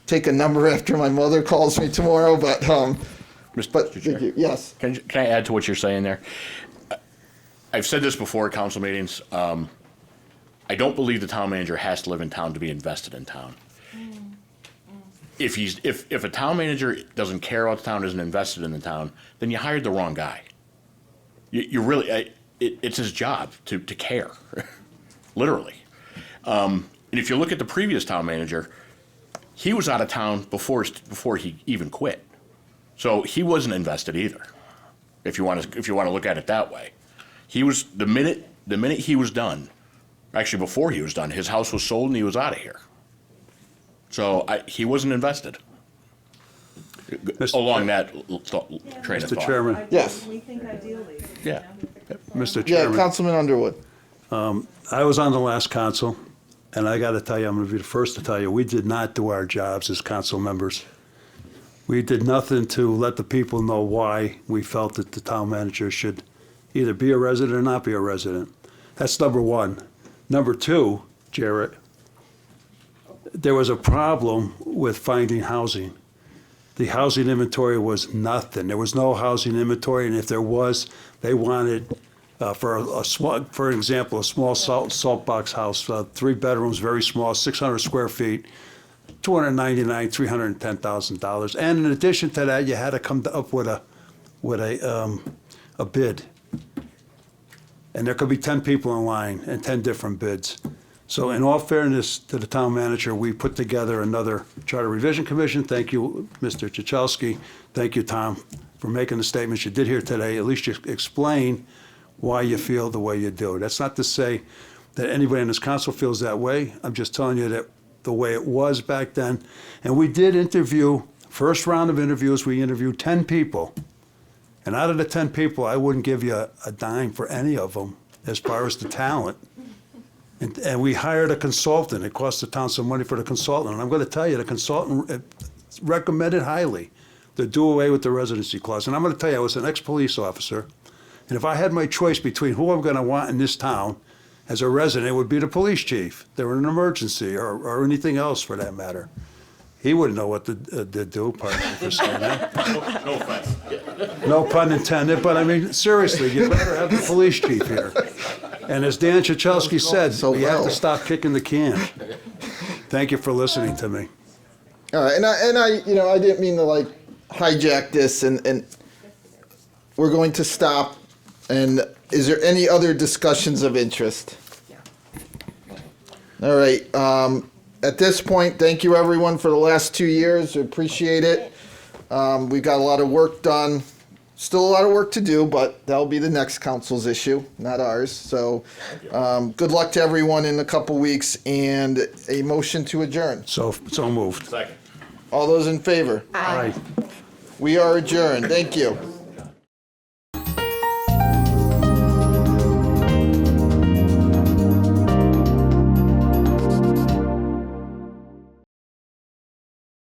take a number after my mother calls me tomorrow, but Mr. Chair. Yes. Can I add to what you're saying there? I've said this before at council meetings. I don't believe the town manager has to live in town to be invested in town. If a town manager doesn't care about the town, isn't invested in the town, then you hired the wrong guy. You really, it's his job to care, literally. And if you look at the previous town manager, he was out of town before he even quit, so he wasn't invested either. If you want to look at it that way, he was the minute he was done. Actually, before he was done, his house was sold and he was out of here. So he wasn't invested along that train of thought. Mr. Chairman. Yes. We think ideally. Yeah. Mr. Yeah, Chairman. Councilman Underwood. I was on the last council, and I got to tell you, I'm going to be the first to tell you, we did not do our jobs as council members. We did nothing to let the people know why we felt that the town manager should either be a resident or not be a resident. That's number one. Number two, Jarrett, there was a problem with finding housing. The housing inventory was nothing. There was no housing inventory, and if there was, they wanted, for example, a small salt box house, 3 bedrooms, very small, 600 square feet, $299,000, $310,000. And in addition to that, you had to come up with a bid. And there could be 10 people in line and 10 different bids. So in all fairness to the town manager, we put together another charter revision commission. Thank you, Mr. Chichalski. Thank you, Tom, for making the statements you did here today. At least you explain why you feel the way you do. That's not to say that anybody in this council feels that way. I'm just telling you that the way it was back then. And we did interview, first round of interviews, we interviewed 10 people. And out of the 10 people, I wouldn't give you a dime for any of them as far as the talent. And we hired a consultant. It cost the town some money for the consultant. And I'm going to tell you, the consultant recommended highly to do away with the residency clause. And I'm going to tell you, I was an ex-police officer. And if I had my choice between who I'm going to want in this town as a resident, it would be the police chief. They were an emergency or anything else for that matter. He wouldn't know what to do, pardon me for saying that. No offense. No pun intended, but I mean, seriously, you better have the police chief here. And as Dan Chichalski said, we have to stop kicking the can. Thank you for listening to me. All right, and I didn't mean to hijack this, and we're going to stop. And is there any other discussions of interest? All right. At this point, thank you everyone for the last 2 years. We appreciate it. We've got a lot of work done. Still a lot of work to do, but that'll be the next council's issue, not ours. So good luck to everyone in a couple weeks, and a motion to adjourn. So moved. Second. All those in favor? Aye. We are adjourned. Thank you.